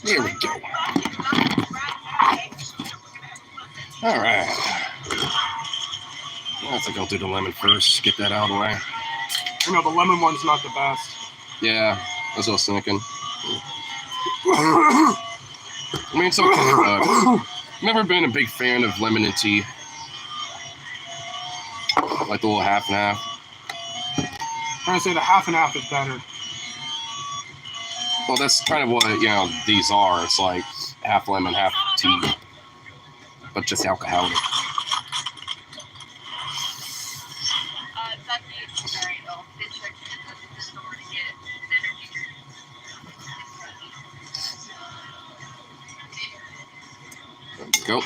There we go. All right. I think I'll do the lemon first. Get that out of the way. I know the lemon one's not the best. Yeah, that's what I was thinking. I mean, it's okay, but never been a big fan of lemon and tea. Like the little half and half. I'm trying to say the half and half is better. Well, that's kind of what, these are. It's like half lemon, half tea. But just alcoholic. There we go.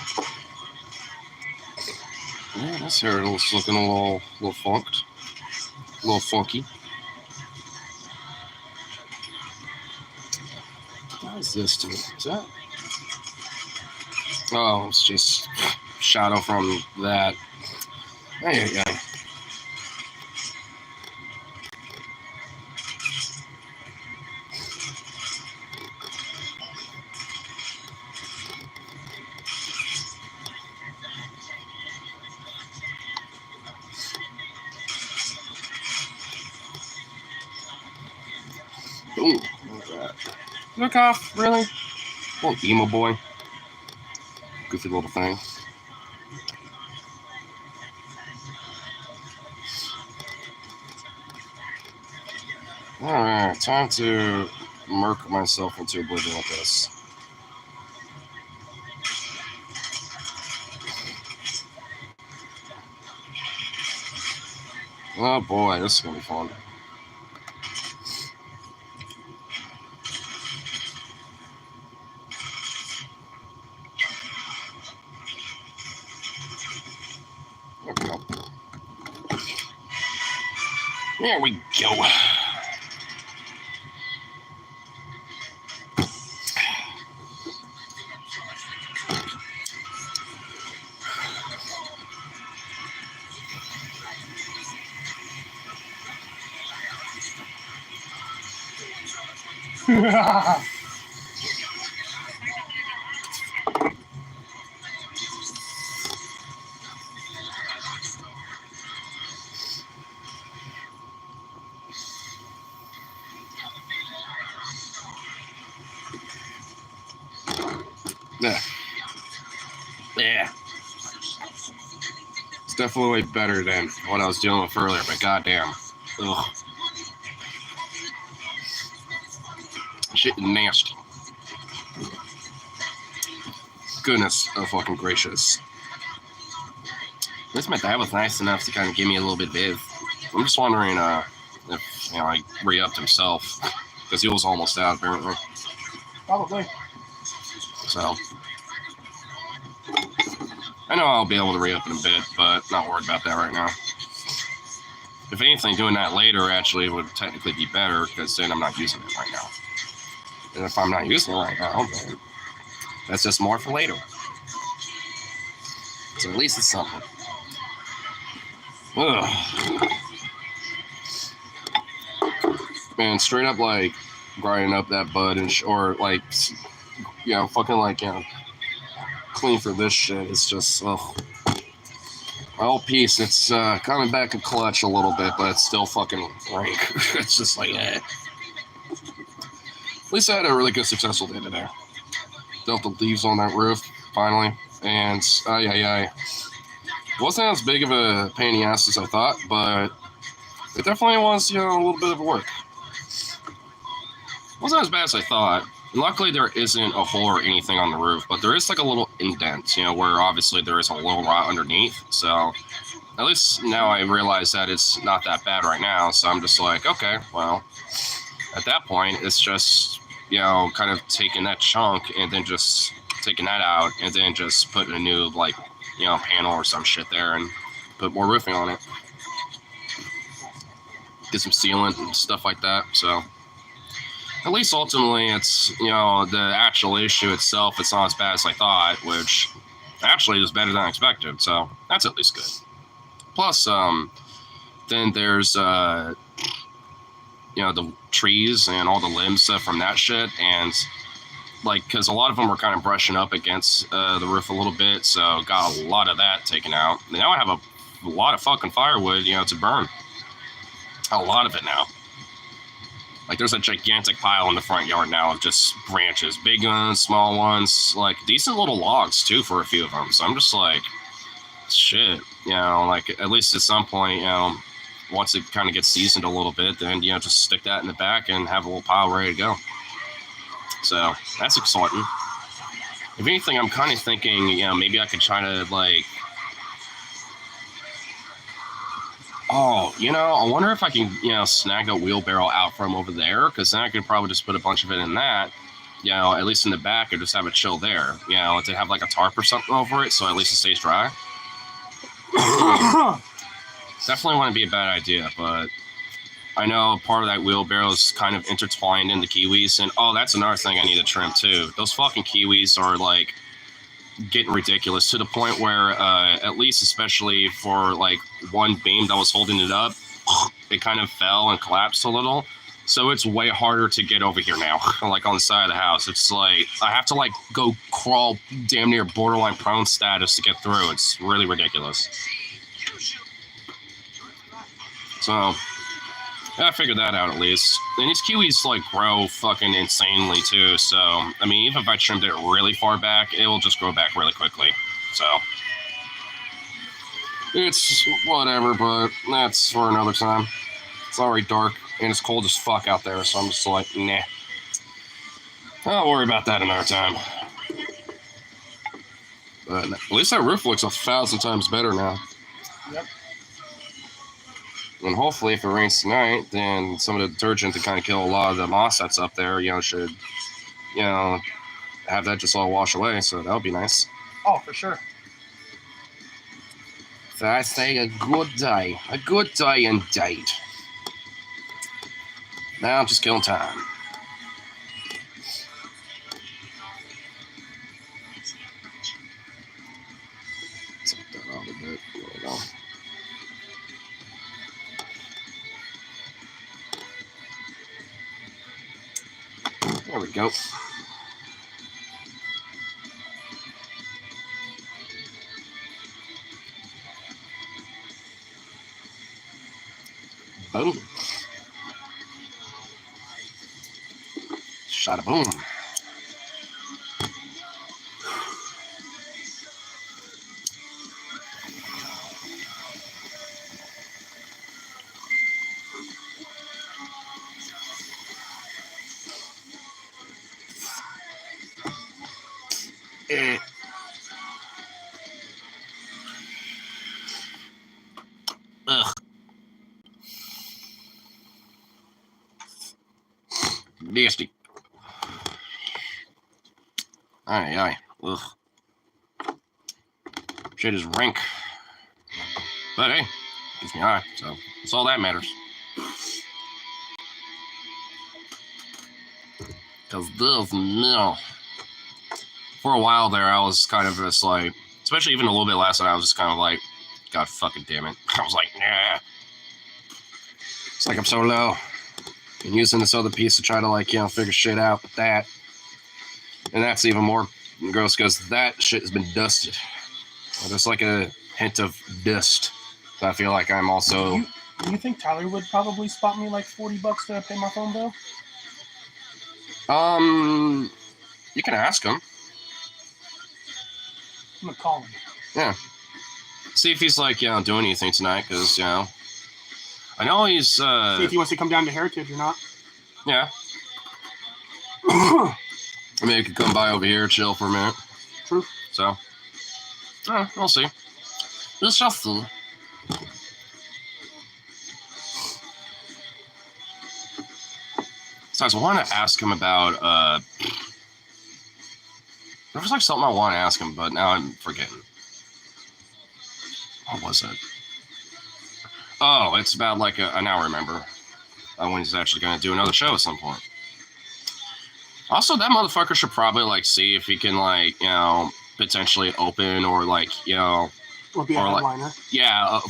Yeah, this hair is looking a little funked. A little funky. What is this doing? Is that? Oh, it's just shadow from that. Yeah. Ooh, look at that. Look off, really? Little emo boy. Goofy little thing. Alright, time to murk myself into oblivion with this. Oh boy, this is gonna be fun. There we go. Yeah. It's definitely way better than what I was dealing with earlier, but goddamn. Ugh. Shit nasty. Goodness oh fucking gracious. At least my dad was nice enough to kind of give me a little bit of his. I'm just wondering if, like, re-upped himself. Because he was almost out, apparently. Probably. So, I know I'll be able to re-up in a bit, but not worried about that right now. If anything, doing that later actually would technically be better, because then I'm not using it right now. And if I'm not using it right now, then that's just more for later. So at least it's something. Ugh. Man, straight up, like, grinding up that bud and or, like, fucking, like, clean for this shit. It's just, ugh. My whole piece, it's coming back a clutch a little bit, but it's still fucking rank. It's just like, eh. At least I had a really good, successful day today. Dumped the leaves on that roof, finally. And, it wasn't as big of a pain in the ass as I thought, but it definitely was, a little bit of work. It wasn't as bad as I thought. And luckily, there isn't a hole or anything on the roof, but there is like a little indent, where obviously there is a little rot underneath. So at least now I realize that it's not that bad right now. So I'm just like, okay, well, at that point, it's just, kind of taking that chunk and then just taking that out and then just putting a new, like, panel or some shit there and put more roofing on it. Get some sealant and stuff like that. So at least ultimately it's, the actual issue itself, it's not as bad as I thought, which actually is better than I expected. So that's at least good. Plus, then there's, the trees and all the limbs from that shit. And like, because a lot of them were kind of brushing up against the roof a little bit, so got a lot of that taken out. Now I have a lot of fucking firewood, to burn. A lot of it now. Like, there's a gigantic pile in the front yard now of just branches. Big ones, small ones, like, decent little logs, too, for a few of them. So I'm just like, shit, like, at least at some point, once it kind of gets seasoned a little bit, then, just stick that in the back and have a little pile ready to go. So that's exciting. If anything, I'm kind of thinking, maybe I could try to, like, I wonder if I can, snag a wheelbarrow out from over there, because then I could probably just put a bunch of it in that, at least in the back, or just have it chill there, to have like a tarp or something over it, so at least it stays dry. Definitely wouldn't be a bad idea, but I know part of that wheelbarrow is kind of intertwined in the kiwis, and that's another thing I need to trim too. Those fucking kiwis are like getting ridiculous to the point where at least especially for like one beam that was holding it up, it kind of fell and collapsed a little, so it's way harder to get over here now. Like on the side of the house, it's like I have to like go crawl damn near borderline prone status to get through. It's really ridiculous. So I figured that out at least. And these kiwis like grow fucking insanely too. So, I mean, even if I trimmed it really far back, it will just grow back really quickly. So, it's whatever, but that's for another time. It's already dark and it's cold as fuck out there. So I'm just like, nah. I'll worry about that another time. But at least that roof looks 1,000 times better now. Yep. And hopefully, if it rains tonight, then some of the detergent to kind of kill a lot of the moss that's up there, should, have that just all wash away. So that would be nice. Oh, for sure. So I say a good day indeed. Now I'm just killing time. Take that out a bit. There we go. There we go. Boom. Shot a boom. Ugh. Nasty. Aye. Ugh. Shit is rank. But hey, keeps me high, so that's all that matters. Because this, no. For a while there, I was kind of just like, especially even a little bit last night, I was just kind of like, God fucking damn it. I was like, nah. It's like I'm so low. And using this other piece to try to like, figure shit out with that. And that's even more gross because that shit has been dusted. There's like a hint of dust. So I feel like I'm also... Do you think Tyler would probably spot me like $40 to pay my phone bill? You can ask him. I'm gonna call him. Yeah. See if he's like, doing anything tonight, because, I know he's, See if he wants to come down to Heritage or not. Yeah. I mean, he could come by over here, chill for a minute. True. So, we'll see. We shall see. Besides, I want to ask him about, there was like something I want to ask him, but now I'm forgetting. What was it? Oh, it's about like I now remember when he's actually going to do another show at some point. Also, that motherfucker should probably like see if he can like, potentially open or like, Or be a headliner.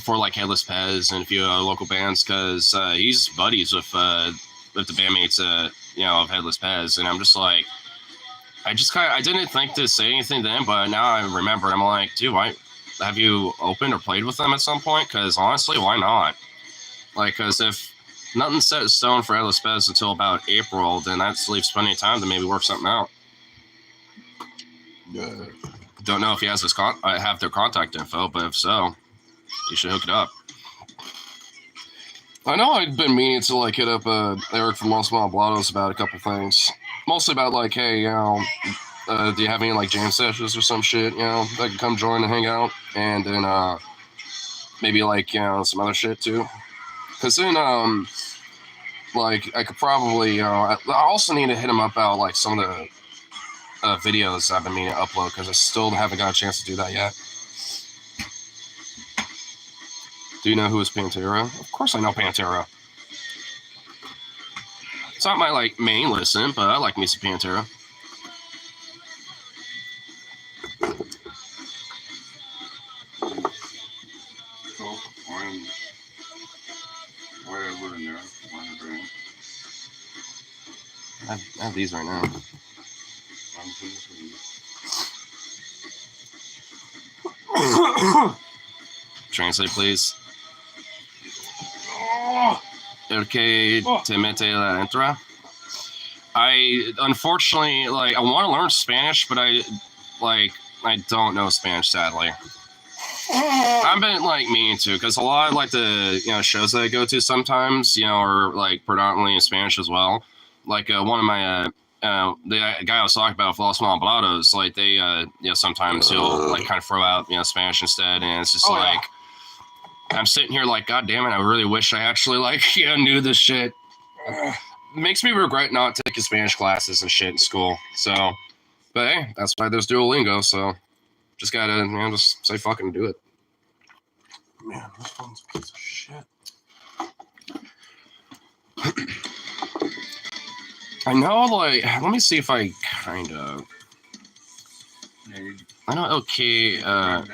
For like Headless Pez and a few local bands, because he's buddies with the bandmates, of Headless Pez, and I'm just like, I didn't think to say anything then, but now I remember. I'm like, dude, why have you opened or played with them at some point? Because honestly, why not? Like, because if nothing's set in stone for Atlas Bez until about April, then that leaves plenty of time to maybe work something out. Don't know if he has his have their contact info, but if so, you should hook it up. I know I'd been meaning to like hit up Eric from Los Blottos about a couple things, mostly about like, hey, do you have any like jam sessions or some shit? That could come join and hang out, and then maybe like some other shit too. Cause then like I could probably I also need to hit him up about like some of the videos I've been meaning to upload because I still haven't got a chance to do that yet. Do you know who is Pantera? Of course I know Pantera. It's not my like main listen, but I like me some Pantera. I have these right now. Translate, please. El que te mete la entra. I unfortunately like I want to learn Spanish, but I don't know Spanish, sadly. I've been like meaning to because a lot of like the shows that I go to sometimes are like predominantly in Spanish as well. Like one of my the guy I was talking about with Los Malblados, like they sometimes he'll like kind of throw out Spanish instead, and it's just I'm sitting here like, God damn it, I really wish I actually like knew this shit. Makes me regret not taking Spanish classes and shit in school. So, but hey, that's why there's Duolingo. So, just gotta just say fucking do it. Man, this phone's a piece of shit. I know, like, let me see if I kind of. I know, okay. There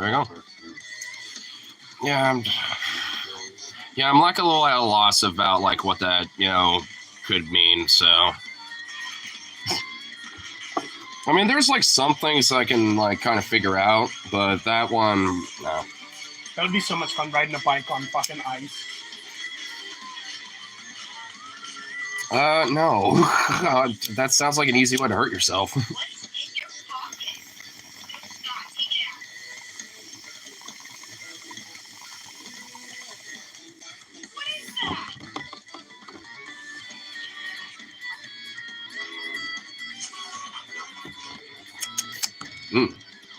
you go. Yeah, I'm like a little at a loss about like what that could mean. So, I mean, there's like some things I can like kind of figure out, but that one, no. That would be so much fun riding a bike on fucking ice. No. That sounds like an easy way to hurt yourself.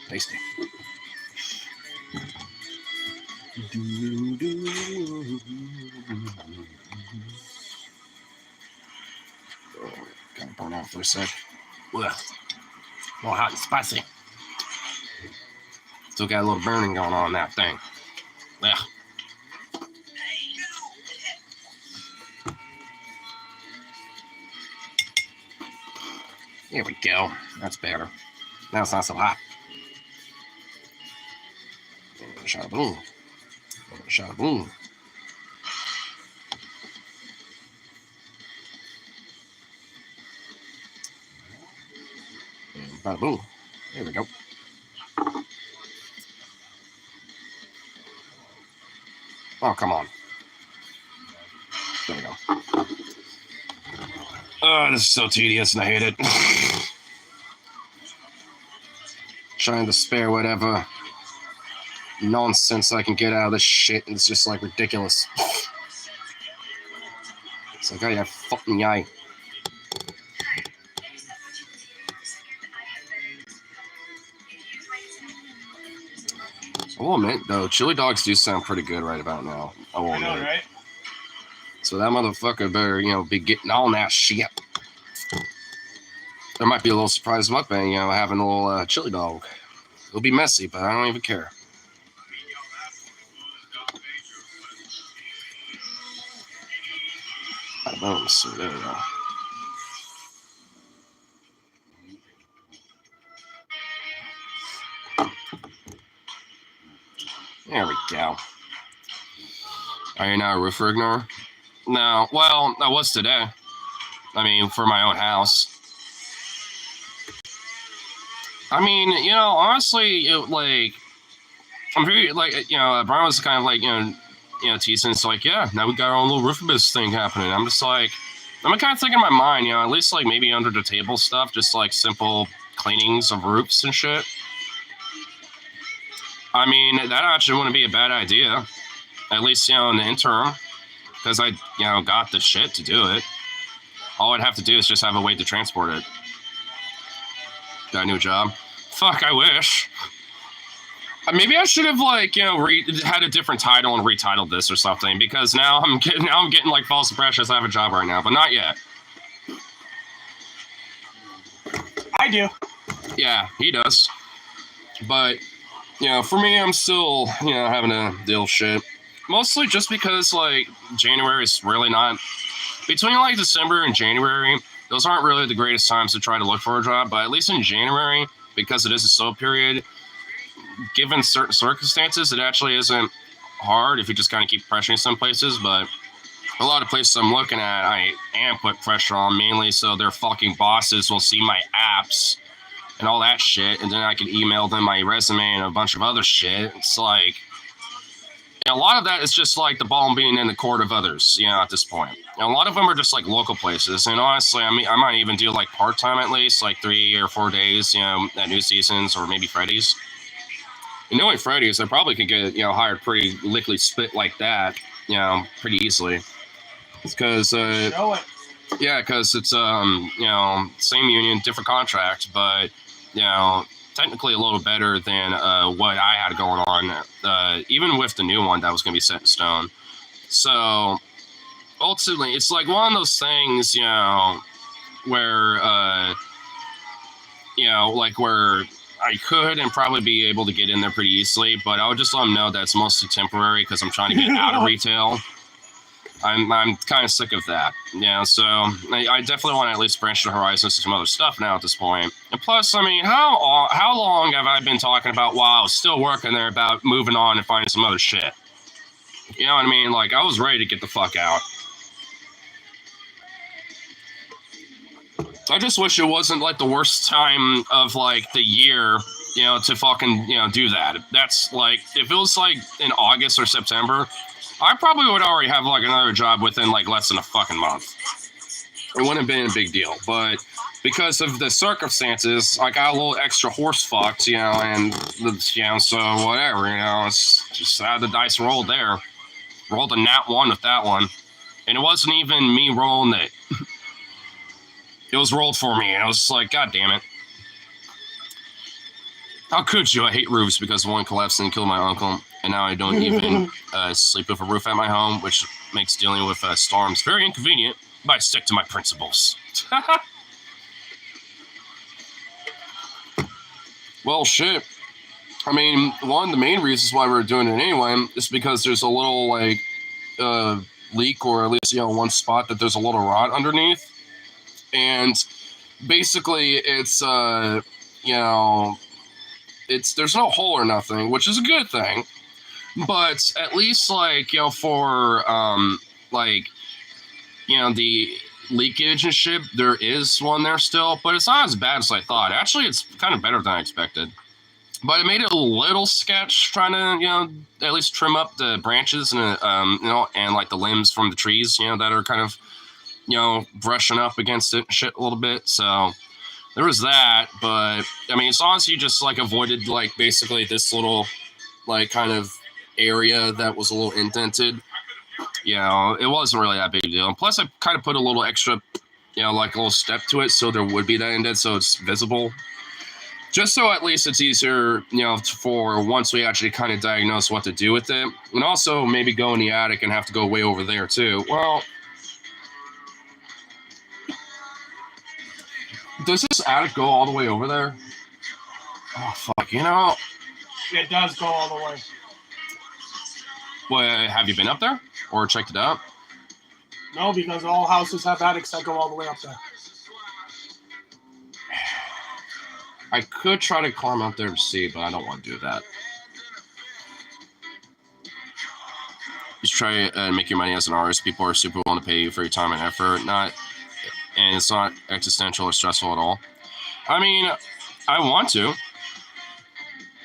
Tasty. Gotta burn out for a sec. Ugh. A little hot and spicy. Still got a little burning going on that thing. Yeah. There we go. That's better. Now it's not so hot. Shot of boom. Shot of boom. And bada boom. There we go. Oh, come on. There we go. Oh, this is so tedious and I hate it. Trying to spare whatever nonsense I can get out of this shit, and it's just like ridiculous. It's like, oh yeah, fucking yay. I will admit, though, chili dogs do sound pretty good right about now. I will admit. Right? So that motherfucker better, be getting on that shit. There might be a little surprise mukbang, having a little chili dog. It'll be messy, but I don't even care. Boom, so there we go. There we go. Are you now a roofer, Ignar? No. Well, I was today. I mean, for my own house. I mean, honestly, I'm very, Brian was kind of like, teasing. It's like, yeah, now we got our own little roofer business thing happening. I'm just like, I'm kind of thinking in my mind, at least like maybe under the table stuff, just like simple cleanings of roofs and shit. I mean, that actually wouldn't be a bad idea, at least, in the interim, because I, got the shit to do it. All I'd have to do is just have a way to transport it. Got a new job. Fuck, I wish. Maybe I should have had a different title and retitled this or something, because now I'm getting like false impressions I have a job right now, but not yet. I do. Yeah, he does. But for me, I'm still having to deal with shit. Mostly just because like January is really not between like December and January. Those aren't really the greatest times to try to look for a job, but at least in January, because it is a slow period, given certain circumstances, it actually isn't hard if you just kind of keep pressuring some places. But a lot of places I'm looking at, I am put pressure on, mainly so their fucking bosses will see my apps and all that shit, and then I can email them my resume and a bunch of other shit. It's like, a lot of that is just like the ball being in the court of others, at this point. A lot of them are just like local places, and honestly, I mean, I might even do like part-time at least, like 3 or 4 days, at New Seasons or maybe Freddy's. And knowing Freddy's, I probably could get, hired pretty lickly split like that, pretty easily. Because, Show it. yeah, because it's, same union, different contract, but, technically a little better than what I had going on, even with the new one that was going to be set in stone. So, ultimately, it's like one of those things, where, where I could and probably be able to get in there pretty easily, but I would just let them know that it's mostly temporary because I'm trying to get out of retail. I'm kind of sick of that, so I definitely want to at least branch the horizons to some other stuff now at this point. And plus, I mean, how long have I been talking about while I was still working there about moving on and finding some other shit? You know what I mean? Like, I was ready to get the fuck out. I just wish it wasn't like the worst time of like the year, to fucking, do that. That's like, if it was like in August or September, I probably would already have like another job within like less than a fucking month. It wouldn't have been a big deal, but because of the circumstances, I got a little extra horse fucked, and so whatever, it's just how the dice rolled there. Rolled a nat 1 with that one, and it wasn't even me rolling it. It was rolled for me, and I was just like, God damn it. How could you? I hate roofs because one collapsed and killed my uncle, and now I don't even sleep with a roof at my home, which makes dealing with storms very inconvenient, but I stick to my principles. Well, shit. I mean, one of the main reasons why we're doing it anyway is because there's a little, like, leak, or at least, one spot that there's a little rot underneath. And basically, it's, there's no hole or nothing, which is a good thing. But at least, like, for, the leakage and shit, there is one there still, but it's not as bad as I thought. Actually, it's kind of better than I expected. But it made it a little sketch trying to, at least trim up the branches and, and like the limbs from the trees, that are kind of, brushing up against it shit a little bit. So there was that. But I mean, it's honestly just like avoided like basically this little like kind of area that was a little indented. It wasn't really that big a deal. And plus, I kind of put a little extra, like a little step to it, so there would be that indent, so it's visible. Just so at least it's easier, for once we actually kind of diagnose what to do with it. And also maybe go in the attic and have to go way over there too. Well, does this attic go all the way over there? Oh, fuck, It does go all the way. Well, have you been up there or checked it out? No, because all houses have attics that go all the way up there. I could try to climb up there to see, but I don't want to do that. you try and make your money as an artist. People are super willing to pay you for your time and effort. And it's not existential or stressful at all. I mean, I want to.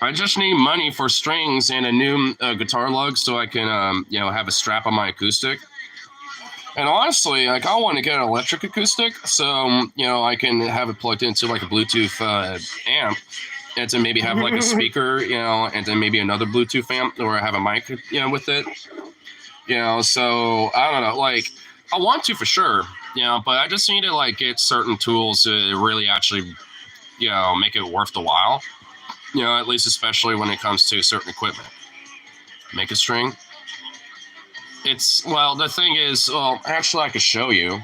I just need money for strings and a new guitar lug so I can, have a strap on my acoustic. And honestly, like I want to get an electric acoustic, so I can have it plugged into like a Bluetooth amp, and to maybe have like a speaker, and then maybe another Bluetooth amp, or have a mic, with it. So I don't know, like I want to for sure, but I just need to like get certain tools to really actually, make it worth the while. At least especially when it comes to certain equipment. Make a string. The thing is, actually I could show you.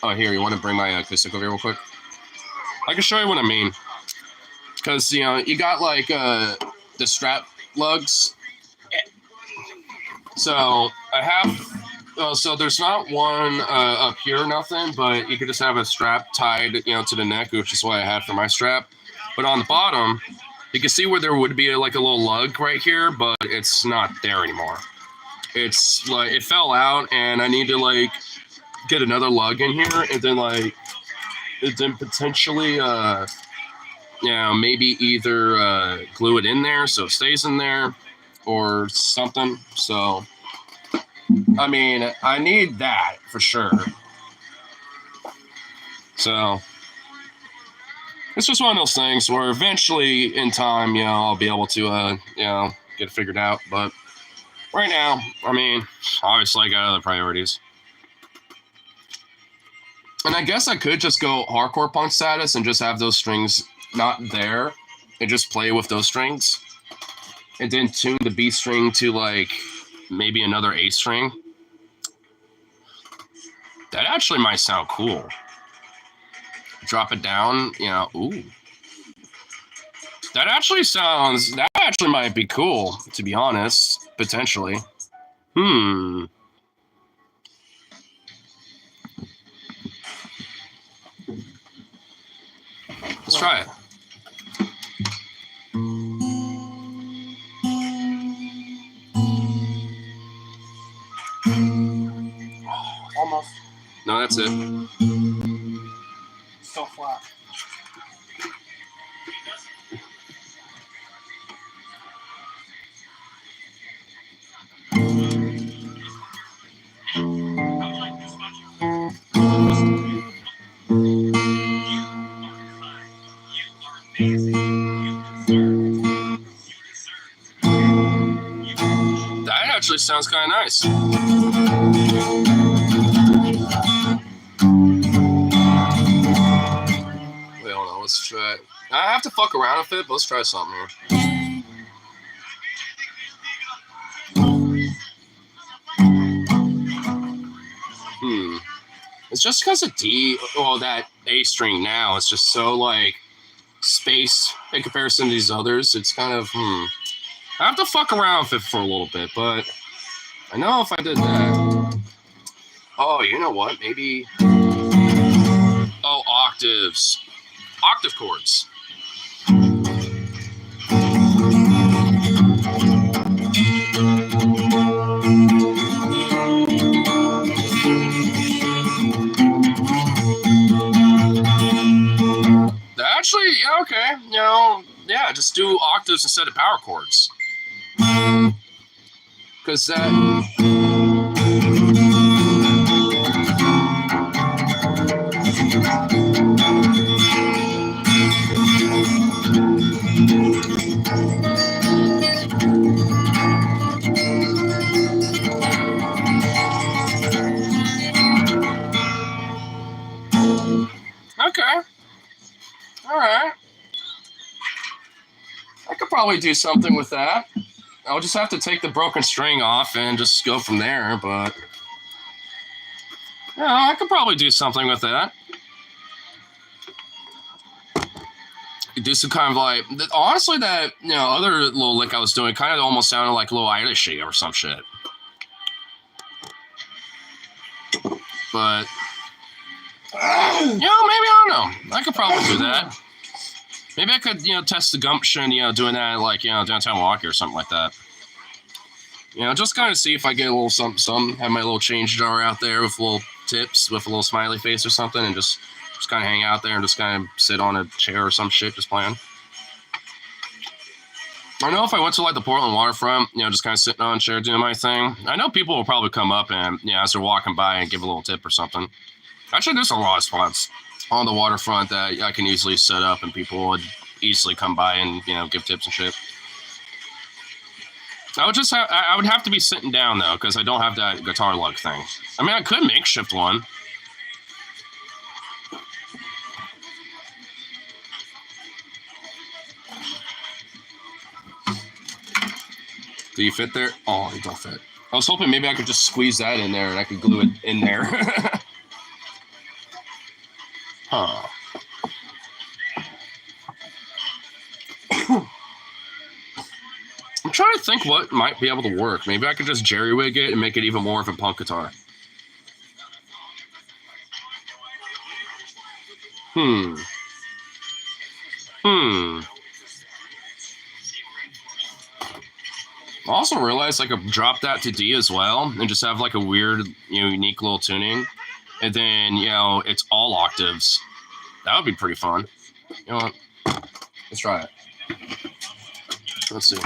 Oh, here, you want to bring my acoustic over here real quick? I can show you what I mean. Because, you got like the strap lugs. So I have, so there's not one up here or nothing, but you could just have a strap tied, to the neck, which is what I had for my strap. But on the bottom, you can see where there would be like a little lug right here, but it's not there anymore. It's like it fell out, and I need to like get another lug in here, and then potentially, maybe either glue it in there so it stays in there, or something. So, I mean, I need that for sure. So, it's just one of those things where eventually, in time, I'll be able to, get it figured out, but. Right now, I mean, obviously I got other priorities. And I guess I could just go hardcore punk status and just have those strings not there and just play with those strings. And then tune the B string to like maybe another A string. That actually might sound cool. Drop it down, ooh. That actually might be cool, to be honest, potentially. Let's try it. Almost. No, that's it. So flat. That actually sounds kind of nice. Wait, hold on. Let's try it. I have to fuck around with it, but let's try something here. It's just because of that A string now, it's just so like space in comparison to these others. It's kind of, I have to fuck around with it for a little bit, but I know if I did that. Oh, you know what? Maybe. Oh, octaves. Octave chords. Actually, okay. Just do octaves instead of power chords. Because that. Okay. All right. I could probably do something with that. I'll just have to take the broken string off and just go from there, but I could probably do something with that. Do some kind of like, honestly, that other little lick I was doing kind of almost sounded like a little Irishy or some shit. But maybe I don't know. I could probably do that. Maybe I could, test the gumption, doing that like, downtown walkie or something like that. You know, just kind of see if I get a little something. Have my little change jar out there with little tips, with a little smiley face or something, and just kind of hang out there and just kind of sit on a chair or some shit, just playing. I know if I went to like the Portland waterfront, you know, just kind of sitting on a chair doing my thing, I know people will probably come up and, you know, as they're walking by and give a little tip or something. Actually, there's a lot of spots on the waterfront that I can easily set up and people would easily come by and, you know, give tips and shit. I would have to be sitting down though, because I don't have that guitar lug thing. I mean, I could makeshift one. Do you fit there? Oh, you don't fit. I was hoping maybe I could just squeeze that in there and I could glue it in there. Huh. I'm trying to think what might be able to work. Maybe I could just jerry-rig it and make it even more of a punk guitar. I also realized I could drop that to D as well and just have like a weird, you know, unique little tuning. And then, you know, it's all octaves. That would be pretty fun. You know what? Let's try it. Let's see.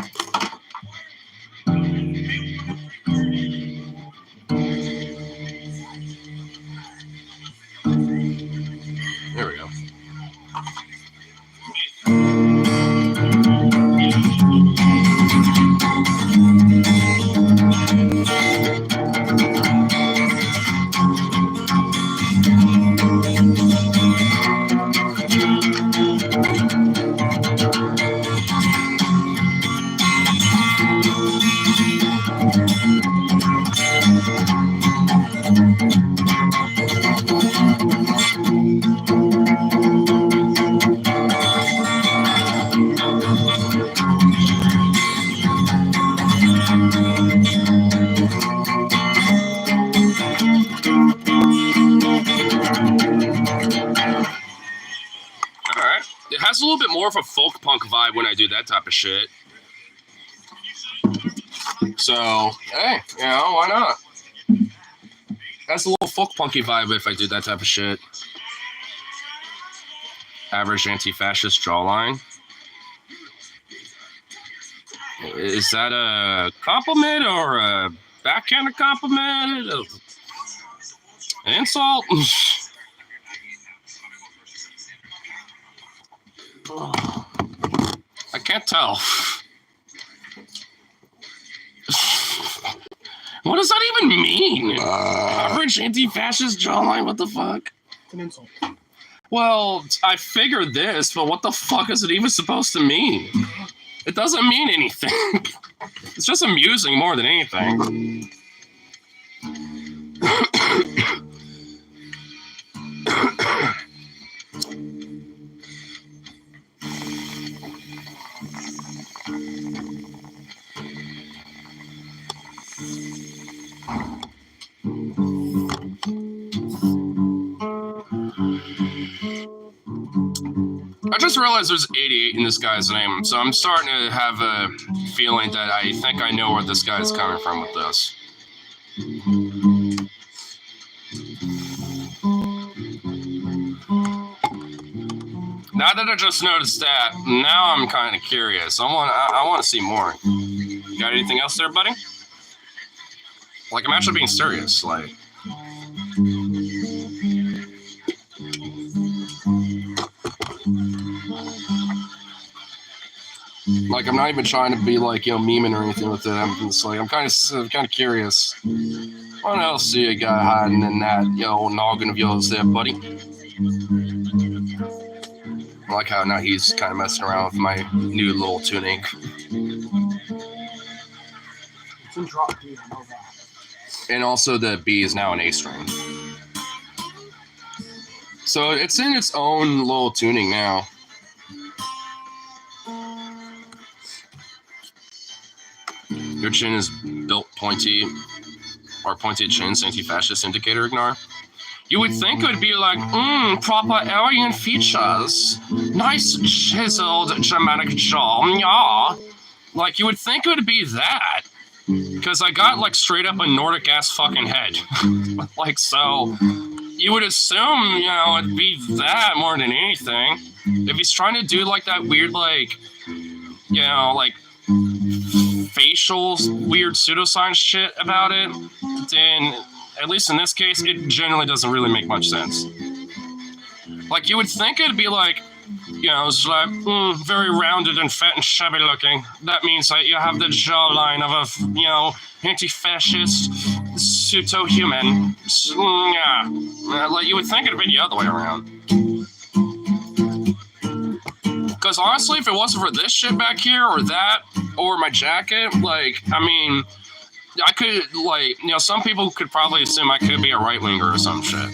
There we go. Has a little bit more of a folk punk vibe when I do that type of shit. So, hey, you know, why not? Has a little folk punky vibe if I do that type of shit. Average anti-fascist jawline. Is that a compliment or a backhanded compliment? An insult? I can't tell. What does that even mean? Average anti-fascist jawline? What the fuck? It's an insult. Well, I figured this, but what the fuck is it even supposed to mean? It doesn't mean anything. It's just amusing more than anything. I just realized there's 88 in this guy's name, so I'm starting to have a feeling that I think I know where this guy's coming from with this. Now that I just noticed that, now I'm kind of curious. I want to see more. You got anything else there, buddy? Like, I'm actually being serious, like... Like, I'm not even trying to be like, you know, memeing or anything with it. I'm just like, I'm kind of curious. What else see a guy hiding in that, you know, noggin of yours there, buddy? I like how now he's kind of messing around with my new little tuning. It's in drop D, I know that. And also the B is now an A string. So it's in its own little tuning now. Your chin is built pointy, or pointed chins, anti-fascist indicator, Ignar. You would think it would be like, proper Aryan features. Nice chiseled Germanic jaw, yeah. Like, you would think it would be that. Because I got like straight up a Nordic ass fucking head. Like, so you would assume, you know, it'd be that more than anything. If he's trying to do like that weird, like, you know, like facial weird pseudoscience shit about it, then at least in this case, it generally doesn't really make much sense. Like, you would think it'd be like, you know, it's like, very rounded and fat and shabby looking. That means that you have the jawline of a, you know, anti-fascist pseudo-human. Yeah. Like, you would think it'd be the other way around. Because honestly, if it wasn't for this shit back here, or that, or my jacket, like, I mean, I could, like, you know, some people could probably assume I could be a right-winger or some shit.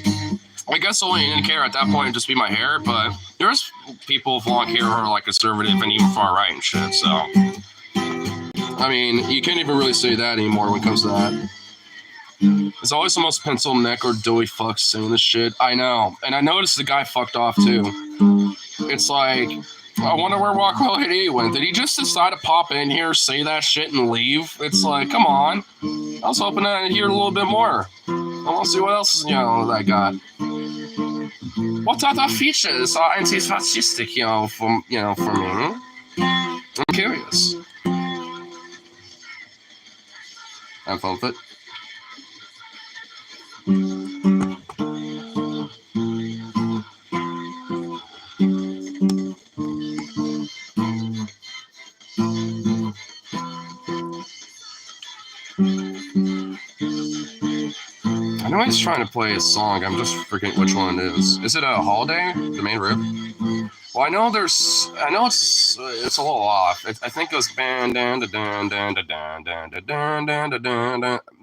I guess the only indicator at that point would just be my hair, but there's people with long hair who are like conservative and even far right and shit, so. I mean, you can't even really say that anymore when it comes to that. It's always the most pencil neck or doughy fucks saying this shit. I know. And I noticed the guy fucked off too. It's like, I wonder where Rockwell Hit went. Did he just decide to pop in here, say that shit, and leave? It's like, come on. I was hoping to hear a little bit more. I want to see what else, you know, I got. What other features are anti-fascistic, you know, for me? I'm curious. Have fun with it. I know he's trying to play a song. I'm just forgetting which one it is. Is it a Holiday? The main riff? Well, I know it's a little off. I think it goes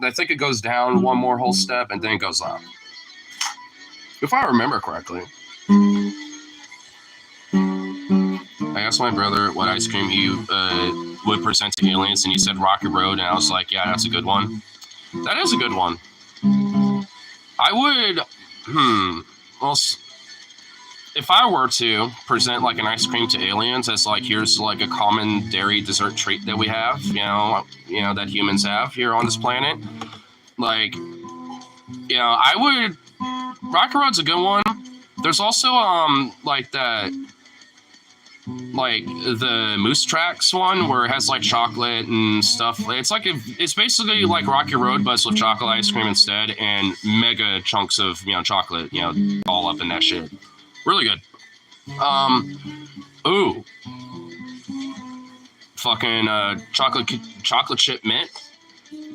I think it goes down one more whole step and then goes up. If I remember correctly. I asked my brother what ice cream he would present to aliens, and he said Rocky Road, and I was like, yeah, that's a good one. That is a good one. I would, well, if I were to present like an ice cream to aliens as like, here's like a common dairy dessert treat that we have, you know, that humans have here on this planet, like, you know, I would, Rocky Road's a good one. There's also, like that, like the Moose Tracks one where it has like chocolate and stuff. It's like it's basically like Rocky Road, but it's with chocolate ice cream instead, and mega chunks of, you know, chocolate, you know, all up in that shit. Really good. Ooh, fucking chocolate chip mint.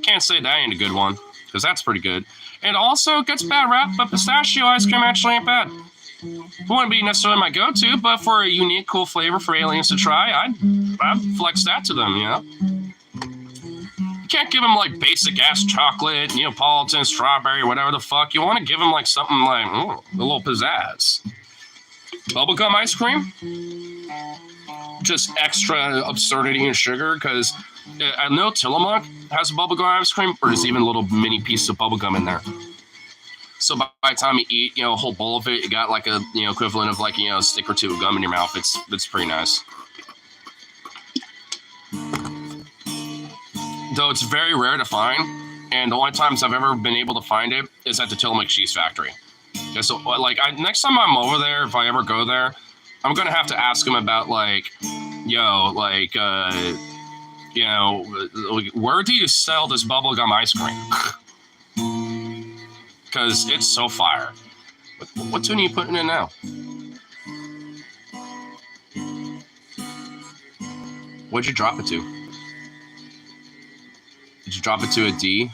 Can't say that ain't a good one, because that's pretty good. And also gets bad rap, but pistachio ice cream actually ain't bad. It wouldn't be necessarily my go-to, but for a unique, cool flavor for aliens to try, I'd flex that to them, you know? You can't give them, like, basic-ass chocolate, Neapolitan, strawberry, whatever the fuck. You want to give them, like, something like, a little pizzazz. Bubblegum ice cream? Just extra absurdity and sugar, because I know Tillamook has a bubblegum ice cream, or there's even little mini pieces of bubblegum in there. So by the time you eat, a whole bowl of it, you got like a, equivalent of like, a stick or two of gum in your mouth. It's pretty nice. Though it's very rare to find, and the only times I've ever been able to find it is at the Tillamook Cheese Factory. Yeah, so like, next time I'm over there, if I ever go there, I'm gonna have to ask them about like, where do you sell this bubblegum ice cream? Because it's so fire. What tune are you putting in now? What'd you drop it to? Did you drop it to a D?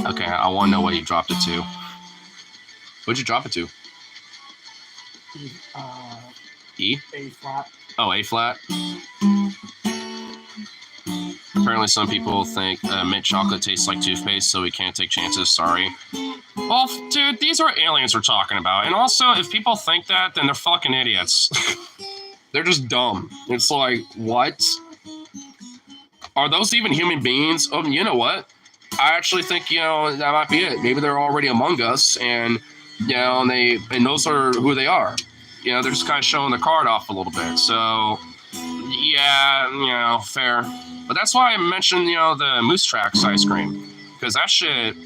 Okay, I want to know what you dropped it to. What'd you drop it to? E? A flat. Oh, A flat? Apparently some people think mint chocolate tastes like toothpaste, so we can't take chances, sorry. Well, dude, these are aliens we're talking about. And also, if people think that, then they're fucking idiots. They're just dumb. It's like, what? Are those even human beings? Oh, you know what? I actually think, that might be it. Maybe they're already among us, and, and those are who they are. They're just kind of showing the card off a little bit. So, Yeah, fair. But that's why I mentioned, the Moose Tracks ice cream. Because that shit,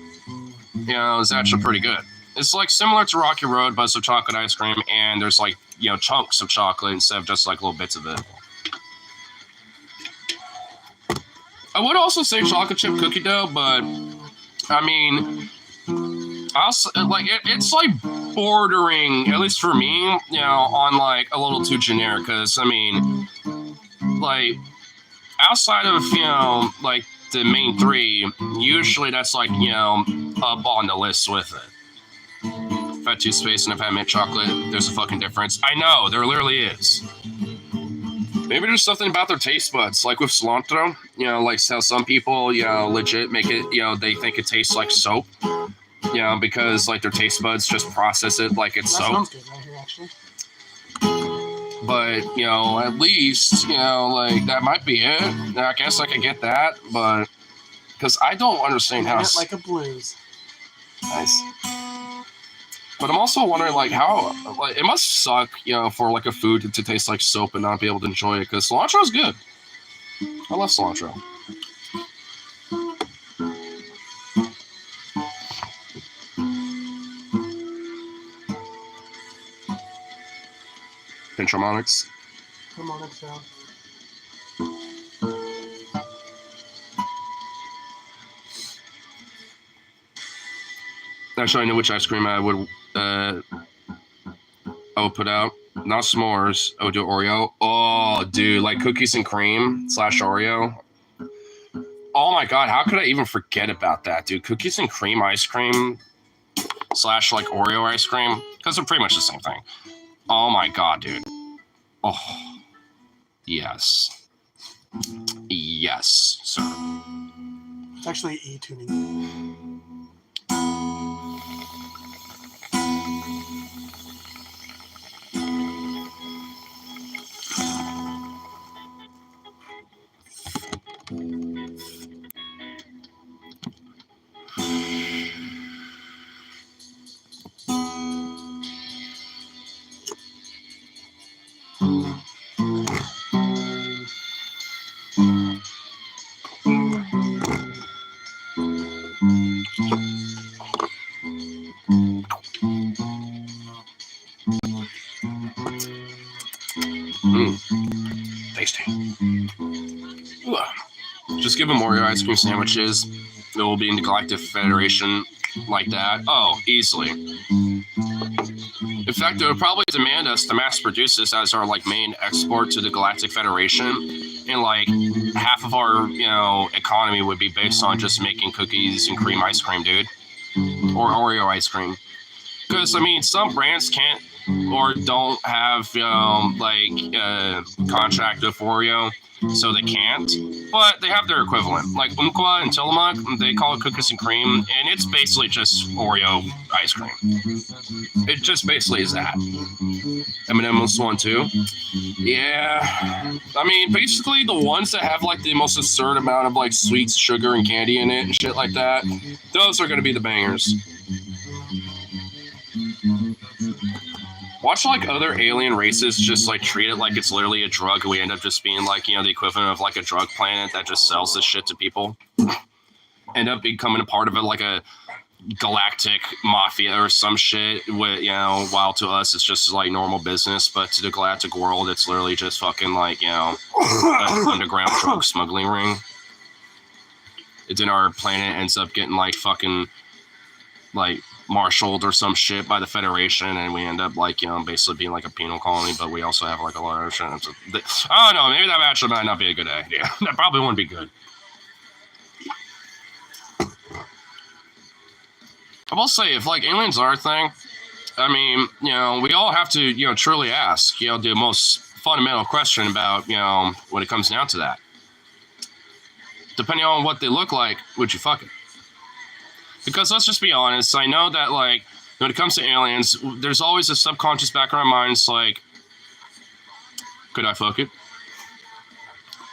is actually pretty good. It's like similar to Rocky Road, but it's a chocolate ice cream, and there's like, chunks of chocolate instead of just like little bits of it. I would also say chocolate chip cookie dough, but I mean, it's like bordering, at least for me, on like a little too generic. Because I mean, like outside of like the main three, usually that's like up on the list with it. If I had toothpaste and if I had mint chocolate, there's a fucking difference. I know there literally is. Maybe there's something about their taste buds, like with cilantro. Like how some people, legit make it. They think it tastes like soap. Because like their taste buds just process it like it's soap. Sounds good right here, actually. But at least like that might be it. I guess I could get that, but because I don't understand how. Like a blues. Nice. But I'm also wondering, like, how, like, it must suck, for like a food to taste like soap and not be able to enjoy it. Because cilantro is good. I love cilantro. Pinchomonics. Harmonics, yeah. Actually, I know which ice cream I would put out. Not s'mores. I would do Oreo. Oh, dude, like cookies and cream / Oreo. Oh my god, how could I even forget about that, dude? Cookies and cream ice cream / like Oreo ice cream, because they're pretty much the same thing. Oh my god, dude. Oh, yes. Yes, sir. It's actually E-tuning. Tasty. Ooh. Just give them Oreo ice cream sandwiches. It will be in the Galactic Federation like that. Oh, easily. In fact, they would probably demand us to mass produce this as our like main export to the Galactic Federation, and like half of our economy would be based on just making cookies and cream ice cream, dude, or Oreo ice cream. Because I mean, some brands can't or don't have contract with Oreo, so they can't. But they have their equivalent, like Umpqua and Tillamook. They call it cookies and cream, and it's basically just Oreo ice cream. It just basically is that. M&M's one too. Yeah, I mean, basically the ones that have like the most absurd amount of like sweets, sugar, and candy in it and shit like that, those are gonna be the bangers. Watch like other alien races just like treat it like it's literally a drug. We end up just being like, the equivalent of like a drug planet that just sells this shit to people. End up becoming a part of it like a galactic mafia or some shit. With, while to us it's just like normal business, but to the galactic world it's literally just fucking like, an underground drug smuggling ring. And then our planet ends up getting like fucking like marshaled or some shit by the Federation, and we end up like basically being like a penal colony, but we also have like a lot of shit. I don't know, maybe that actually might not be a good idea. That probably wouldn't be good. I will say, if like aliens are a thing, I mean, we all have to truly ask the most fundamental question about when it comes down to that. Depending on what they look like, would you fuck it? Because let's just be honest, I know that like when it comes to aliens, there's always a subconscious back in our minds like, could I fuck it?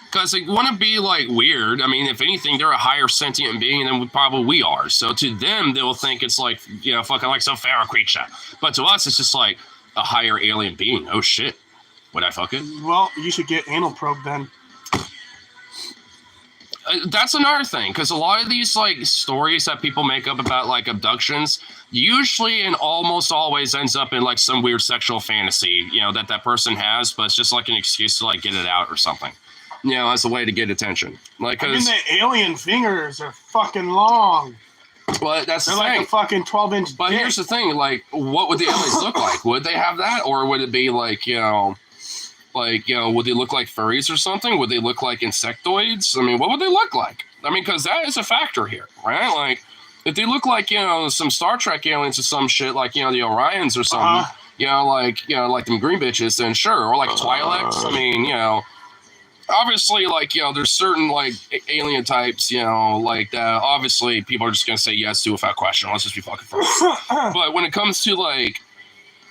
Because they want to be like weird. I mean, if anything, they're a higher sentient being than we are. So to them, they'll think it's like fucking like some feral creature. But to us, it's just like a higher alien being. Oh shit. Would I fuck it? Well, you should get anal probe then. That's another thing, because a lot of these like stories that people make up about like abductions usually and almost always ends up in like some weird sexual fantasy, you know, that person has, but it's just like an excuse to like get it out or something, you know, as a way to get attention. Like, I mean, the alien fingers are fucking long. But that's They're the like thing. a fucking 12-inch. But dick. here's the thing: like, what would the aliens look like? Would they have that, or would it be like, would they look like furries or something? Would they look like insectoids? I mean, what would they look like? I mean, because that is a factor here, right? Like, if they look like, you know, some Star Trek aliens or some shit, like, you know, the Orions or something, like them green bitches, then sure. Or like Twi'leks. I mean, you know, obviously, like, you know, there's certain, like, alien types, you know, like, that obviously people are just going to say yes to without question. Let's just be fucking frank. But when it comes to, like,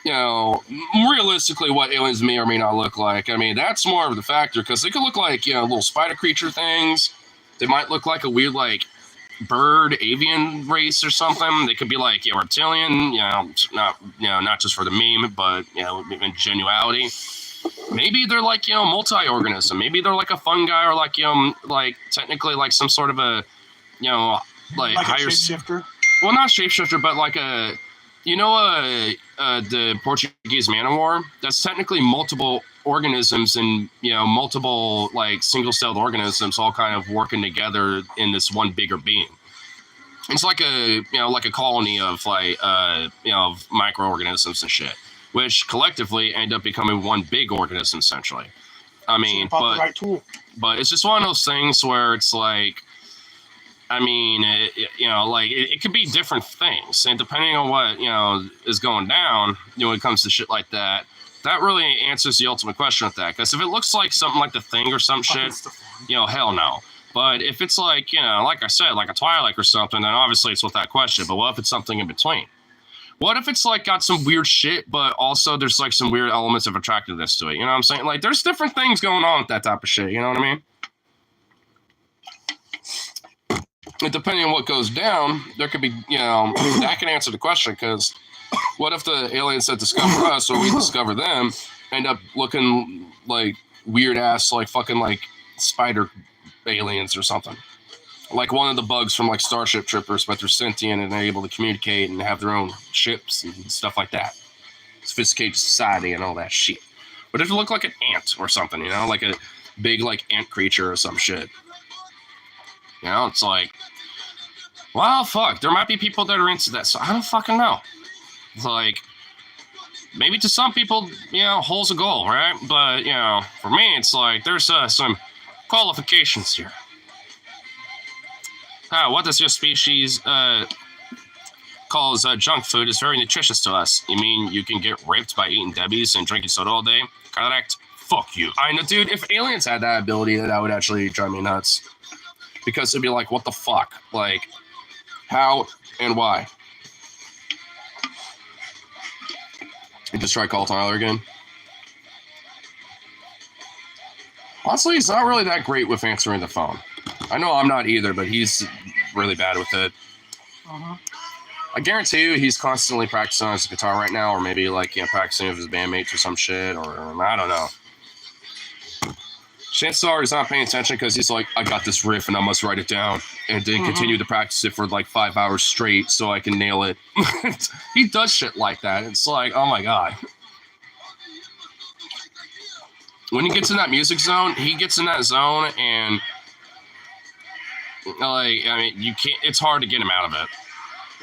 you know, realistically what aliens may or may not look like, I mean, that's more of the factor, because they could look like, you know, little spider creature things. They might look like a weird, like, bird avian race or something. They could be like, you know, reptilian, not just for the meme, but, you know, in genuality. Maybe they're like, you know, multi-organism. Maybe they're like a fungi, or like, you know, like technically like some sort of a, you know, like higher shapeshifter. Well, not shapeshifter, but like a, you know, the Portuguese man o' war. That's technically multiple organisms and, you know, multiple like single-celled organisms all kind of working together in this one bigger being. It's like a, you know, like a colony of like, you know, of microorganisms and shit, which collectively end up becoming one big organism, essentially. I mean, but it's just one of those things where it's like, I mean, you know, like it could be different things, and depending on what, you know, is going down, you know, when it comes to shit like that, that really answers the ultimate question with that. Because if it looks like something like The Thing or some shit, you know, hell no. But if it's like, you know, like I said, like a Twilight or something, then obviously it's with that question. But what if it's something in between? What if it's like got some weird shit, but also there's like some weird elements of attractiveness to it? You know what I'm saying? Like, there's different things going on with that type of shit. You know what I mean? And depending on what goes down, there could be, you know, that can answer the question. Because what if the aliens that discover us, or we discover them, end up looking like weird ass, like fucking like spider aliens or something? Like one of the bugs from like Starship Troopers, but they're sentient and they're able to communicate and have their own ships and stuff like that. Sophisticated society and all that shit. But if it looked like an ant or something, you know, like a big like ant creature or some shit. You know, it's like, well, fuck, there might be people that are into that, so I don't fucking know. It's like, maybe to some people, you know, hole's a goal, right? But, you know, for me, it's like, there's some qualifications here. What does your species calls junk food is very nutritious to us? You mean you can get raped by eating Debbie's and drinking soda all day? Correct? Fuck you. I know, dude, if aliens had that ability, that would actually drive me nuts. Because it'd be like, what the fuck? Like, how and why? You just try call Tyler again. Honestly, he's not really that great with answering the phone. I know I'm not either, but he's really bad with it. I guarantee you he's constantly practicing on his guitar right now, or maybe like, you know, practicing with his bandmates or some shit, or I don't know. Chances are he's not paying attention because he's like, I got this riff and I must write it down, and then continue to practice it for like 5 hours straight so I can nail it. He does shit like that. It's like, oh my God. When he gets in that music zone, he gets in that zone, and like, I mean, you can't, it's hard to get him out of it.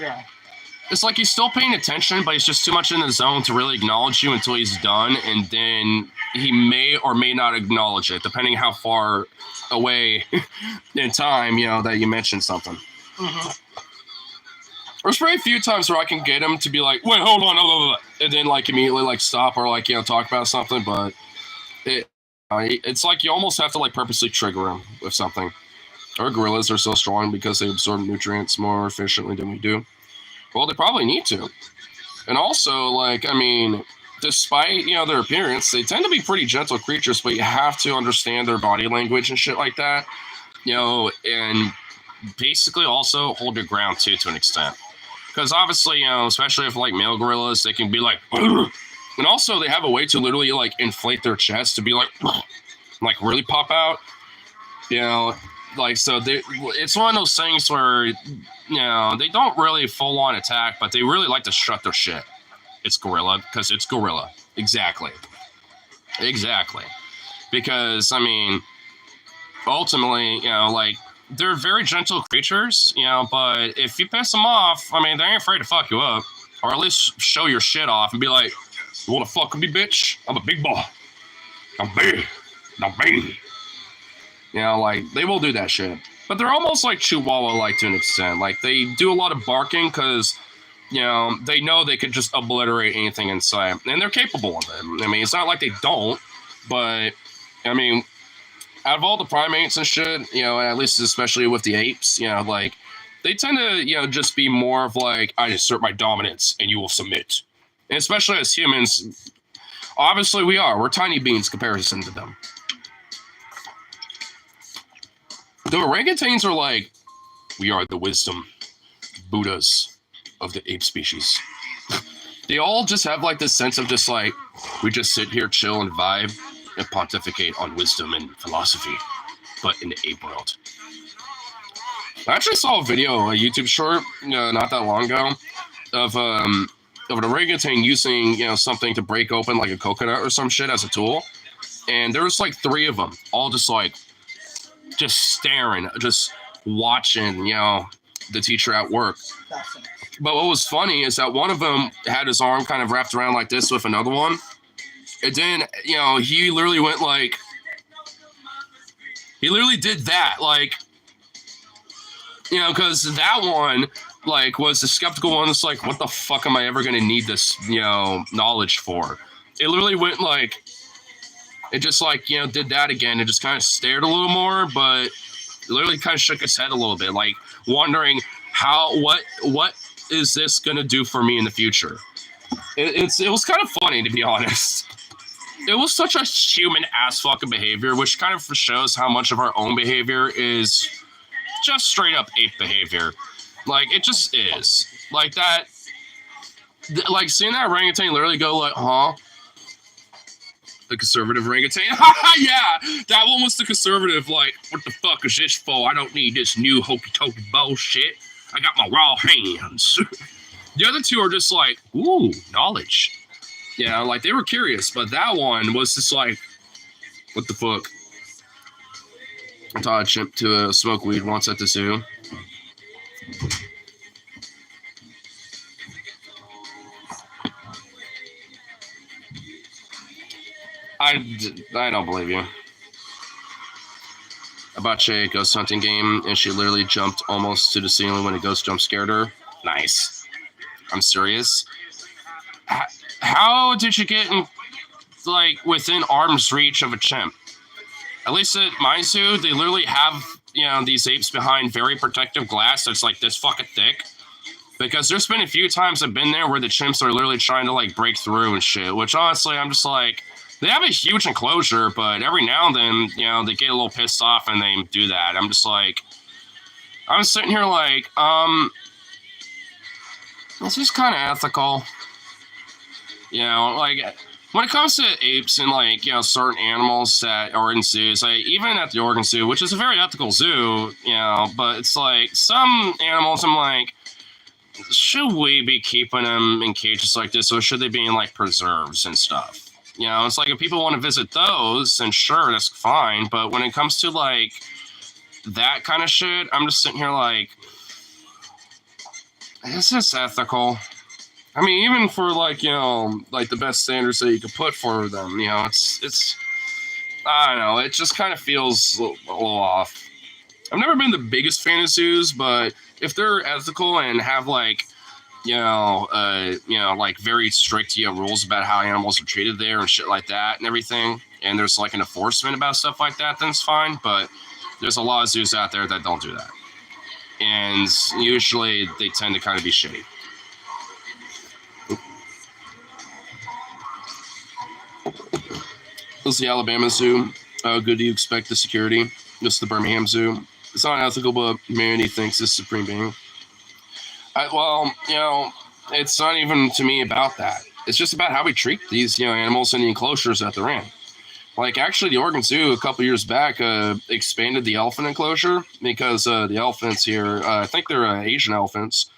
Yeah. It's like he's still paying attention, but he's just too much in the zone to really acknowledge you until he's done, and then he may or may not acknowledge it, depending how far away in time, you know, that you mentioned something. There's very few times where I can get him to be like, wait, hold on, and then like immediately like stop or like, you know, talk about something, but it's like you almost have to like purposely trigger him with something. Our gorillas are so strong because they absorb nutrients more efficiently than we do. Well, they probably need to. And also, like, I mean, despite, you know, their appearance, they tend to be pretty gentle creatures, but you have to understand their body language and shit like that, you know, and basically also hold your ground too, to an extent. Because obviously, you know, especially if like male gorillas, they can be like, And also, they have a way to literally like inflate their chest to be like really pop out. You know, like so it's one of those things where they don't really full on attack, but they really like to shut their shit. It's gorilla because it's gorilla. Exactly. Because I mean, ultimately, like they're very gentle creatures, but if you piss them off, I mean, they ain't afraid to fuck you up, or at least show your shit off and be like, "You want to fuck with me, bitch? I'm a big boy. I'm big. I'm big." Like they will do that shit. But they're almost like Chihuahua-like to an extent. Like they do a lot of barking because, they know they could just obliterate anything in sight, and they're capable of it. I mean, it's not like they don't, but I mean, out of all the primates and shit, at least especially with the apes, like they tend to, just be more of like, I assert my dominance and you will submit. And especially as humans, obviously we're tiny beans comparison to them. The orangutans are like, we are the wisdom Buddhas of the ape species. They all just have like this sense of just like, we just sit here, chill, and vibe, and pontificate on wisdom and philosophy, but in the ape world. I actually saw a video, a YouTube short, not that long ago, of an orangutan using, something to break open like a coconut or some shit as a tool, and there was like 3 of them, all just like, just staring, just watching, the teacher at work. But what was funny is that one of them had his arm kind of wrapped around like this with another one. And then, he literally went like, he literally did that, like, because that one, like, was the skeptical one that's like, what the fuck am I ever going to need this, knowledge for? It literally went like, it just like, did that again. It just kind of stared a little more, but literally kind of shook its head a little bit, like wondering what is this going to do for me in the future? It was kind of funny, to be honest. It was such a human ass fucking behavior, which kind of shows how much of our own behavior is just straight up ape behavior. Like, it just is. Like that, like seeing that orangutan literally go like, huh? The conservative orangutan. Yeah, that one was the conservative, like, what the fuck is this for? I don't need this new hokey-tokey bullshit. I got my raw hands. The other 2 are just like, ooh, knowledge. Like they were curious, but that one was just like, what the fuck? I taught a chimp to smoke weed once at the zoo. I don't believe you. I bought Shay a ghost hunting game, and she literally jumped almost to the ceiling when a ghost jump scared her. Nice. I'm serious. How did you get like within arm's reach of a chimp? At least at my zoo, they literally have these apes behind very protective glass that's like this fucking thick. Because there's been a few times I've been there where the chimps are literally trying to like break through and shit. Which honestly, I'm just like, they have a huge enclosure, but every now and then, they get a little pissed off and they do that. I'm just like, I'm sitting here like, this is kind of ethical. Like, when it comes to apes and, like, certain animals that are in zoos, like, even at the Oregon Zoo, which is a very ethical zoo, but it's like, some animals, I'm like, should we be keeping them in cages like this, or should they be in, like, preserves and stuff? It's like, if people want to visit those, then sure, that's fine, but when it comes to, like, that kind of shit, I'm just sitting here like, is this ethical? I mean, even for like, like the best standards that you could put for them, it's, I don't know, it just kind of feels a little off. I've never been the biggest fan of zoos, but if they're ethical and have like, like very strict, rules about how animals are treated there and shit like that and everything, and there's like an enforcement about stuff like that, then it's fine. But there's a lot of zoos out there that don't do that. And usually they tend to kind of be shitty. This is the Alabama Zoo. How good do you expect the security? This is the Birmingham Zoo. It's not ethical, but humanity thinks it's supreme being. Well, it's not even to me about that. it's just about how we treat these, animals in the enclosures that they're in. Like, actually, the Oregon Zoo a couple years back expanded the elephant enclosure because the elephants here, I think they're Asian elephants.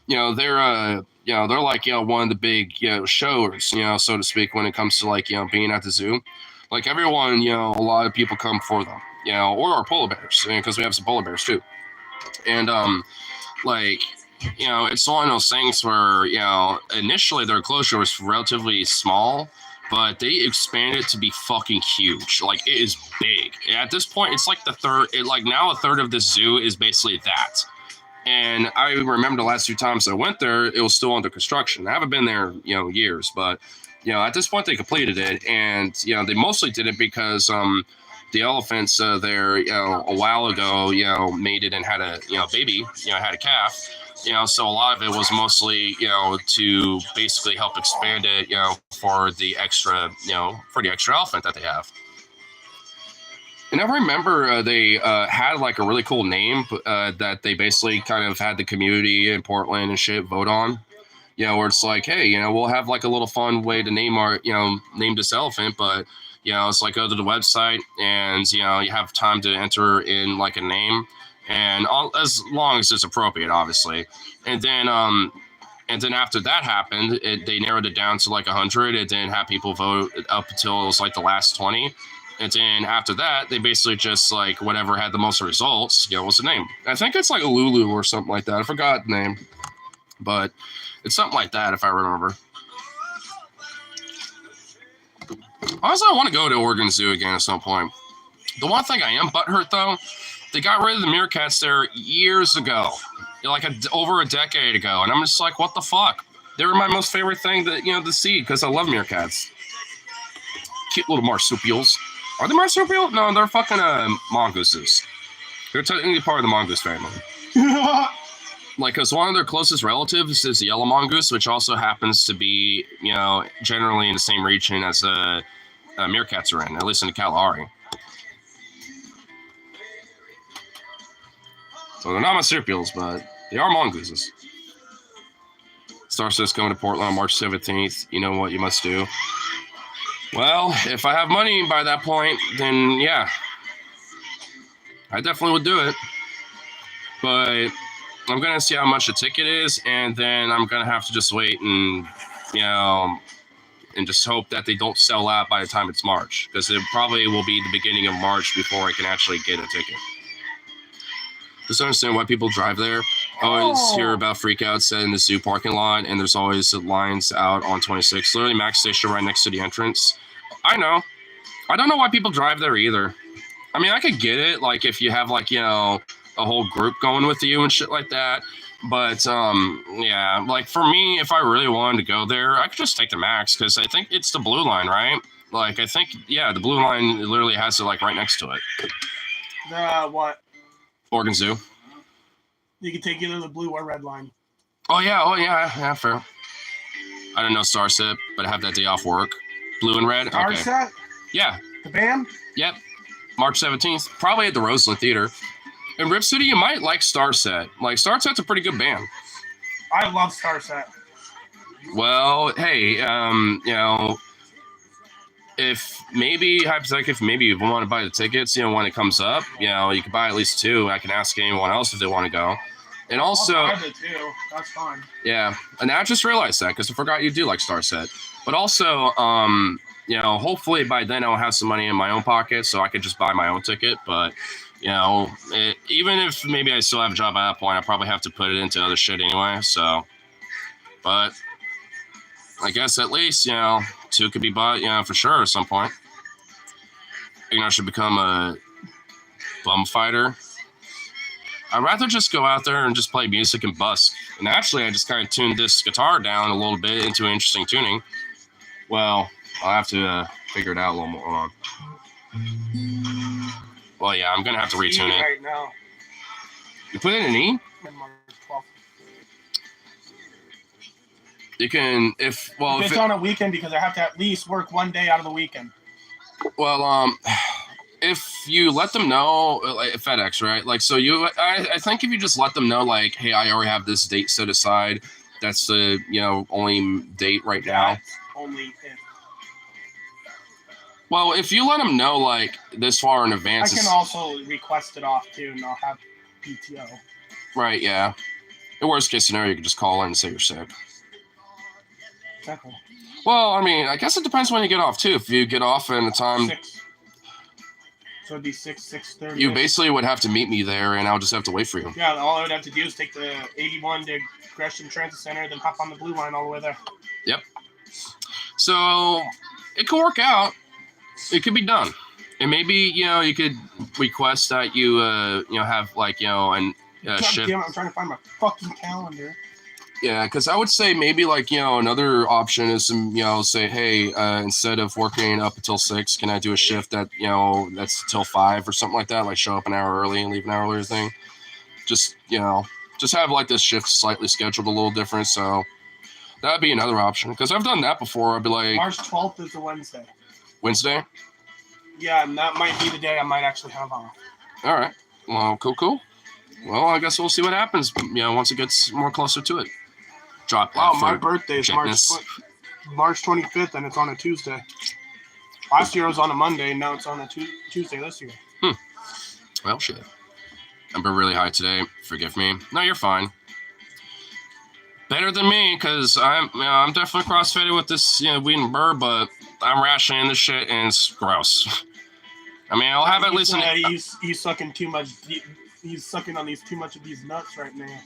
They're like one of the big shows, so to speak, when it comes to like being at the zoo. Like everyone, a lot of people come for them, or our polar bears, because we have some polar bears too. And like it's one of those things where initially their enclosure was relatively small, but they expanded to be fucking huge. Like, it is big. At this point, it's like now a third of the zoo is basically that. And I remember the last few times I went there, it was still under construction. I haven't been there, years, but at this point they completed it, and they mostly did it because the elephants there, a while ago, mated and had a baby, had a calf. So a lot of it was mostly, to basically help expand it, for the extra elephant that they have. And I remember they had like a really cool name that they basically kind of had the community in Portland and shit vote on. Where it's like, hey, we'll have like a little fun way to name this elephant, but it's like go to the website and you have time to enter in like a name, and as long as it's appropriate, obviously. And then after that happened, they narrowed it down to like 100, and then had people vote up until it was like the last 20. And then after that, they basically just like whatever had the most results, was the name. I think it's like a Lulu or something like that. I forgot the name, but it's something like that if I remember. Honestly, I want to go to Oregon Zoo again at some point. The one thing I am butthurt though, they got rid of the meerkats there years ago, like over a decade ago, and I'm just like, what the fuck? They were my most favorite thing to see because I love meerkats. Cute little marsupials. Are they marsupial? No, they're fucking mongooses. They're technically part of the mongoose family. Like, because one of their closest relatives is the yellow mongoose, which also happens to be, generally in the same region as meerkats are in, at least in the Kalahari. So they're not marsupials, but they are mongooses. Starset's going to Portland on March 17th. You know what you must do. Well, if I have money by that point, then yeah, I definitely would do it. But I'm going to see how much the ticket is, and then I'm going to have to just wait and, and just hope that they don't sell out by the time it's March, because it probably will be the beginning of March before I can actually get a ticket. Just understand why people drive there. I always hear about freakouts in the zoo parking lot, and there's always lines out on 26. Literally, Max Station right next to the entrance. I know. I don't know why people drive there either. I mean, I could get it, like, if you have, like, a whole group going with you and shit like that. But, yeah, like, for me, if I really wanted to go there, I could just take the Max, because I think it's the blue line, right? Like, I think, yeah, the blue line literally has it, like, right next to it. What? Oregon Zoo. You can take either the blue or red line. Oh, yeah, fair. I didn't know Starset, but I have that day off work. Blue and red? Okay. Starset? Yeah. The band? Yep. March 17th. Probably at the Roseland Theater. In Rip City, you might like Starset. Like, Starset's a pretty good band. I love Starset. Well, hey, if maybe, hypothetically, if maybe you want to buy the tickets, when it comes up, you can buy at least 2. I can ask anyone else if they want to go. And also, I'll buy the 2. That's fine. Yeah, and I just realized that because I forgot you do like Starset. But also, hopefully by then I'll have some money in my own pocket, so I could just buy my own ticket. But even if maybe I still have a job at that point, I probably have to put it into other shit anyway. So, but I guess at least 2 could be bought, for sure at some point. Ignar should become a bum fighter. I'd rather just go out there and just play music and busk. And actually, I just kind of tuned this guitar down a little bit into an interesting tuning. Well, I'll have to figure it out a little more. Hold on. Well, yeah, I'm going to have to retune it. Right now. You put it in E? You can, if it's on a weekend, because I have to at least work one day out of the weekend. Well, if you let them know, like FedEx, right? Like, so I think if you just let them know, like, hey, I already have this date set aside. That's the, only date right now. only if. Well, if you let them know like this far in I advance, can also request it off too, and I'll have PTO. right? Yeah. The worst case scenario, you can just call in and say you're sick. Exactly. Well, I mean, I guess it depends when you get off too. If you get off in the time, 6. So it'd be 6:30. you basically would have to meet me there, and I'll just have to wait for you. Yeah, all I would have to do is take the 81 to Gresham Transit Center, then hop on the blue line all the way there. Yep. So it could work out. It could be done, and maybe you could request that you have like and God shift. damn it, I'm trying to find my fucking calendar. Yeah, because I would say maybe like another option is say, hey, instead of working up until 6, can I do a shift that that's till 5 or something like that, like show up an hour early and leave an hour earlier thing. Just just have like this shift slightly scheduled a little different. So that'd be another option, because I've done that before. I'd be like, March 12th is a Wednesday. Wednesday. Yeah, and that might be the day I might actually have off. All right. Well, cool. Well, I guess we'll see what happens. Once it gets more closer to it. Drop. Wow, my birthday is March 25th, and it's on a Tuesday. Last year it was on a Monday, and now it's on a Tuesday this year. Well, shit. I've been really high today. Forgive me. No, you're fine. Better than me, because I'm definitely crossfaded with this weed and burr, but I'm rationing this shit, and it's gross. I mean, I'll have at least he's sucking too much. He's sucking on too much of these nuts right now.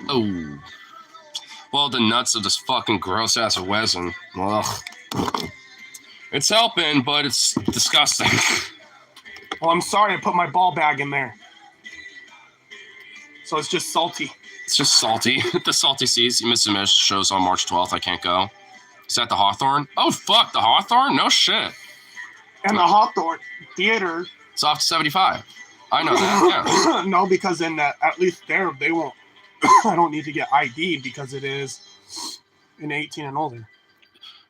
Oh. Well, the nuts of this fucking gross ass resin. Ugh. It's helping, but it's disgusting. Well, I'm sorry I put my ball bag in there. So it's just salty. It's just salty. The Salty Seas. You missed a miss. Shows on March 12th. I can't go. Is that the Hawthorne? Oh, fuck. The Hawthorne? No shit. And the Hawthorne Theater. It's off to 75. I know that. Yeah. No, because at least there, they won't. I don't need to get ID because it is an 18 and older.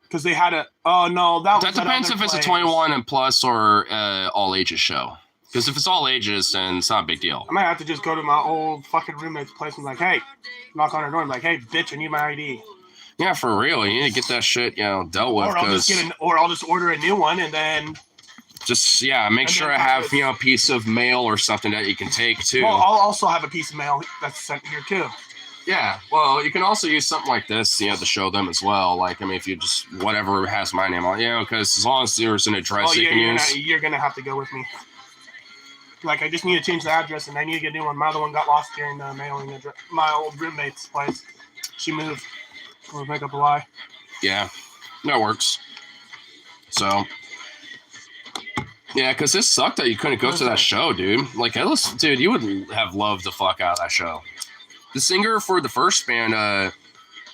Because they had a. Oh, no. That depends if it's a 21 and plus or all ages show. Because if it's all ages, then it's not a big deal. I might have to just go to my old fucking roommate's place and be like, hey, knock on her door and be like, hey, bitch, I need my ID. Yeah, for real. You need to get that shit, dealt with. Or I'll just order a new one and then. Just, make sure I have, a piece of mail or something that you can take, too. Well, I'll also have a piece of mail that's sent here, too. Yeah, well, you can also use something like this, to show them as well. Like, I mean, if you just, whatever has my name on it, because as long as there's an address you can use. You're going to have to go with me. Like, I just need to change the address, and I need to get a new one. My other one got lost during the mailing address. My old roommate's place. She moved. We'll make up a lie. Yeah, that works. So... yeah, because this sucked that you couldn't go to that show, dude. Like, dude, you would have loved the fuck out of that show. The singer for the first band,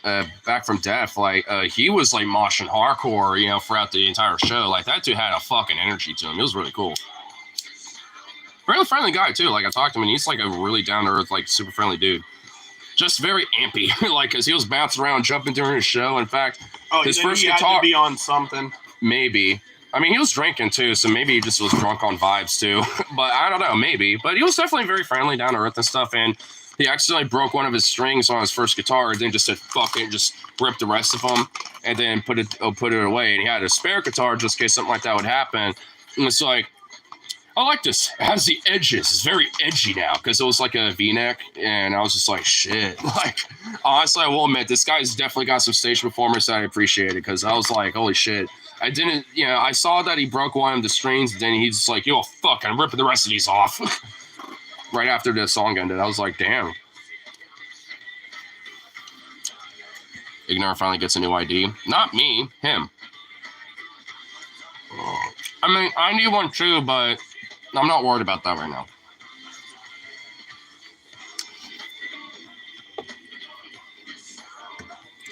Back from Death, like, he was, like, moshing hardcore, throughout the entire show. Like, that dude had a fucking energy to him. It was really cool. Really friendly guy, too. Like, I talked to him, and he's, like, a really down-to-earth, like, super friendly dude. Just very ampy, like, because he was bouncing around, jumping during his show. In fact, his first guitar... had to be on something. Maybe. I mean, he was drinking, too, so maybe he just was drunk on vibes, too. But I don't know, maybe. But he was definitely very friendly, down to earth and stuff, and he accidentally broke one of his strings on his first guitar, and then just said, fuck it, just ripped the rest of them, and then put it away. And he had a spare guitar just in case something like that would happen. And it's like, I like this. It has the edges. It's very edgy now, because it was like a V-neck, and I was just like, shit. Like, honestly, I will admit, this guy's definitely got some stage performance that I appreciated, because I was like, holy shit. I didn't, I saw that he broke one of the strings, and then he's just like, yo, fuck, I'm ripping the rest of these off. Right after the song ended, I was like, damn. Ignar finally gets a new ID. Not me, him. I mean, I need one too, but I'm not worried about that right now.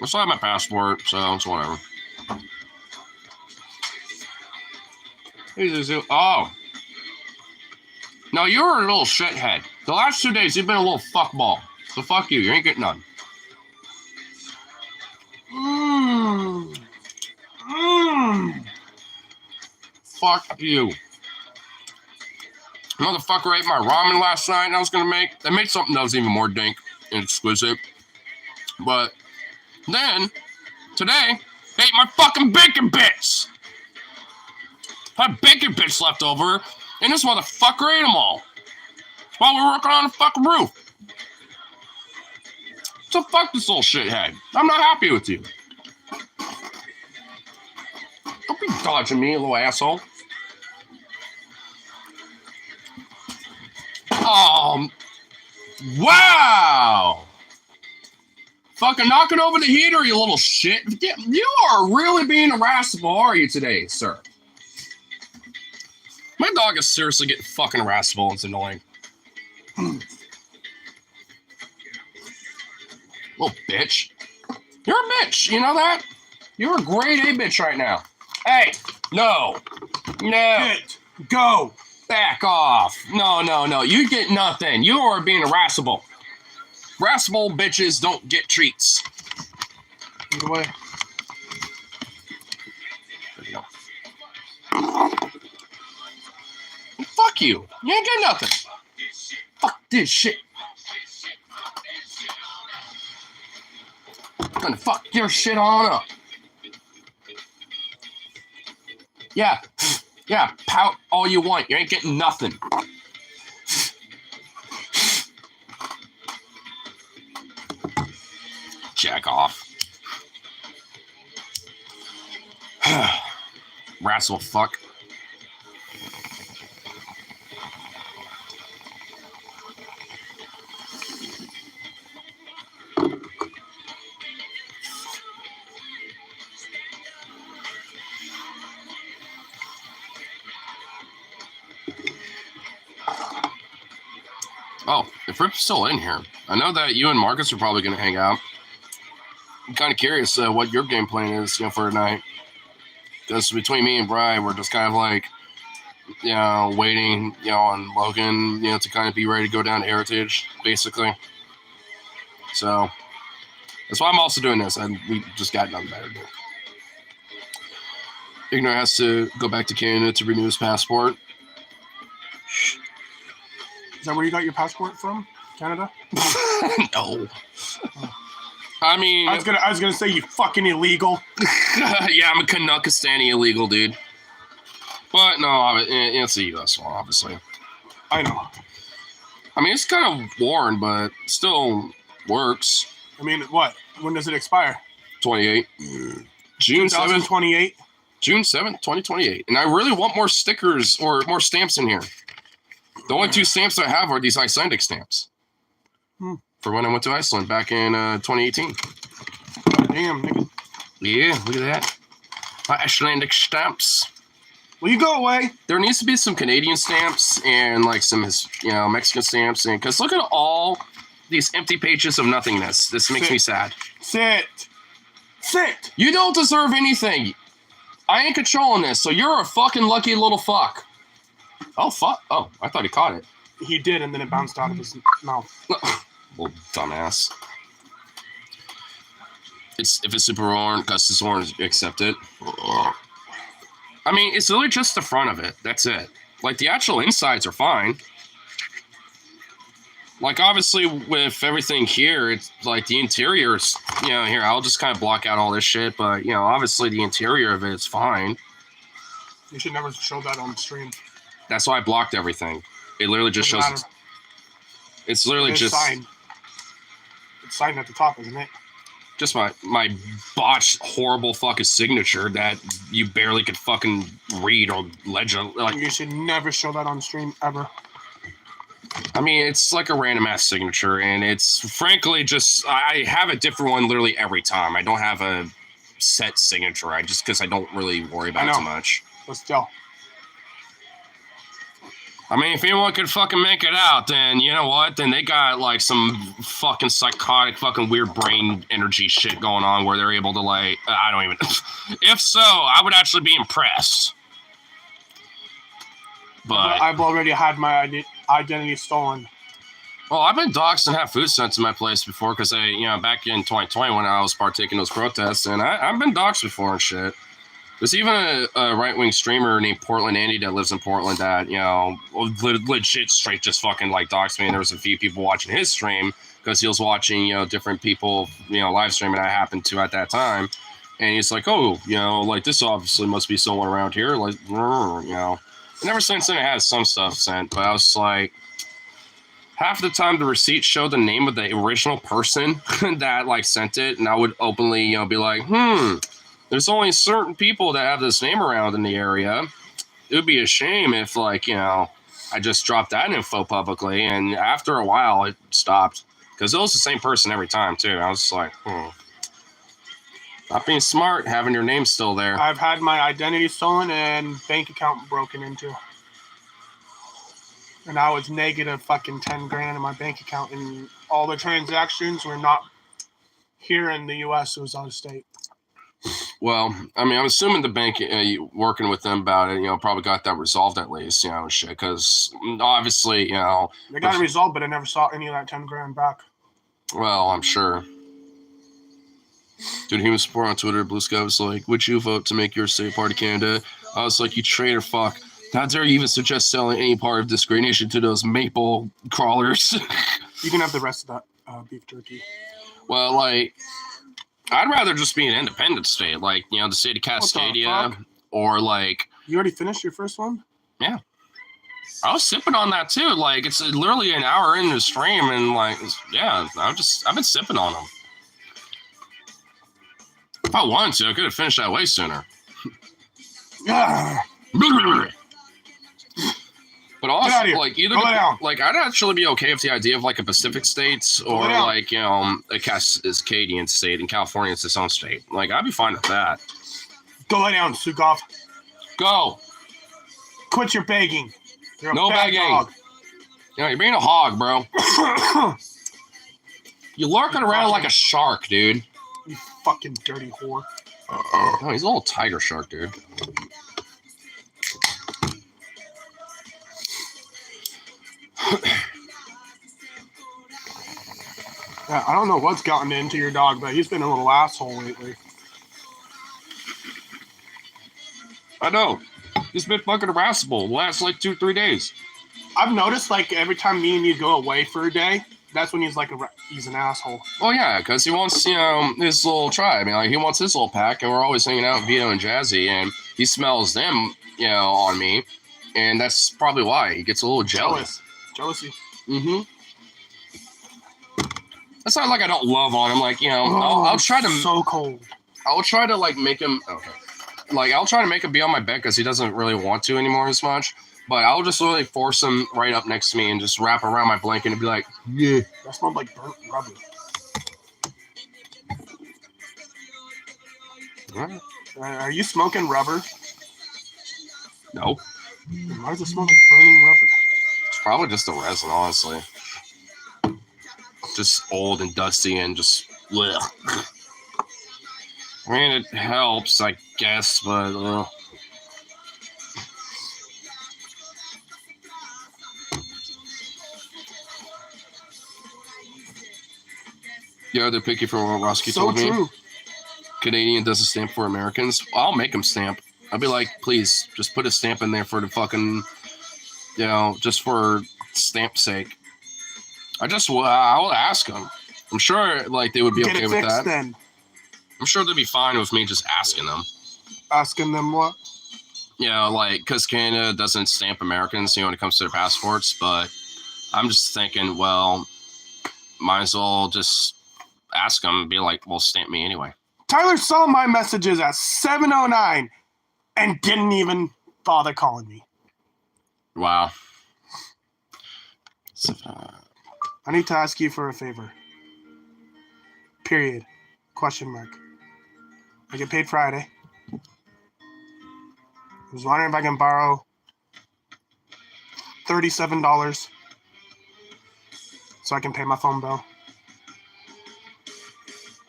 I still have my passport, so it's whatever. Oh. No, you're a little shithead. The last 2 days, you've been a little fuckball. So fuck you. You ain't getting none. Fuck you. Motherfucker ate my ramen last night and I was going to make. I made something that was even more dank and exquisite. But then, Today, ate my fucking bacon bits. Had bacon bits left over, and this motherfucker ate them all. While we were working on the fucking roof. So fuck this little shithead. I'm not happy with you. Don't be dodging me, you little asshole. Wow! Fucking knocking over the heater, you little shit. You are really being irascible, are you today, sir? My dog is seriously getting fucking irascible. It's annoying. Little bitch. You're a bitch, you know that? You're a grade A bitch right now. Hey, no. Hit. Go. Back off. No. You get nothing. You are being irascible. Irascible bitches don't get treats. Get away. There you go. Fuck you. You ain't get nothing. Fuck this shit. I'm gonna fuck your shit on up. Yeah, pout all you want. You ain't getting nothing. Jack off. Rascal fuck. Oh, if Rip's still in here, I know that you and Marcus are probably going to hang out. I'm kind of curious what your game plan is, for tonight. Because between me and Bri, we're just kind of like, waiting, on Logan, to kind of be ready to go down to Heritage, basically. So that's why I'm also doing this. We just got nothing better to do. Ignar has to go back to Canada to renew his passport. Is that where you got your passport from? Canada? No. I mean, I was gonna say you fucking illegal. Yeah, I'm a Canuckistani illegal, dude. But no, it's a U.S. one, obviously. I know. I mean, it's kind of worn, but still works. I mean, what? When does it expire? 28. June 7th. 2028? June 7th, 2028. And I really want more stickers or more stamps in here. The only two stamps I have are these Icelandic stamps. For when I went to Iceland back in 2018. Damn, nigga. Yeah, look at that. My Icelandic stamps. Will you go away? There needs to be some Canadian stamps and like some, Mexican stamps. And because look at all these empty pages of nothingness. This makes me sad. Sit. You don't deserve anything. I ain't controlling this, so you're a fucking lucky little fuck. Oh, fuck. Oh, I thought he caught it. He did, and then it bounced out of his mouth. Little dumbass. If it's super worn, Gus's worn, accept it. I mean, it's literally just the front of it. That's it. Like, the actual insides are fine. Like, obviously, with everything here, it's like the interior's, here, I'll just kind of block out all this shit, but, obviously the interior of it is fine. You should never show that on stream. That's why I blocked everything. It literally just shows. Matter. It's literally just signed. It's signed at the top, isn't it? Just my botched, horrible fucking signature that you barely could fucking read or legend. Like, you should never show that on stream ever. I mean, it's like a random ass signature, and it's frankly just I have a different one literally every time. I don't have a set signature. Because I don't really worry about it too much. Let's go. I mean, if anyone could fucking make it out, then you know what? Then they got like some fucking psychotic, fucking weird brain energy shit going on where they're able to I don't even. If so, I would actually be impressed. But I've already had my identity stolen. Well, I've been doxxed and had food sent to my place before because back in 2020 when I was partaking in those protests, and I've been doxxed before and shit. There's even a right-wing streamer named Portland Andy that lives in Portland that, legit straight just fucking doxed me. And there was a few people watching his stream because he was watching, different people, live stream, and I happened to at that time. And he's like, oh, like this obviously must be someone around here. Like, And ever since then, it has some stuff sent. But I was like, half the time the receipt showed the name of the original person that like sent it. And I would openly, be like, there's only certain people that have this name around in the area. It would be a shame if like, I just dropped that info publicly. And after a while, it stopped. Because it was the same person every time, too. I was just like, Not being smart, having your name still there. I've had my identity stolen and bank account broken into. And I was negative fucking 10 grand in my bank account. And all the transactions were not here in the U.S. It was out of state. Well, I mean, I'm assuming the bank, working with them about it, probably got that resolved at least, shit. Because obviously, They got it resolved, but I never saw any of that 10 grand back. Well, I'm sure. Dude, human support on Twitter, Blue Sky was like, would you vote to make your state part of Canada? I was like, you traitor fuck. How dare you even suggest selling any part of this great nation to those maple crawlers? You can have the rest of that beef jerky. Well, like, I'd rather just be an independent state, like, the state of Cascadia, or like... You already finished your first one? Yeah. I was sipping on that too. Like, it's literally an hour into the stream, and like, yeah, I've been sipping on them. If I wanted to, I could have finished that way sooner. But also, like, either like I'd actually be okay with the idea of like a Pacific states or like a Cascadian state, and California is its own state. Like, I'd be fine with that. Go lay down, Sukov. Go. Quit your begging. You're a no bad begging. dog. You're being a hog, bro. You're lurking around like a shark, dude. You fucking dirty whore. Oh, he's a little tiger shark, dude. Yeah, I don't know what's gotten into your dog, but he's been a little asshole lately. I know. He's been fucking irascible the last like 2-3 days. I've noticed like every time me and you go away for a day, that's when he's like he's an asshole. Well, yeah, because he wants his little tribe. Like, he wants his little pack, and we're always hanging out with Vito and Jazzy, and he smells them, on me, and that's probably why he gets a little jealous. Jealousy. Mm-hmm. It's not like I don't love on him. Like, I'll try to. So cold. I'll try to like make him. Okay. Like, I'll try to make him be on my bed because he doesn't really want to anymore as much. But I'll just really force him right up next to me and just wrap around my blanket and be like, yeah. That smelled like burnt rubber. Right. Are you smoking rubber? No. Why does it smell like burning rubber? It's probably just the resin, honestly. Just old and dusty and just blech. I mean, it helps, I guess, but yeah, they're picky for what Roski told me. So true. Canadian doesn't stamp for Americans. I'll make them stamp. I'll be like, please, just put a stamp in there for the fucking, just for stamp's sake. I'll ask them. I'm sure, like, they would be okay with that. Then. I'm sure they'd be fine with me just asking them. Asking them what? Like, because Canada doesn't stamp Americans, when it comes to their passports, but I'm just thinking, well, might as well just ask them and be like, well, stamp me anyway. Tyler saw my messages at 7:09 and didn't even bother calling me. Wow. I need to ask you for a favor. Period. Question mark. I get paid Friday. I was wondering if I can borrow $37 so I can pay my phone bill.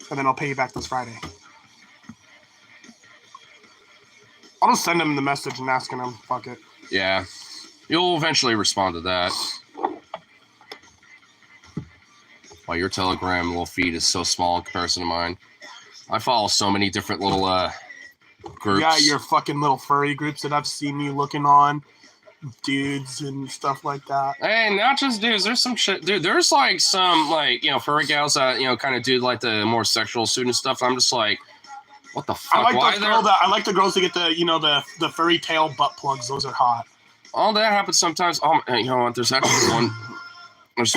And then I'll pay you back this Friday. I'll just send him the message and asking him. Fuck it. Yeah. You'll eventually respond to that. Wow, your Telegram little feed is so small in comparison to mine. I follow so many different little groups. Yeah, your fucking little furry groups that I've seen you looking on. Dudes and stuff like that. Hey, not just dudes. There's some shit. Dude, there's like some, like, furry gals that, kind of do like the more sexual student stuff. I'm just like, What the fuck? I like the girls that get the furry tail butt plugs. Those are hot. All that happens sometimes. Oh, you know what? There's actually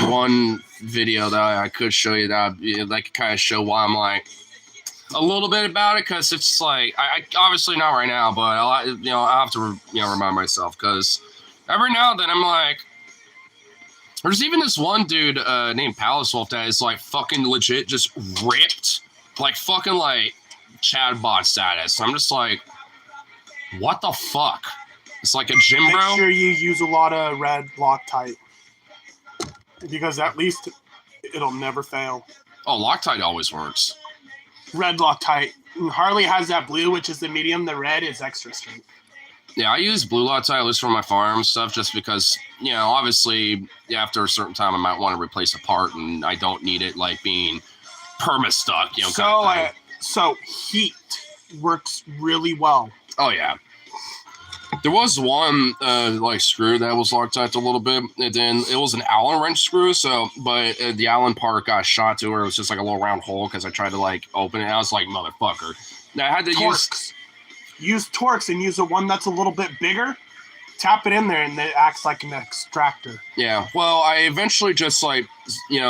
one video that I could show you that like kind of show why I'm like a little bit about it, because it's like I obviously not right now, but I have to remind myself, because every now and then I'm like, there's even this one dude named Palace Wolf that is like fucking legit just ripped, like fucking like Chadbot status. I'm just like, what the fuck? It's like a gym bro. Make sure you use a lot of red Loctite, because at least it'll never fail. Oh, Loctite always works. Red Loctite. Harley has that blue, which is the medium. The red is extra strength. Yeah, I use blue Loctite at least for my firearm stuff, just because, obviously after a certain time I might want to replace a part, and I don't need it like being perma-stuck, So heat works really well. Oh, yeah. There was one screw that was Loctite a little bit, and then it was an Allen wrench screw. But the Allen part got shot to where it was just like a little round hole, because I tried to like open it. And I was like, motherfucker. I had to use Torx and use the one that's a little bit bigger. Tap it in there, and it acts like an extractor. Yeah. Well, I eventually just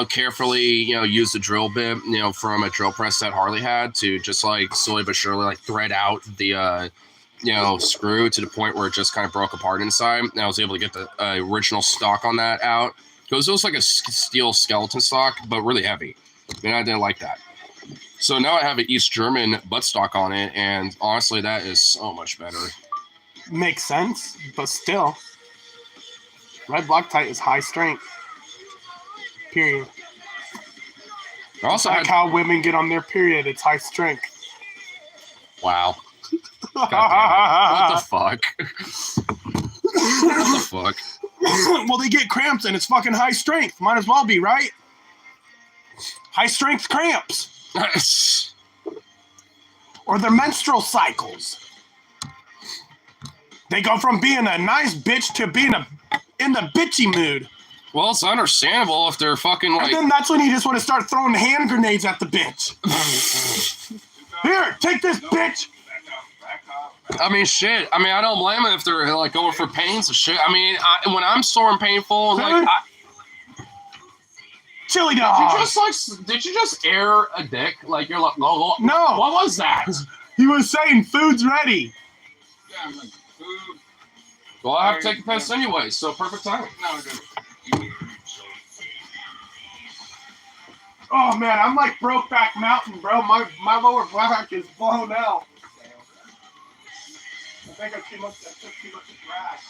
carefully use the drill bit from a drill press that Harley had to just like slowly but surely thread out the screw to the point where it just kind of broke apart inside. And I was able to get the original stock on that out, because it was like a steel skeleton stock, but really heavy. And I didn't like that. So now I have an East German buttstock on it, and honestly, that is so much better. Makes sense, but still, red Loctite is high strength. Period. I also like how women get on their period. It's high strength. Wow. God damn it. What the fuck? What the fuck? Well, they get cramps and it's fucking high strength. Might as well be, right? High strength cramps. Or their menstrual cycles. They go from being a nice bitch to being in the bitchy mood. Well, it's understandable if they're fucking like... And then that's when you just want to start throwing hand grenades at the bitch. Here, take this, bitch. I mean, shit. I mean, I don't blame them if they're like going for pains and shit. I mean, when I'm sore and painful, like, chili dog. Did you just air a dick? Like, you're like, no. What was that? He was saying food's ready. Yeah, I'm like, food. Well, I have to take a piss anyway, so perfect timing. No, dude. Oh man, I'm like Brokeback Mountain, bro. My lower back is blown out. I think I took too much grass.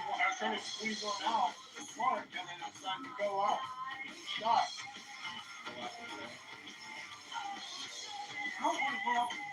I'm trying to squeeze one out, and then it's time to go out. Stop. I don't want to go out with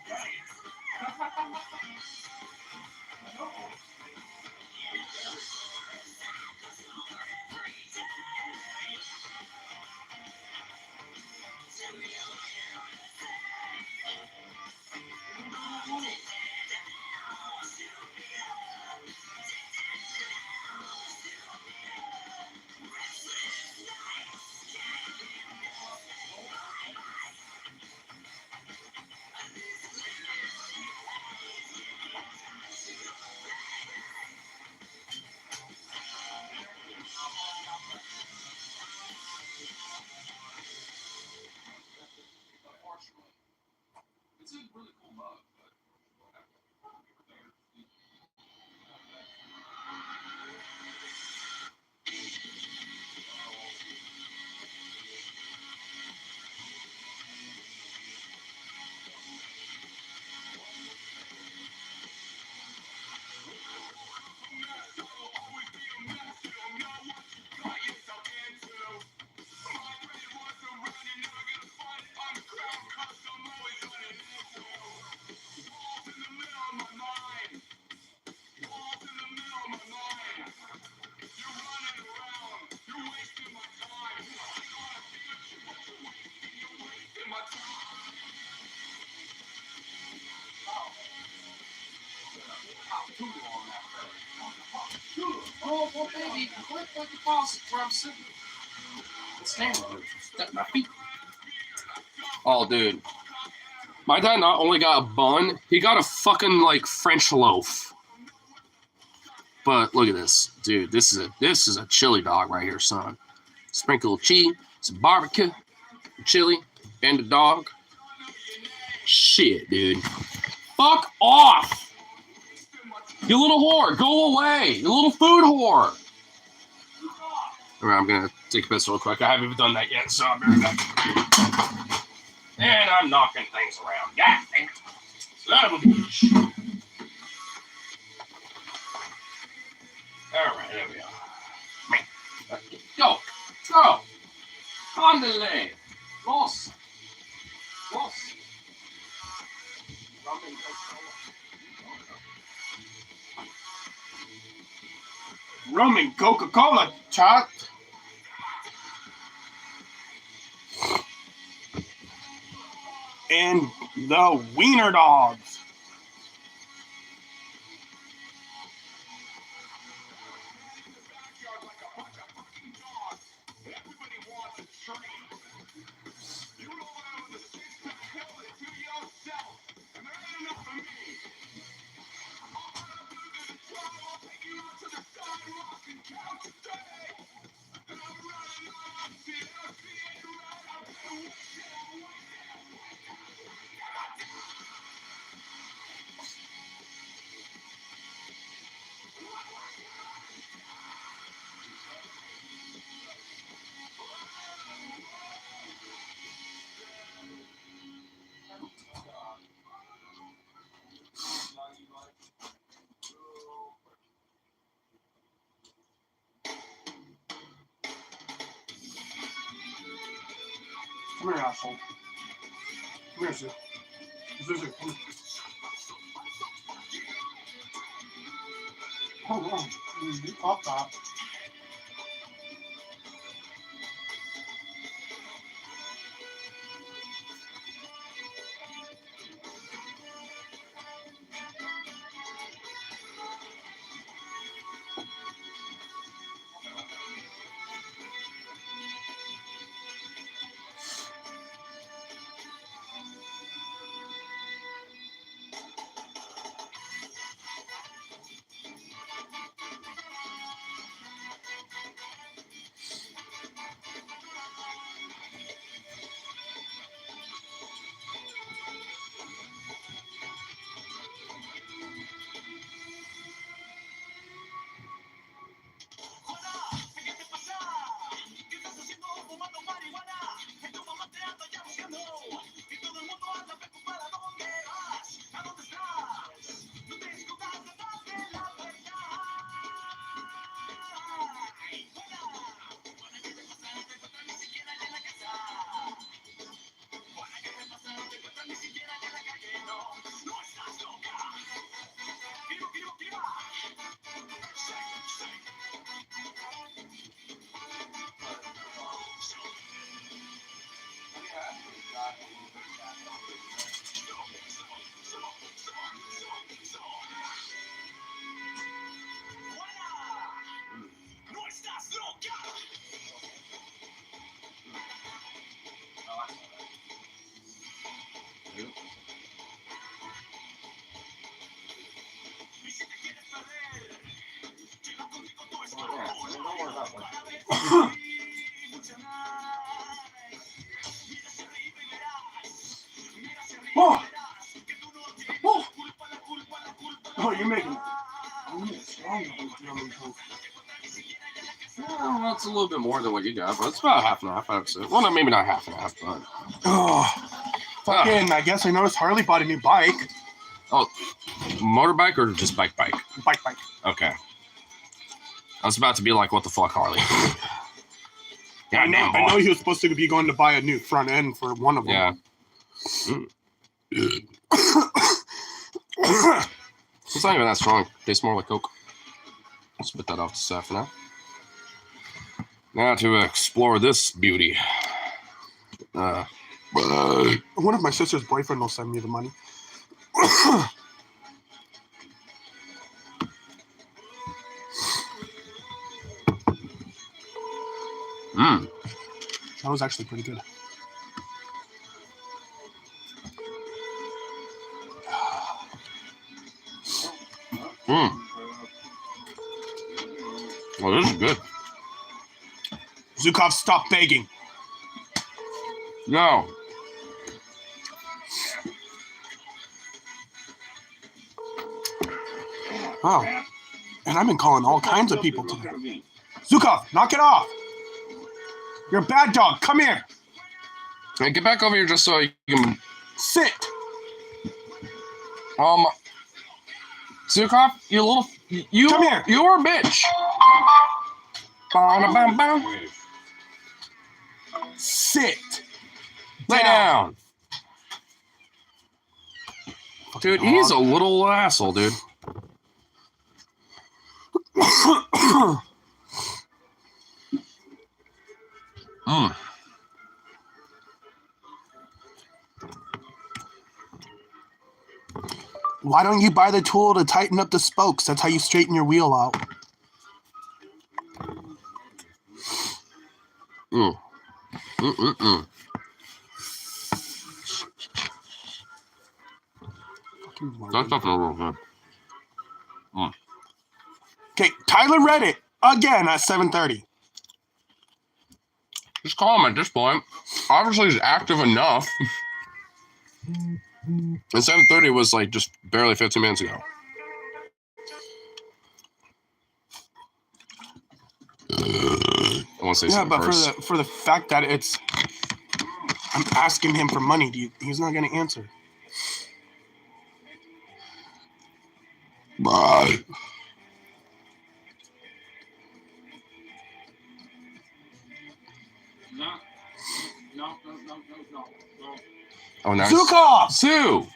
Oh, well, baby, quit like the boss where I'm sitting. Stand on it. Step my feet. Oh, dude. My dad not only got a bun, he got a fucking, like, French loaf. But look at this. Dude, this is a chili dog right here, son. Sprinkle of cheese, some barbecue, chili, and a dog. Shit, dude. Fuck off! You little whore, go away! You little food whore! Alright, I'm gonna take a piss real quick. I haven't even done that yet, so I'll be right back. And I'm knocking things around. Yeah, son of a bitch. Alright, there we go. Go! Go! Andale! Los! Rum and Coca-Cola, chat. And the Wiener Dogs. Come here, asshole. Come here, Sue. Come here. Hold on. You pop that. Oh! Oh! Oh, you're making Well, that's a little bit more than what you got, but it's about half and a half, I would say. Well, no, maybe not half and a half, but... Oh, fucking, I guess I noticed Harley bought a new bike. Oh, motorbike or just bike? Bike. Okay. I was about to be like, what the fuck, Harley? I know he was supposed to be going to buy a new front end for one of them. Yeah. It's not even that strong. Tastes more like Coke. I'll spit that off to side for now. Now to explore this beauty. One of my sister's boyfriend will send me the money. Mm. That was actually pretty good. Mm. Well, this is good. Zukov, stop begging. No. Oh. And I've been calling all kinds of people today. Zukov, knock it off. You're a bad dog. Come here. Hey, get back over here just so you can... Sit. Zukov, you little... You, Come here. You're a bitch. Ba-da-bam-bam. Sit. Lay down. Dude, he's a little asshole, dude. Mm. Why don't you buy the tool to tighten up the spokes? That's how you straighten your wheel out. Mm. Mm-mm-mm. That's definitely a little good. Mm. Okay, Tyler read it again at 7:30. Just call him at this point. Obviously, he's active enough. And 7:30 was like just barely 15 minutes ago. I want to say Yeah, something but first. for the fact that I'm asking him for money, he's not going to answer. Bye. No. Oh, nice. Zukov! Sue!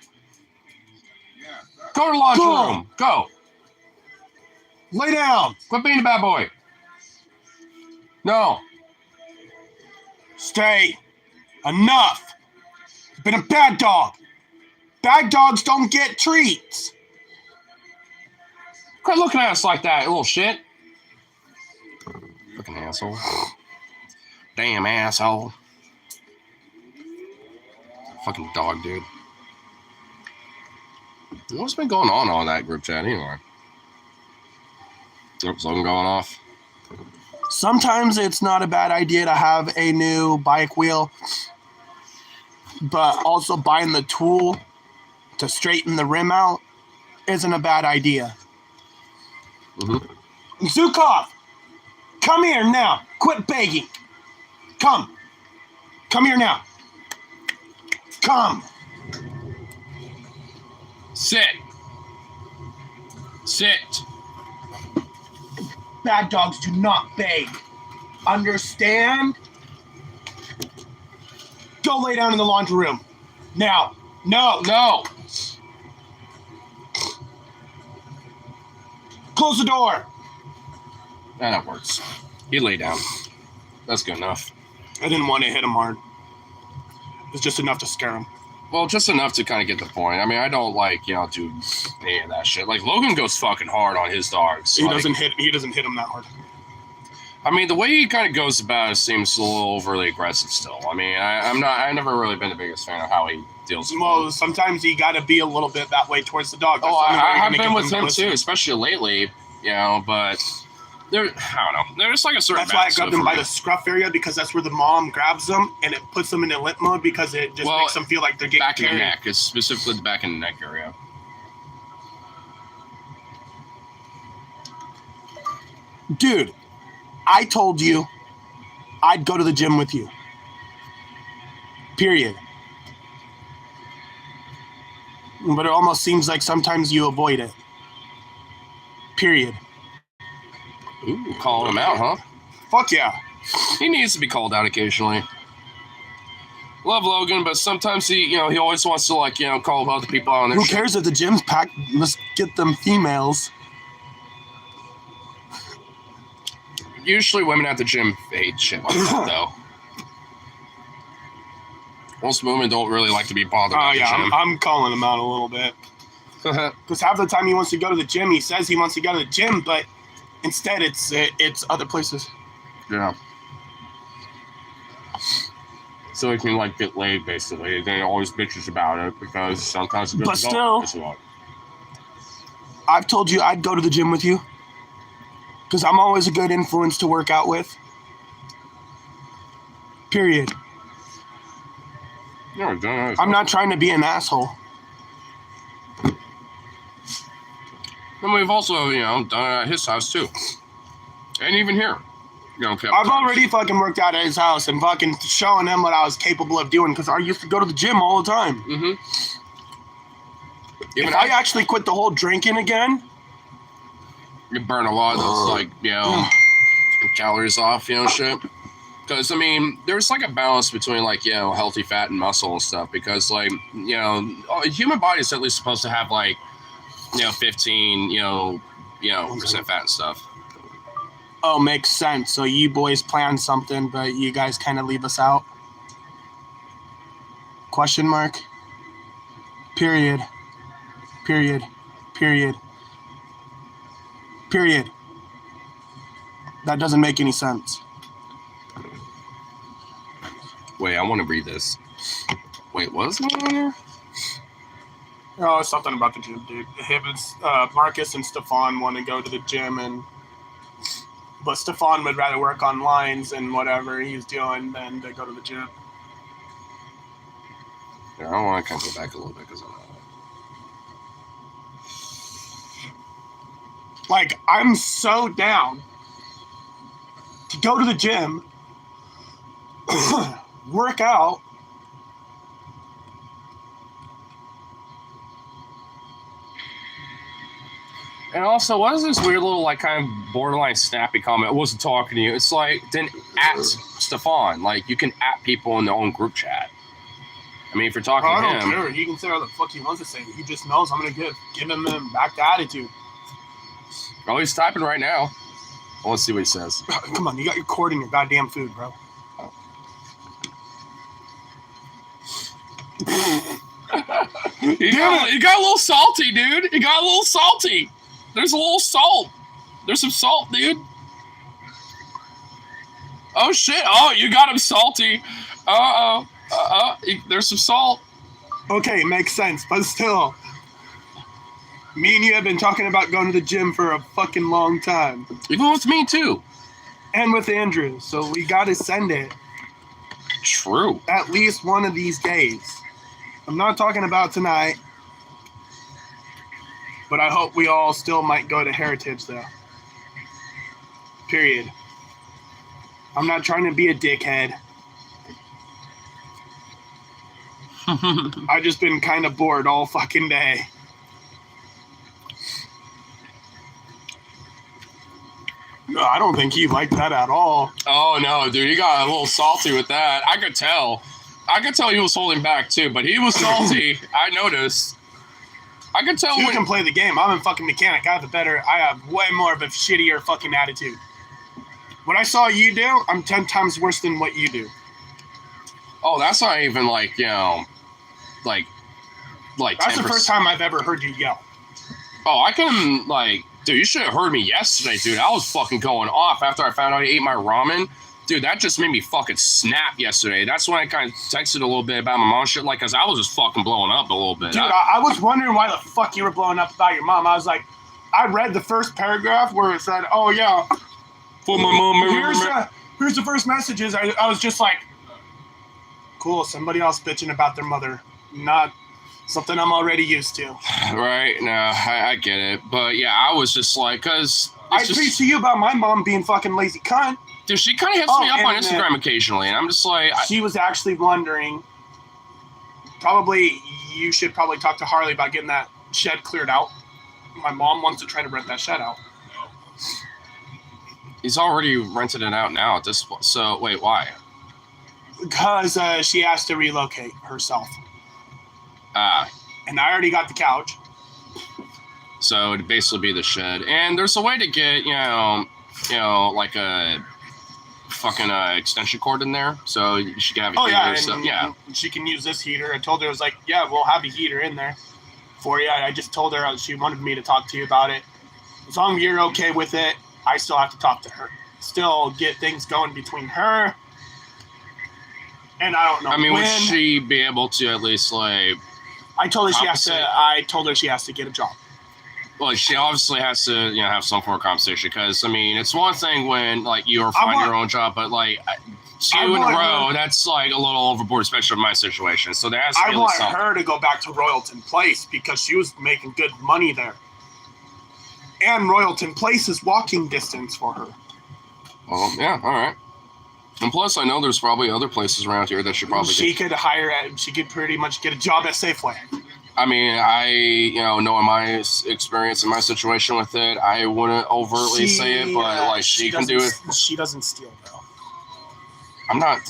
Yeah. Go to the laundry Go. room. Go. Lay down! Quit being a bad boy. No. Stay! Enough! You've been a bad dog! Bad dogs don't get treats! Quit looking at us like that, you little shit. Fucking asshole. Damn asshole. Fucking dog, dude. What's been going on that group chat anyway? Oops, something going off. Sometimes it's not a bad idea to have a new bike wheel, but also buying the tool to straighten the rim out isn't a bad idea. Mm-hmm. Zukov! Come here now! Quit begging! Come! Come here now! Come! Sit. Sit. Bad dogs do not beg. Understand? Go lay down in the laundry room. Now. No. No. Close the door. That works. He lay down. That's good enough. I didn't want to hit him hard. It was just enough to scare him. Well, just enough to kind of get the point. I mean, I don't do any of that shit. Like, Logan goes fucking hard on his dogs. He doesn't hit him that hard. I mean, the way he kind of goes about it seems a little overly aggressive still. I mean, I've never really been the biggest fan of how he deals with Well, them. sometimes you got to be a little bit that way towards the dog. Oh, I have been with him listen. too, especially lately, but I don't know. There's like a certain That's why I balance grabbed to it him for by me. the scruff area, because that's where the mom grabs them and it puts them in limp mode, because it just makes them feel like they're getting back in the carried. neck. It's specifically the back in the neck area. Dude, I told you I'd go to the gym with you. Period. But it almost seems like sometimes you avoid it. Period. Ooh, calling him out, huh? Fuck yeah. He needs to be called out occasionally. Love Logan, but sometimes he always wants to call other people out on their Who shit. cares if the gym's packed? Let's get them females. Usually women at the gym hate shit like that, though. Most women don't really like to be bothered Oh at yeah, the gym. I'm calling him out a little bit. Because half the time he wants to go to the gym, he says he wants to go to the gym, but instead it's other places. Yeah. so he can like get laid basically. And then he always bitches about it because sometimes it But still, I've told you I'd go to the gym with you because I'm always a good influence to work out with. Period. No, I'm not trying to be an asshole. And we've also, done it at his house too. And even here. I've already fucking worked out at his house and fucking showing him what I was capable of doing because I used to go to the gym all the time. Mm-hmm. If I actually quit the whole drinking again, you burn a lot of those, calories off, shit. Because, there's, like, a balance between, healthy fat and muscle and stuff. Because, a human body is at least supposed to have, 15, percent fat and stuff. Oh, makes sense. So you boys plan something, but you guys kind of leave us out? Question mark? Period. Period. Period. Period. That doesn't make any sense. Wait, I want to read this. Wait, what is going on here? Oh, it's something about the gym, dude. Him and Marcus and Stefan want to go to the gym, but Stefan would rather work on lines and whatever he's doing than to go to the gym. Yeah, I want to kind of go back a little bit because I'm so down to go to the gym, work out, and also, what is this weird little, kind of borderline snappy comment? I wasn't talking to you. It's then at Stefan. You can at people in their own group chat. If you're talking to him... I don't care. He can say what the fuck he wants to say. He just knows I'm going to give him back the attitude. Oh, he's typing right now. Well, let's see what he says. Come on, you got your cord in your goddamn food, bro. He got a little salty, dude. He got a little salty. There's a little salt. There's some salt, dude. Oh, shit. Oh, you got him salty. There's some salt. Okay, makes sense, but still. Me and you have been talking about going to the gym for a fucking long time. Even with me, too. And with Andrew, so we gotta send it. True. At least one of these days. I'm not talking about tonight. But I hope we all still might go to Heritage, though. Period. I'm not trying to be a dickhead. I've just been kind of bored all fucking day. No, I don't think he liked that at all. Oh, no, dude. He got a little salty with that. I could tell. He was holding back, too, but he was salty. I noticed. I can tell you can play the game. I'm a fucking mechanic. I have way more of a shittier fucking attitude. What I saw you do, I'm 10 times worse than what you do. Oh, that's not even like that's 10%. The first time I've ever heard you yell. Oh, I can dude, you should have heard me yesterday, dude. I was fucking going off after I found out he ate my ramen. Dude, that just made me fucking snap yesterday. That's when I kind of texted a little bit about my mom shit, because I was just fucking blowing up a little bit. Dude, I was wondering why the fuck you were blowing up about your mom. I was like, I read the first paragraph where it said, oh, yeah. For my mom. Here's the first messages. I was just like, cool, somebody else bitching about their mother. Not something I'm already used to. Right, no, I get it. But, yeah, I was just because... I preach to you about my mom being fucking lazy cunt. Dude, she kind of hits me up on Instagram occasionally, and I'm just she was actually wondering, you should probably talk to Harley about getting that shed cleared out. My mom wants to try to rent that shed out. He's already rented it out now at this point. So, wait, why? Because she has to relocate herself. And I already got the couch. So, it'd basically be the shed. And there's a way to get, like a... fucking extension cord in there, so she can have a heater. And she can use this heater. I told her, I was like, yeah, we'll have a heater in there for you. I just told her she wanted me to talk to you about it. As long as you're okay with it, I still have to talk to her. Still get things going between her And I don't know. I mean, when. would she be able to at least like? I told her she has to. compensate? I told her she has to get a job. Well, she obviously has to, have some form of compensation because I mean, it's one thing when like you're finding your own job, but like 2 in a row, that's like a little overboard, especially in my situation. So there has to be I want something. her to go back to Royalton Place because she was making good money there. And Royalton Place is walking distance for her. Well, yeah, all right. And plus, I know there's probably other places around here that she probably She could hire at. She could pretty much get a job at Safeway. I mean, knowing my experience in my situation with it, I wouldn't overtly say it, but like she can do it. She doesn't steal, though. I'm not.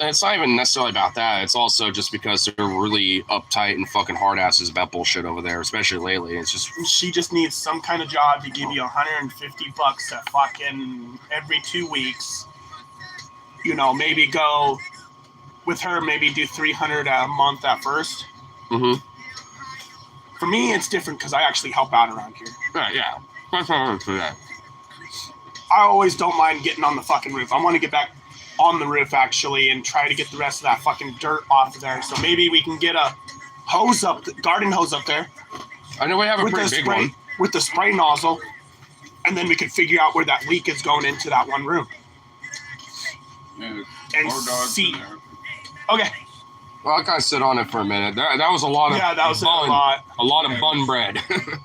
It's not even necessarily about that. It's also just because they're really uptight and fucking hard asses about bullshit over there, especially lately. It's just she just needs some kind of job to give you $150 to fucking every 2 weeks. Maybe go with her. Maybe do $300 a month at first. Mm-hmm. For me, it's different because I actually help out around here. Yeah. That's what I would do that. I always don't mind getting on the fucking roof. I want to get back on the roof, actually, and try to get the rest of that fucking dirt off of there. So maybe we can get a garden hose up there. I know we have a pretty big one. With the spray nozzle, and then we can figure out where that leak is going into that one room. Yeah, and see. Okay. Well, I gotta sit on it for a minute. That was a lot of that was bun, a lot of bun bread. It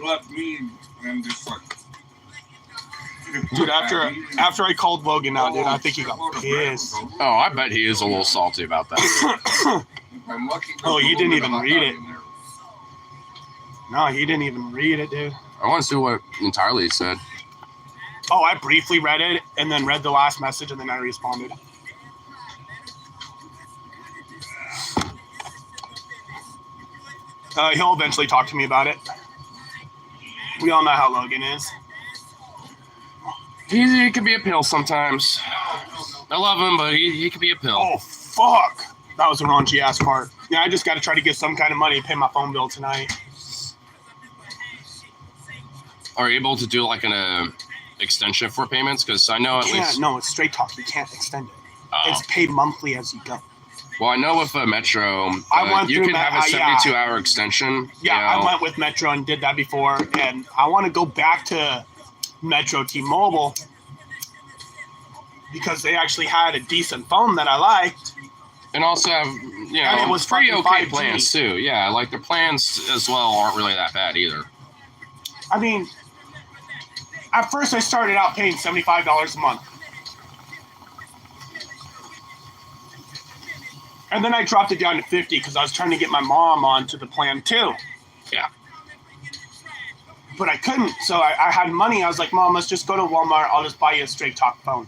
left me and just like. Dude, after I called Logan out, dude, I think he got pissed. Oh, I bet he is a little salty about that. Oh, you didn't even read it. No, he didn't even read it, dude. I want to see what entirely he said. Oh, I briefly read it and then read the last message and then I responded. He'll eventually talk to me about it. We all know how Logan is. He can be a pill sometimes. I love him, but he can be a pill. Oh, fuck. That was the raunchy ass part. Yeah, I just got to try to get some kind of money to pay my phone bill tonight. Are you able to do like an extension for payments? Because I know at least... No, it's straight talk. You can't extend it. Oh. It's paid monthly as you go. Well, I know with Metro, you can have a 72-hour extension. Yeah, I went with Metro and did that before, and I want to go back to Metro T-Mobile because they actually had a decent phone that I liked. And also have, and it was pretty okay 5G. plans too. Yeah, like the plans as well aren't really that bad either. I mean, at first I started out paying $75 a month. And then I dropped it down to $50 because I was trying to get my mom onto the plan too. Yeah. But I couldn't, so I had money. I was like, Mom, let's just go to Walmart. I'll just buy you a straight talk phone.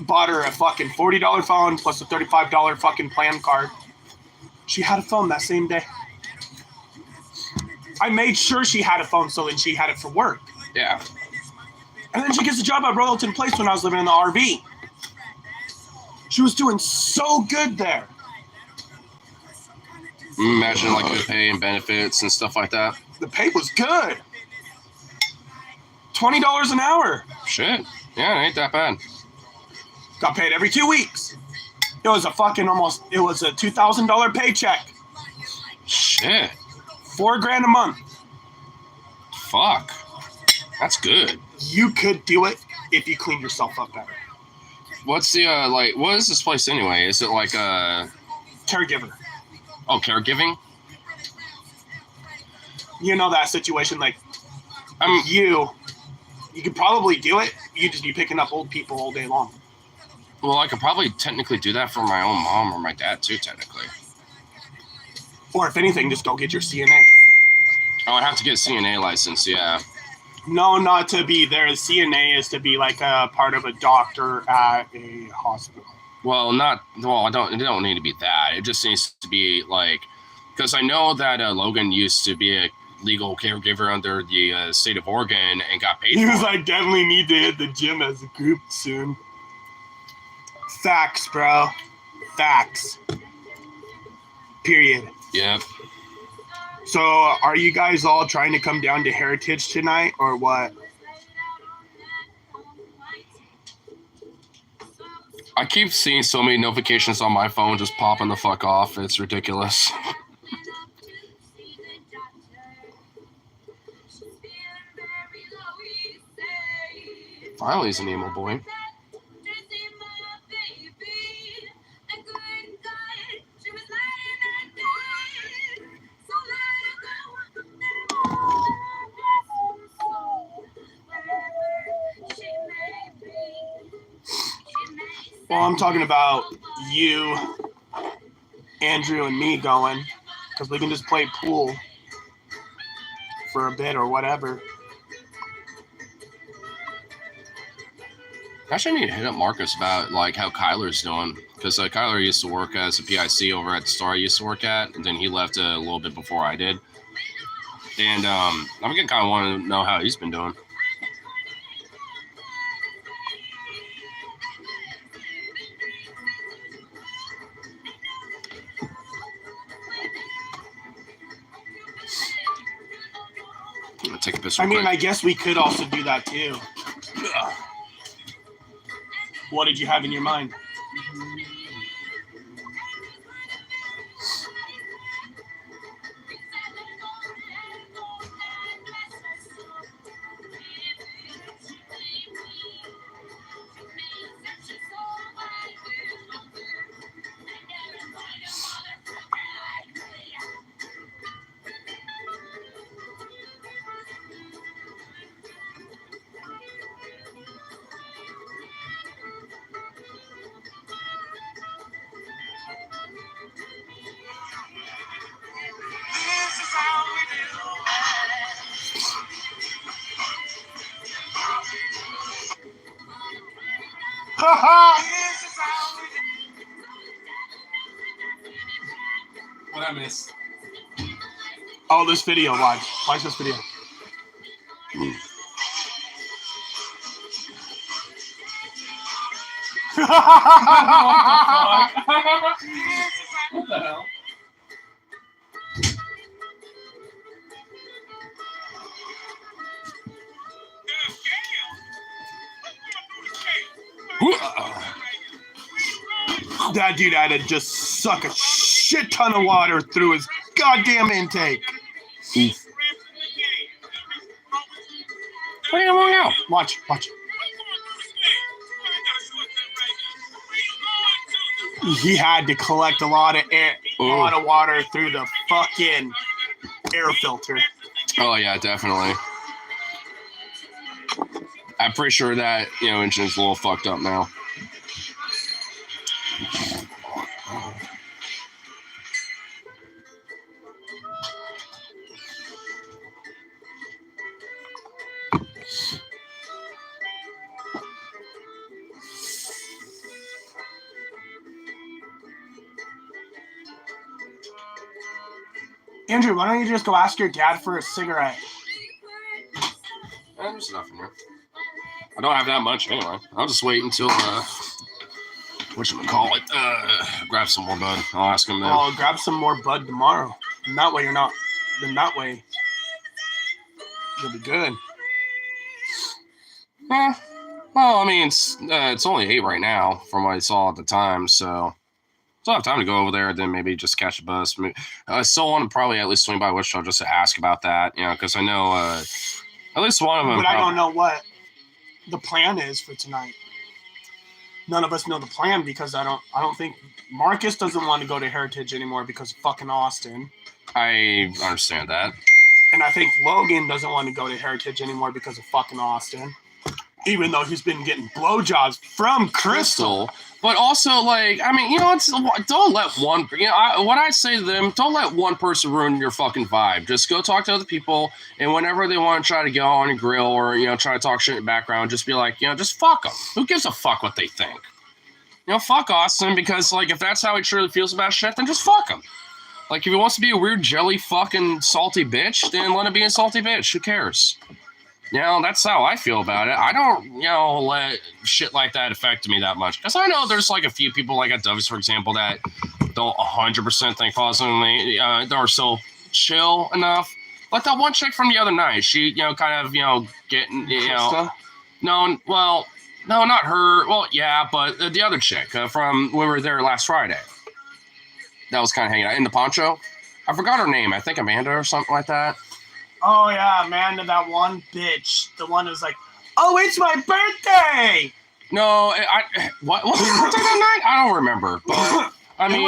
Bought her a fucking $40 phone plus a $35 fucking plan card. She had a phone that same day. I made sure she had a phone so then she had it for work. Yeah. And then she gets a job at Royalton Place when I was living in the RV. She was doing so good there. Imagine like the pay and benefits and stuff like that. The pay was good. $20 an hour. Shit. Yeah, it ain't that bad. Got paid every 2 weeks. It was a $2,000 paycheck. Shit. $4,000 a month. Fuck. That's good. You could do it if you cleaned yourself up better. What's the, what is this place anyway? Is it like caregiver? Oh, caregiving? You know that situation, like, you could probably do it. You just be picking up old people all day long. Well, I could probably technically do that for my own mom or my dad too, technically. Or if anything, just go get your CNA. Oh, I have to get a CNA license, yeah. No, not to be there. The CNA is to be like a part of a doctor at a hospital. Well, it don't need to be that. It just needs to be like, because I know that Logan used to be a legal caregiver under the state of Oregon and got paid. He was like, definitely need to hit the gym as a group soon. Facts, bro. Facts. Period. Yep. So, are you guys all trying to come down to Heritage tonight, or what? I keep seeing so many notifications on my phone just popping the fuck off. It's ridiculous. Finally, he's an emo boy. Well, I'm talking about you, Andrew, and me going, because we can just play pool for a bit or whatever. Actually, I need to hit up Marcus about like how Kyler's doing, because Kyler used to work as a PIC over at the store I used to work at, and then he left a little bit before I did. And I'm gonna kind of want to know how he's been doing. I'm gonna take a piss real quick. I guess we could also do that too. What did you have in your mind? What I miss? Oh, this video. Watch this video. What the hell? That dude had to just suck a shit ton of water through his goddamn intake. Where are you going? Watch. He had to collect a lot of water through the fucking air filter. Oh yeah, definitely. I'm pretty sure that engine's a little fucked up now. Andrew, why don't you just go ask your dad for a cigarette? There's nothing here. I don't have that much anyway. I'll just wait until whatchamacallit, grab some more bud. I'll ask him then. Oh, grab some more bud tomorrow. And that way that way you'll be good. Well, I mean, it's only 8 right now from what I saw at the time, so still have time to go over there and then maybe just catch a bus. I still want to probably at least swing by Wichita just to ask about that, because I know at least one of them. But I don't know what the plan is for tonight. None of us know the plan because I don't think Marcus doesn't want to go to Heritage anymore because of fucking Austin. I understand that. And I think Logan doesn't want to go to Heritage anymore because of fucking Austin. Even though he's been getting blowjobs from Crystal. But also, don't let one, what I say to them, don't let one person ruin your fucking vibe. Just go talk to other people, and whenever they want to try to go on a grill or, try to talk shit in the background, just be like, just fuck them. Who gives a fuck what they think? Fuck Austin, because, if that's how he truly feels about shit, then just fuck him. If he wants to be a weird jelly fucking salty bitch, then let him be a salty bitch. Who cares? That's how I feel about it. I don't, let shit like that affect me that much. Because I know there's, a few people, at Dovis, for example, that don't 100% think positively. They're so chill enough. Like that one chick from the other night. She, kind of, getting, Krista? No, well, No, not her. Well, yeah, but the other chick from when we were there last Friday. That was kind of hanging out in the poncho. I forgot her name. I think Amanda or something like that. Oh yeah, Amanda, that one bitch. The one who's like, oh, it's my birthday! No, what was her birthday that night? I don't remember. But I mean,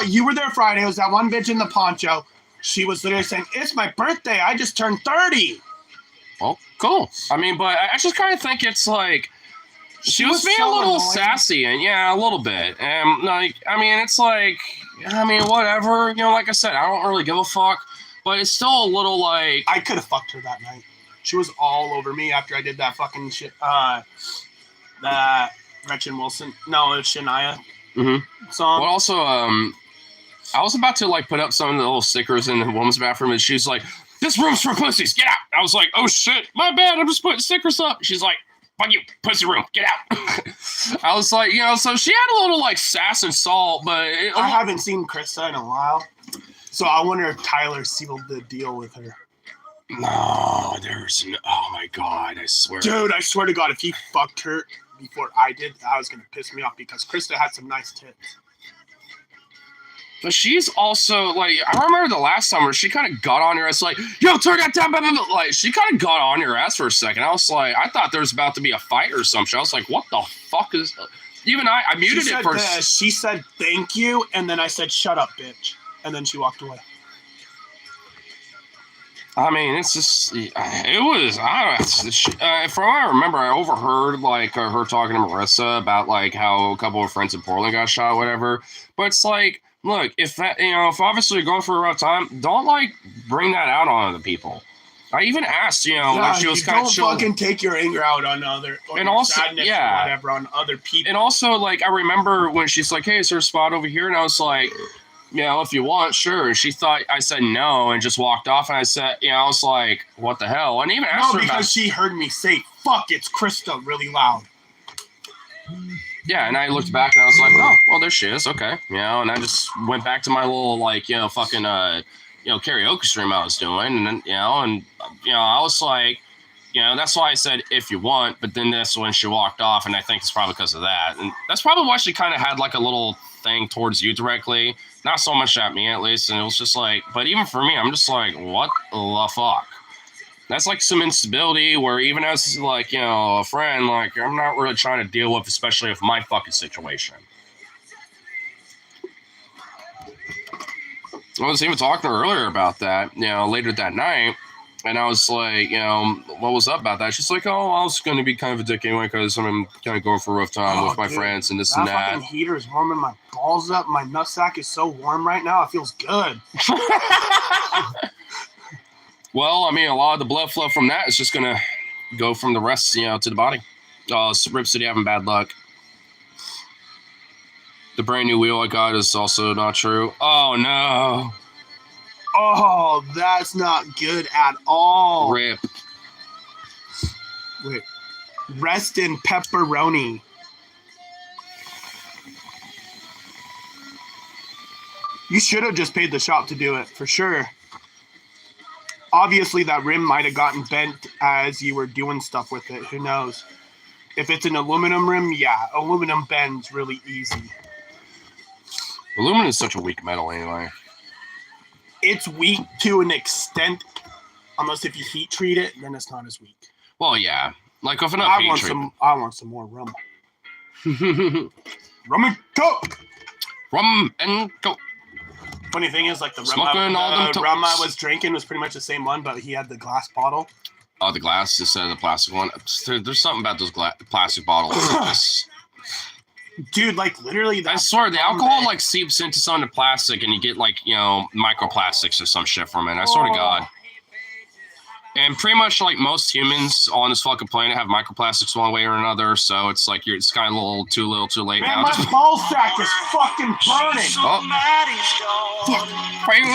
you were there Friday. It was that one bitch in the poncho. She was literally saying, it's my birthday. I just turned 30. well, cool. I mean, but I just kind of think it's like she was being so a little annoying. sassy, and yeah, a little bit. And like, I mean, it's like, I mean, whatever. You know, like I said, I don't really give a fuck. But it's still a little like I could have fucked her that night. She was all over me after I did that fucking shit. That Gretchen Wilson. No, it's Shania song. Well, also, I was about to like put up some of the little stickers in the woman's bathroom, and she's like, "This room's for pussies. Get out!" I was like, "Oh shit, my bad. I'm just putting stickers up." She's like, "Fuck you, pussy room. Get out." I was like, you know, so she had a little like sass and salt, but I haven't seen Krista in a while, so I wonder if Tyler sealed the deal with her. no, there's no. Oh my god, I swear, Dude, I swear to God, if he fucked her before I did, that was gonna piss me off because Krista had some nice tits. But she's also like, I remember the last time where she kind of got on your ass, like, yo, turn that down, blah, blah, blah. Like, she kind of got on your ass for a second. I was like, I thought there was about to be a fight or something. I was like, what the fuck is? Even I muted it for. She said thank you, and then I said shut up, bitch, and then she walked away. I mean, it's just, it was, from what I remember, I overheard, like, her talking to Marissa about, like, how a couple of friends in Portland got shot, whatever. But it's like, look, if that, you know, if obviously you're going for a rough time, don't, like, bring that out on other people. I even asked, you know, when she was kind of chill. Don't fucking take your anger out on other, or and your also, sadness yeah, or whatever on other people. And also, like, I remember when she's like, hey, is there a spot over here? And I was like, you know, if you want, sure. And she thought I said no and just walked off. And I said, you know, I was like, what the hell? And even asked her because she heard me say, fuck, it's Krista really loud. Yeah, and I looked back and I was like, oh, well, there she is. Okay. You know, and I just went back to my little, like, you know, fucking, you know, karaoke stream I was doing. And then, you know, I was like, you know, that's why I said if you want. But then that's when she walked off. And I think it's probably because of that. And that's probably why she kind of had like a little thing towards you directly. Not so much at me, at least. And it was just like, but even for me, I'm just like, what the fuck? That's like some instability where even as like, you know, a friend, like I'm not really trying to deal with, especially with my fucking situation. I was even talking to her earlier about that, you know, later that night. And I was like, you know, what was up about that? She's like, oh, I was going to be kind of a dick anyway because I'm kind of going for a rough time with my friends and this and that. That fucking heater is warming my balls up. My nutsack is so warm right now. It feels good. Well, I mean, a lot of the blood flow from that is just going to go from the rest, you know, to the body. Rip City having bad luck. The brand new wheel I got is also not true. Oh, no. Oh, that's not good at all. Rip. Wait. Rest in pepperoni. You should have just paid the shop to do it, for sure. Obviously, that rim might have gotten bent as you were doing stuff with it. Who knows? If it's an aluminum rim, yeah. Aluminum bends really easy. Aluminum is such a weak metal anyway. It's weak to an extent, unless if you heat treat it, then it's not as weak. Well, yeah. Like if enough I heat want some more rum. Rum and coke. Rum and coke. Funny thing is, like the rum I was drinking was pretty much the same one, but he had the glass bottle. Oh, the glass instead of the plastic one. There's something about those plastic bottles. Dude, like literally, I swear the alcohol like seeps into some of the plastic, and you get like, you know, microplastics or some shit from it. I swear to God. And pretty much like most humans on this fucking planet have microplastics one way or another, so it's like it's kind of a little too late man, now. My ball sack is fucking burning.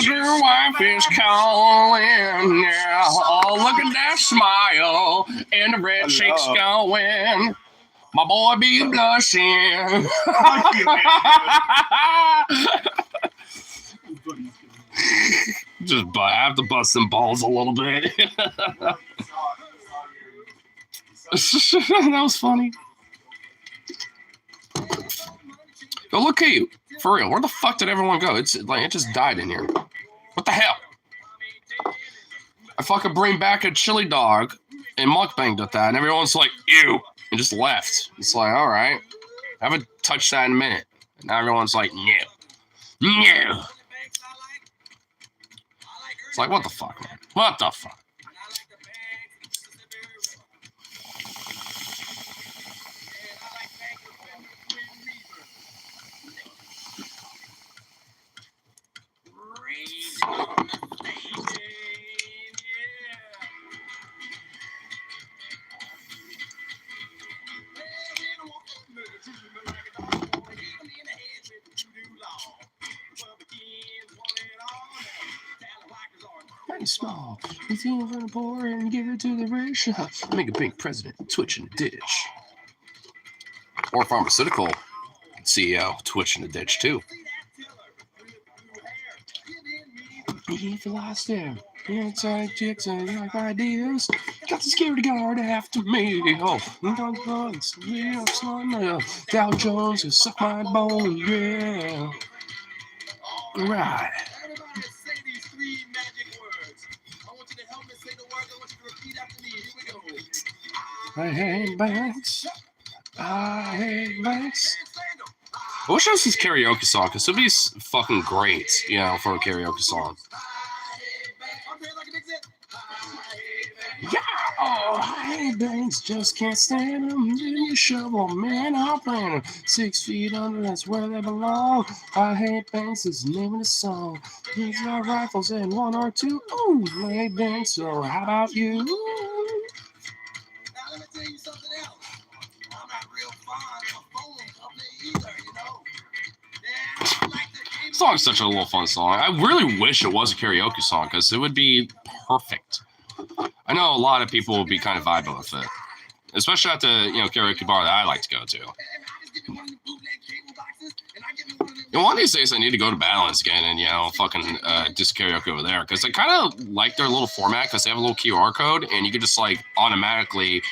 Your wife is calling now. Oh, look at that smile, and the red cheeks going. My boy be blushing. Just I have to bust some balls a little bit. That was funny. Go locate. For real. Where the fuck did everyone go? It's like it just died in here. What the hell? I fucking bring back a chili dog and mukbanged with that, and everyone's like, ew, and just left. It's like, all right. I haven't touched that in a minute. And now everyone's like, no. No. It's like, what the fuck, man? What the fuck? Very small. It's even for the poor and give it to the rich. Make a big president, Twitch in the ditch. Or pharmaceutical CEO, Twitch in the ditch too. If you lost him, inside chicks and like ideas. Got the security guard after me. Oh, Dow Jones has sucked my bone, yeah. Right. I hate banks. I hate banks. I wish this was karaoke song, because it would be fucking great, you know, for a karaoke song. Yeah, oh, I hate banks, just can't stand them. Give me a shovel, man, I'll plant them. 6 feet under, that's where they belong. I hate banks, is the name of the song. These are rifles and 1 or 2. Ooh, I hate banks, so how about you? Now, let me tell you something else. I'm not real fond of a phone company either, you know. This song's such a little fun song. I really wish it was a karaoke song, because it would be perfect. I know a lot of people will be kind of vibing with it, especially at the karaoke bar that I like to go to. And one of these days, I need to go to Balance again and fucking just karaoke over there, because I kind of like their little format, because they have a little QR code, and you can just like automatically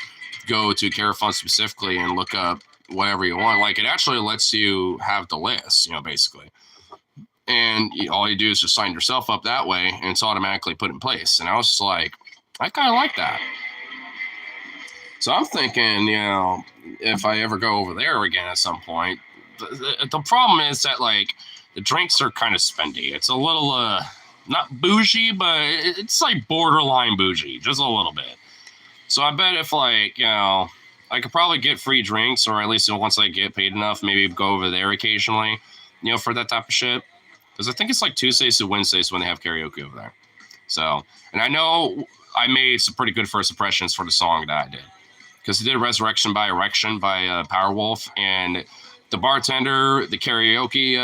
go to Carafun specifically and look up whatever you want. Like it actually lets you have the list, basically. And all you do is just sign yourself up that way, and it's automatically put in place. And I was just like, I kind of like that. So I'm thinking, if I ever go over there again at some point, the problem is that, like, the drinks are kind of spendy. It's a little, not bougie, but it's like borderline bougie, just a little bit. So I bet if, like, I could probably get free drinks, or at least once I get paid enough, maybe go over there occasionally, for that type of shit. Because I think it's like Tuesdays to Wednesdays when they have karaoke over there. So, and I know I made some pretty good first impressions for the song that I did. Because I did Resurrection by Erection by Powerwolf, and the bartender, the karaoke,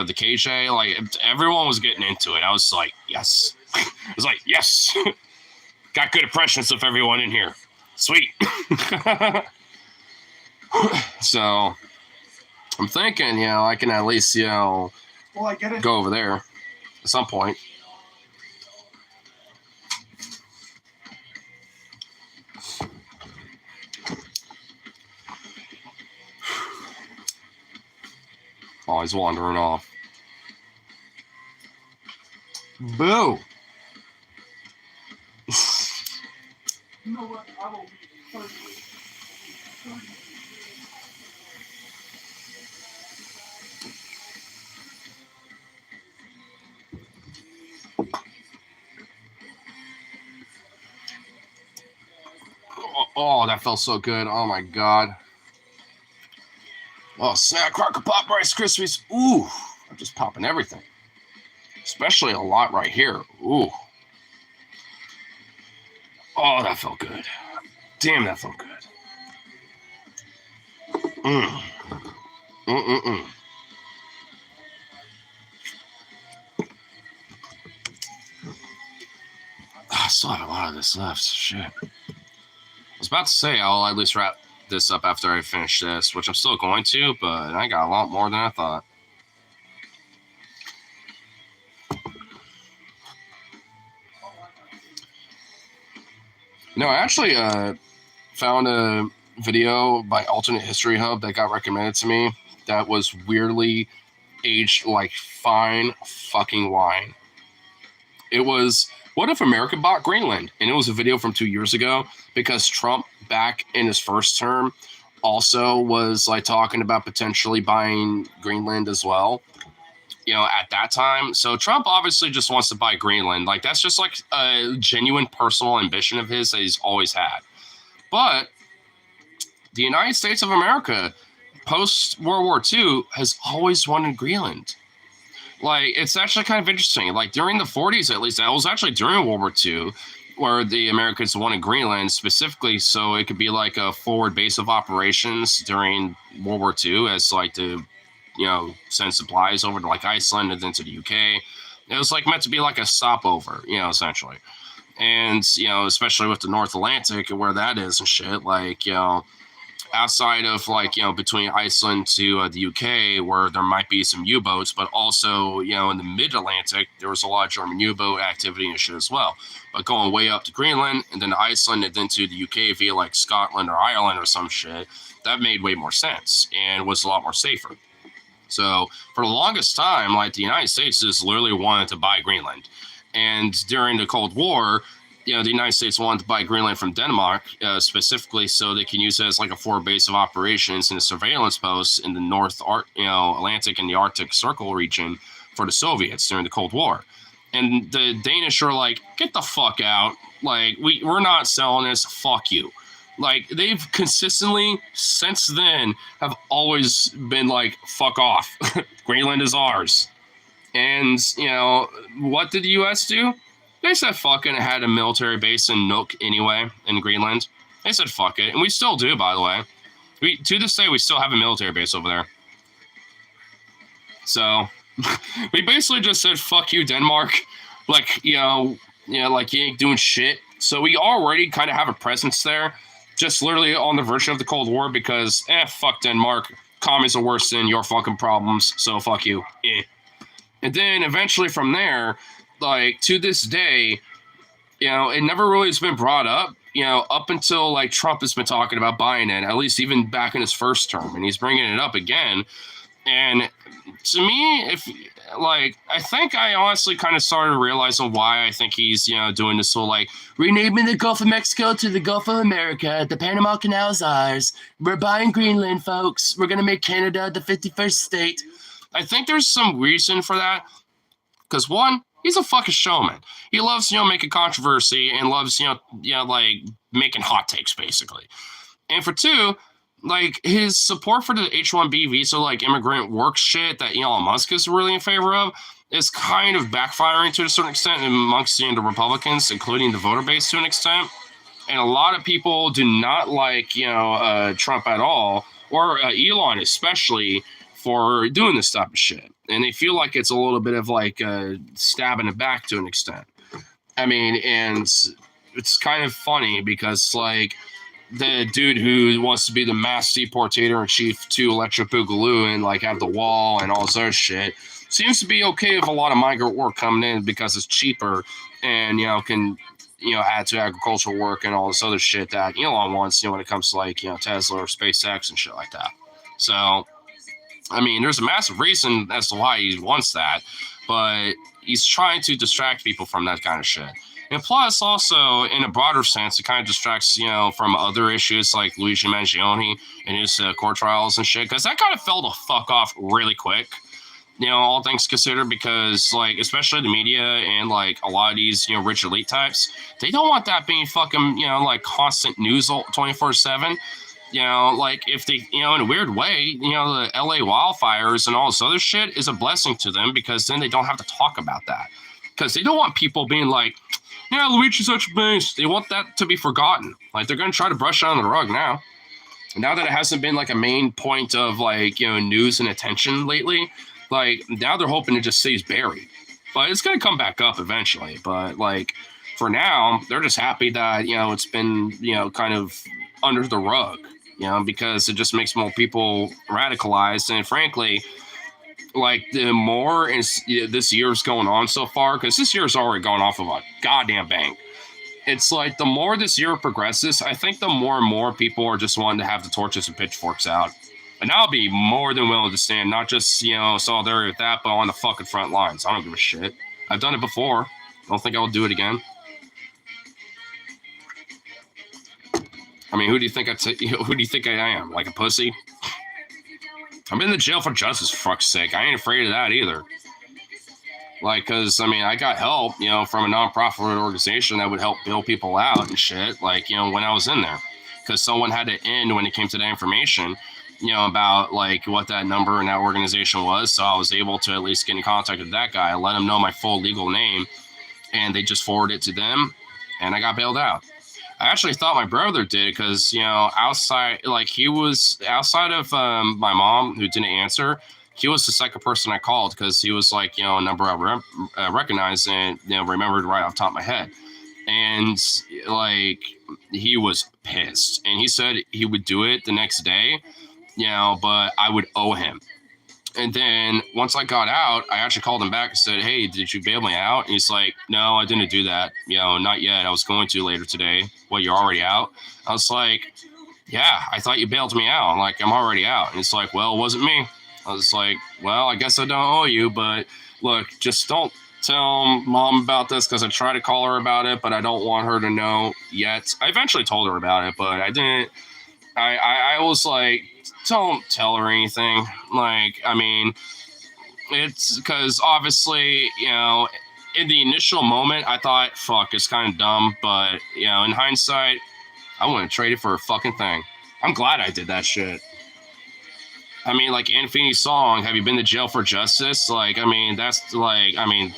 the KJ, like, everyone was getting into it. I was like, yes. I was like, yes. Got good impressions of everyone in here. Sweet. So, I'm thinking, I can at least, go over there at some point. Always wandering off. Boo! You know what? I will be 30. Oh, that felt so good. Oh my god. Oh, snack, cracker, pop, Rice Krispies. Ooh, I'm just popping everything. Especially a lot right here. Ooh. Oh, that felt good. Damn, that felt good. I still have a lot of this left. Shit. I was about to say I'll at least wrap this up after I finish this, which I'm still going to, but I got a lot more than I thought. No, I actually found a video by Alternate History Hub that got recommended to me that was weirdly aged like fine fucking wine. It was, what if America bought Greenland? And it was a video from 2 years ago because Trump, back in his first term, also was like talking about potentially buying Greenland as well, at that time. So Trump obviously just wants to buy Greenland. Like, that's just like a genuine personal ambition of his that he's always had. But the United States of America, post World War II, has always wanted Greenland. Like, it's actually kind of interesting. Like, during the 40s, at least, that was actually during World War II, where the Americans wanted Greenland specifically so it could be like a forward base of operations during World War II as like to, send supplies over to like Iceland and then to the UK. It was like meant to be like a stopover, essentially. And, especially with the North Atlantic and where that is and shit, like, outside of like, between Iceland to the UK where there might be some U-boats, but also, in the mid-Atlantic, there was a lot of German U-boat activity and shit as well. But going way up to Greenland and then to Iceland and then to the UK via like Scotland or Ireland or some shit, that made way more sense and was a lot more safer. So for the longest time, like, the United States just literally wanted to buy Greenland. And during the Cold War, the United States wanted to buy Greenland from Denmark, specifically so they can use it as like a forward base of operations and a surveillance post in the North Atlantic and the Arctic Circle region for the Soviets during the Cold War. And the Danish are like, get the fuck out. Like, we're not selling this. Fuck you. Like, they've consistently, since then, have always been like, fuck off. Greenland is ours. And, what did the U.S. do? They said fuck it and had a military base in Nuuk anyway, in Greenland. They said fuck it. And we still do, by the way. To this day, we still have a military base over there. So, we basically just said fuck you, Denmark. Like, like you ain't doing shit. So we already kind of have a presence there. Just literally on the verge of the Cold War because, fuck Denmark. Commies are worse than your fucking problems, so fuck you. And then eventually from there, like, to this day, it never really has been brought up, up until, like, Trump has been talking about buying it, at least even back in his first term, and he's bringing it up again. And to me, I think I honestly kind of started realizing why I think he's, doing this whole, like, renaming the Gulf of Mexico to the Gulf of America. The Panama Canal is ours. We're buying Greenland, folks. We're going to make Canada the 51st state. I think there's some reason for that. Because, one, he's a fucking showman. He loves, making controversy and loves, like, making hot takes, basically. And for two, like, his support for the H-1B visa, like, immigrant work shit that Elon Musk is really in favor of is kind of backfiring to a certain extent amongst the Republicans, including the voter base to an extent. And a lot of people do not like, Trump at all, or Elon especially, for doing this type of shit. And they feel like it's a little bit of, like, a stab in the back to an extent. I mean, and it's kind of funny because, like, the dude who wants to be the mass deportator-in-chief to Electric Boogaloo and, like, have the wall and all this other shit seems to be okay with a lot of migrant work coming in because it's cheaper and, can, add to agricultural work and all this other shit that Elon wants, when it comes to, like, Tesla or SpaceX and shit like that. So, I mean, there's a massive reason as to why he wants that, but he's trying to distract people from that kind of shit. And plus, also, in a broader sense, it kind of distracts, from other issues like Luigi Mangione and his court trials and shit, because that kind of fell the fuck off really quick, all things considered, because, like, especially the media and, like, a lot of these, rich elite types, they don't want that being fucking, like, constant news 24/7. Like, if they, in a weird way, the LA wildfires and all this other shit is a blessing to them because then they don't have to talk about that. Because they don't want people being like, Luigi's such a beast. They want that to be forgotten. Like, they're going to try to brush it under the rug now. Now that it hasn't been, like, a main point of, like, news and attention lately, like, now they're hoping it just stays buried. But it's going to come back up eventually. But, like, for now, they're just happy that, it's been, kind of under the rug. Because it just makes more people radicalized. And frankly, like, the more this year's going on so far, because this year's already gone off of a goddamn bang. It's like the more this year progresses, I think the more and more people are just wanting to have the torches and pitchforks out. And I'll be more than willing to stand, not just, solidarity with that, but on the fucking front lines. I don't give a shit. I've done it before. I don't think I'll do it again. I mean, who do you think I am? Like a pussy? I'm in the jail for justice, for fuck's sake. I ain't afraid of that either. Like, because, I mean, I got help, from a nonprofit organization that would help bail people out and shit, like, when I was in there. Because someone had to end when it came to that information, about, like, what that number and that organization was. So I was able to at least get in contact with that guy, let him know my full legal name, and they just forwarded it to them, and I got bailed out. I actually thought my brother did because, outside of my mom who didn't answer, he was the second person I called because he was like, a number I recognized and, remembered right off the top of my head. And like, he was pissed and he said he would do it the next day, but I would owe him. And then once I got out, I actually called him back and said, hey, did you bail me out? And he's like, no, I didn't do that. Not yet. I was going to later today. Well, you're already out? I was like, yeah, I thought you bailed me out. I'm like, I'm already out. And he's like, well, it wasn't me. I was like, well, I guess I don't owe you, but look, just don't tell mom about this because I tried to call her about it, but I don't want her to know yet. I eventually told her about it, but I didn't. I was like, don't tell her anything. Like, I mean, it's because obviously, in the initial moment, I thought, fuck, it's kind of dumb. But, in hindsight, I wouldn't trade it for a fucking thing. I'm glad I did that shit. I mean, like Anthony's song, Have You Been to Jail for Justice? Like, I mean, that's like,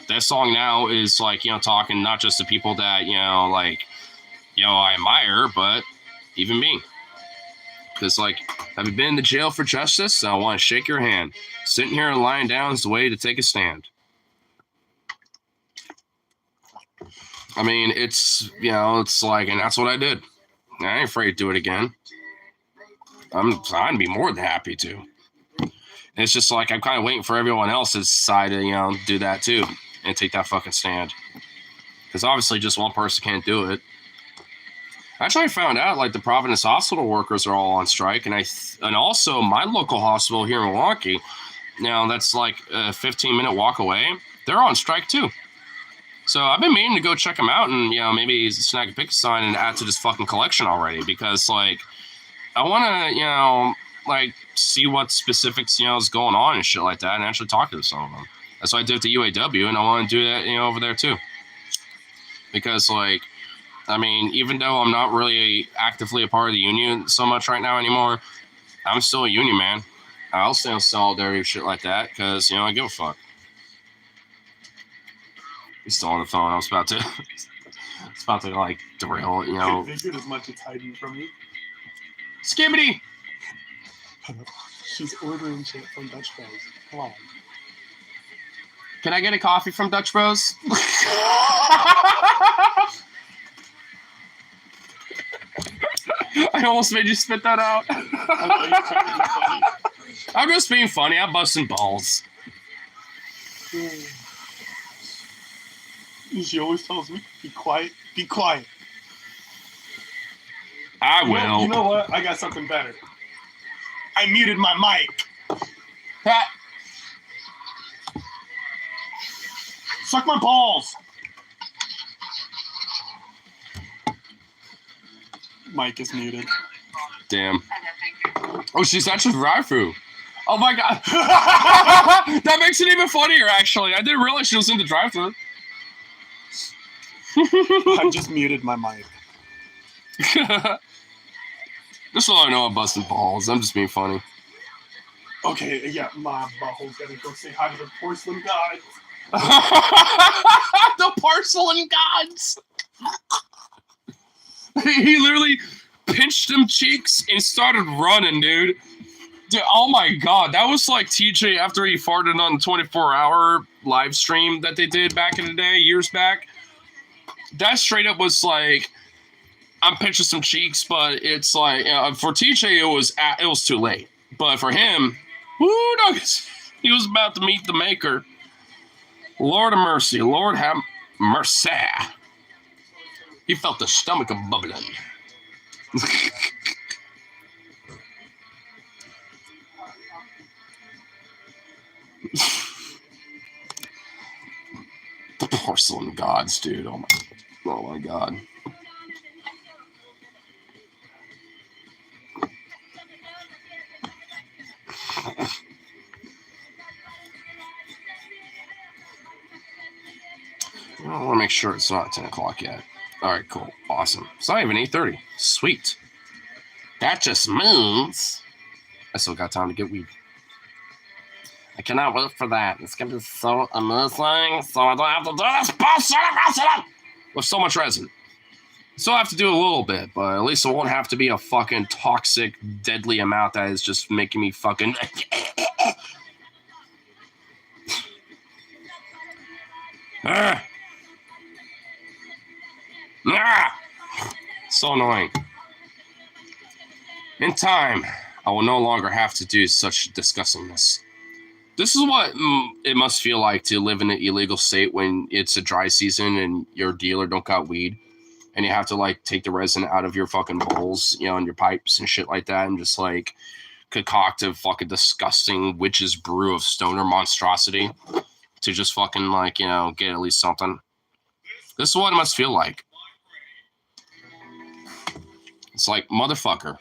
that song now is like, talking not just to people that, I admire, but even me. Because, like, have you been to jail for justice? I want to shake your hand. Sitting here and lying down is the way to take a stand. I mean, it's, it's like, and that's what I did. I ain't afraid to do it again. I'd be more than happy to. And it's just like, I'm kind of waiting for everyone else to decide to, do that too. And take that fucking stand. Because obviously just one person can't do it. Actually, I found out like the Providence hospital workers are all on strike, and also my local hospital here in Milwaukee, that's like a 15-minute walk away. They're on strike too. So I've been meaning to go check them out and maybe snag a picket sign and add to this fucking collection already because like I want to like see what specifics is going on and shit like that and actually talk to some of them. That's what I did at the UAW, and I want to do that over there too because like. I mean, even though I'm not really actively a part of the union so much right now anymore, I'm still a union man. I'll stay on solidarity and shit like that because, I give a fuck. He's still on the phone. I was about to, like, derail, They did as much as hiding from me. Skibbity! She's ordering shit from Dutch Bros. Come on. Can I get a coffee from Dutch Bros? I almost made you spit that out. I'm just being funny. I'm busting balls. She always tells me, be quiet, be quiet. I will. You know what? I got something better. I muted my mic. Suck my balls. Mic is muted. Damn. Oh, she's actually drive-thru. Oh my god. That makes it even funnier, actually. I didn't realize she was in the drive-thru. I just muted my mic. Just so I know I'm busting balls. I'm just being funny. Okay, yeah, my butthole's gotta go say hi to the porcelain gods. The porcelain gods! He literally pinched them cheeks and started running, dude. Dude, oh my god, that was like TJ after he farted on the 24-hour live stream that they did back in the day, years back. That straight up was like, I'm pinching some cheeks, but it's like, for TJ it was too late. But for him, woo, nuggets, he was about to meet the maker. Lord of mercy, Lord have mercy. He felt the stomach of bubbling. The porcelain gods, dude. Oh my god. I want to make sure it's not 10 o'clock yet. All right, cool. Awesome. It's not even 8:30. Sweet. That just means I still got time to get weed. I cannot wait for that. It's going to be so amazing. So I don't have to do this bullshit with so much resin. Still have to do a little bit, but at least it won't have to be a fucking toxic, deadly amount that is just making me fucking... So annoying. In time, I will no longer have to do such disgustingness. This is what it must feel like to live in an illegal state when it's a dry season and your dealer don't got weed. And you have to, like, take the resin out of your fucking bowls, you know, and your pipes and shit like that, and just, like, concoct a fucking disgusting witch's brew of stoner monstrosity to just fucking, like, you know, get at least something. This is what it must feel like. It's like, motherfucker.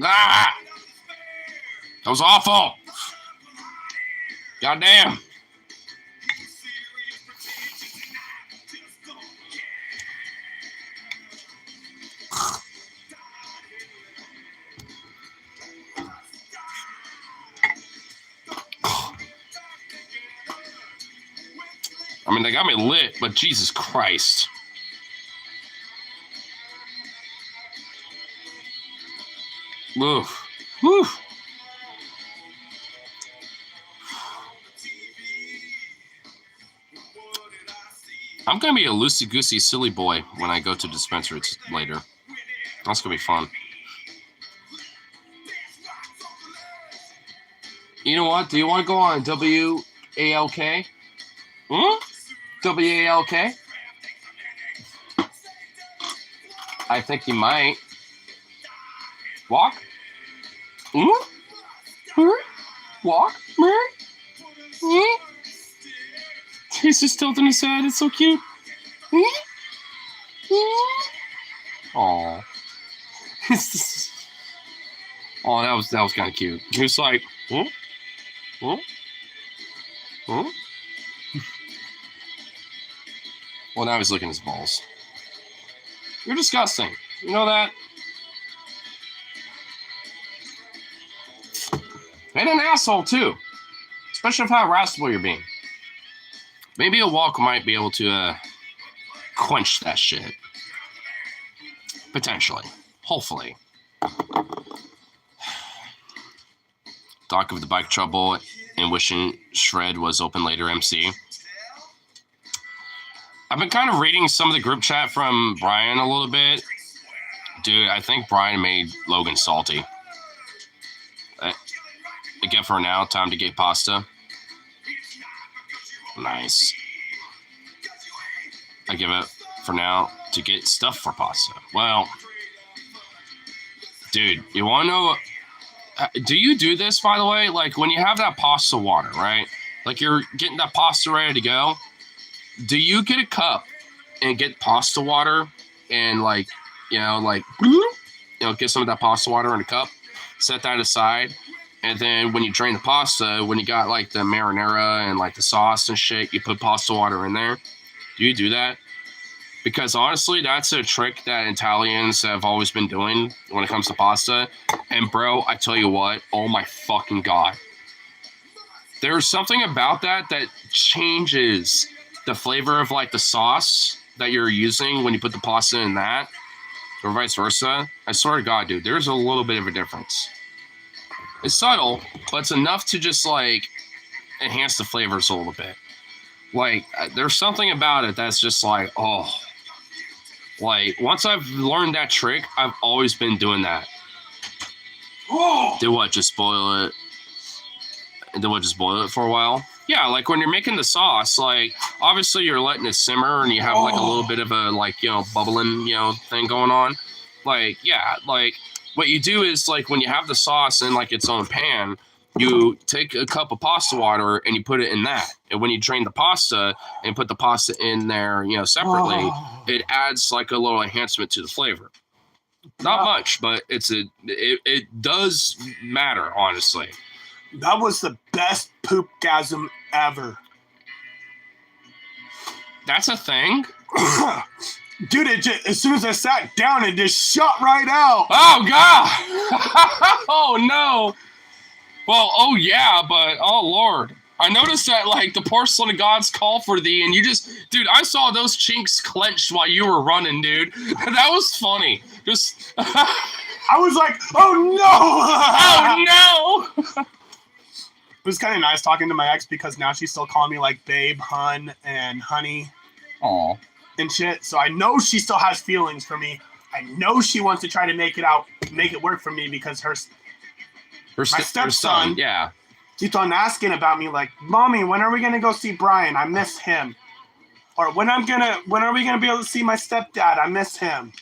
Ah! That was awful. Goddamn. I mean, they got me lit, but Jesus Christ. Oof. Oof. I'm going to be a loosey-goosey silly boy when I go to dispensaries later. That's going to be fun. You know what? Do you want to go on WALK? WALK? I think you might. Walk? Walk? He's just tilting his head. It's so cute. Aww. Oh, that was kind of cute. He was like, Well, now he's licking his balls. You're disgusting. You know that? And an asshole, too. Especially with how irascible you're being. Maybe a walk might be able to quench that shit. Potentially. Hopefully. Doc of the Bike Trouble and wishing Shred was open later MC. I've been kind of reading some of the group chat from Brian a little bit. Dude, I think Brian made Logan salty. Again, for now, time to get pasta. Nice. I give it for now to get stuff for pasta. Well, dude, you want to know? Do you do this, by the way? Like, when you have that pasta water, right? Like, you're getting that pasta ready to go. Do you get a cup and get pasta water and, like, get some of that pasta water in a cup, set that aside, and then when you drain the pasta, when you got, like, the marinara and, like, the sauce and shit, you put pasta water in there? Do you do that? Because, honestly, that's a trick that Italians have always been doing when it comes to pasta. And, bro, I tell you what, oh my fucking God. There's something about that changes the flavor of, like, the sauce that you're using when you put the pasta in that, or vice versa. I swear to God, dude, there's a little bit of a difference. It's subtle, but it's enough to just like enhance the flavors a little bit. Like there's something about it that's just like, oh, like once I've learned that trick, I've always been doing that. Oh. Do what? Just boil it. And then we'll just boil it for a while. Yeah, like when you're making the sauce, like obviously you're letting it simmer and you have like a little bit of a like, you know, bubbling, you know, thing going on. Like, yeah, like what you do is like when you have the sauce in like its own pan, you take a cup of pasta water and you put it in that. And when you drain the pasta and put the pasta in there, you know, separately, it adds like a little enhancement to the flavor. Not much, but it does matter, honestly. That was the best poopgasm ever. That's a thing? Dude, as soon as I sat down, it just shot right out. Oh, God. Oh, no. Well, oh, yeah, but, oh, Lord. I noticed that, like, the porcelain gods call for thee, and you just, dude, I saw those chinks clenched while you were running, dude. That was funny. Just, I was like, oh, no. Oh, no. It was kind of nice talking to my ex because now she's still calling me like babe, hun, and honey. Aw. And shit. So I know she still has feelings for me. I know she wants to try to make it work for me because my stepson, yeah, keeps on asking about me like, Mommy, when are we gonna go see Brian? I miss him. Or when are we gonna be able to see my stepdad? I miss him.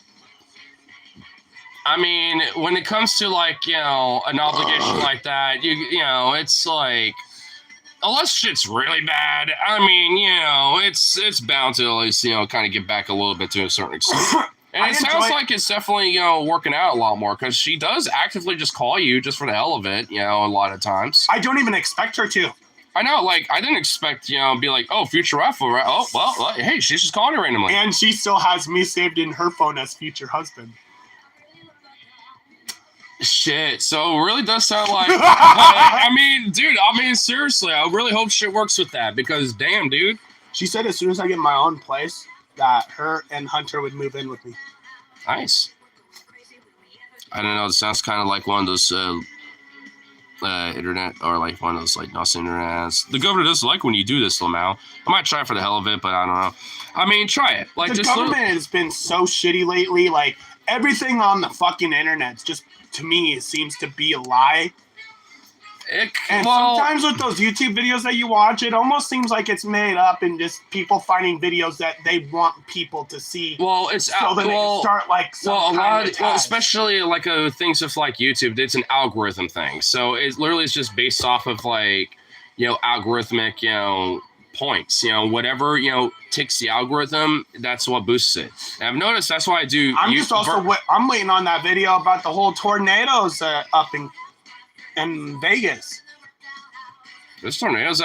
I mean, when it comes to like, you know, an obligation like that, you know, it's like, unless shit's really bad, I mean, you know, it's bound to at least, you know, kind of get back a little bit to a certain extent. And it sounds like it's definitely, you know, working out a lot more because she does actively just call you just for the hell of it, you know, a lot of times. I don't even expect her to. I know, like, I didn't expect, you know, be like, oh, future rifle, right? Oh, well, hey, she's just calling you randomly. And she still has me saved in her phone as future husband. Shit, so it really does sound like, I mean, dude, seriously, I really hope shit works with that because, damn, dude. She said as soon as I get my own place, that her and Hunter would move in with me. Nice. I don't know, it sounds kind of like one of those internet, or like one of those, like, NAS internets. The governor doesn't like when you do this, Lamau. I might try it for the hell of it, but I don't know. I mean, try it. Like, the government has been so shitty lately, like, everything on the fucking internet just, to me, it seems to be a lie. Sometimes with those YouTube videos that you watch, it almost seems like it's made up and just people finding videos that they want people to see. Well, it's so that they start like especially like things with like YouTube, it's an algorithm thing. So it literally is just based off of like, you know, algorithmic, you know, points. You know, whatever, you know, ticks the algorithm, that's what boosts it. And I've noticed that's why I do. I'm waiting on that video about the whole tornadoes up in Vegas. There's tornadoes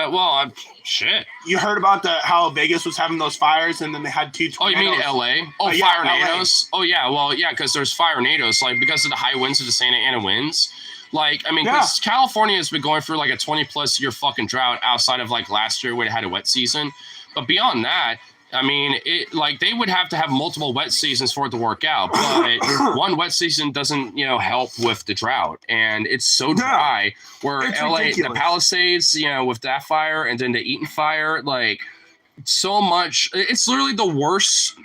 shit. You heard about how Vegas was having those fires and then they had 2 tornadoes? Oh, you mean LA? Oh, fire-nados? Oh, yeah, well, yeah, because there's fire-nados, like, because of the high winds of the Santa Ana winds. Like, I mean, because California has been going through, like, a 20-plus year fucking drought outside of, like, last year when it had a wet season. But beyond that, I mean, they would have to have multiple wet seasons for it to work out. But one wet season doesn't, you know, help with the drought. And it's so dry where LA, ridiculous. The Palisades, you know, with that fire and then the Eaton fire, like, so much. It's literally the worst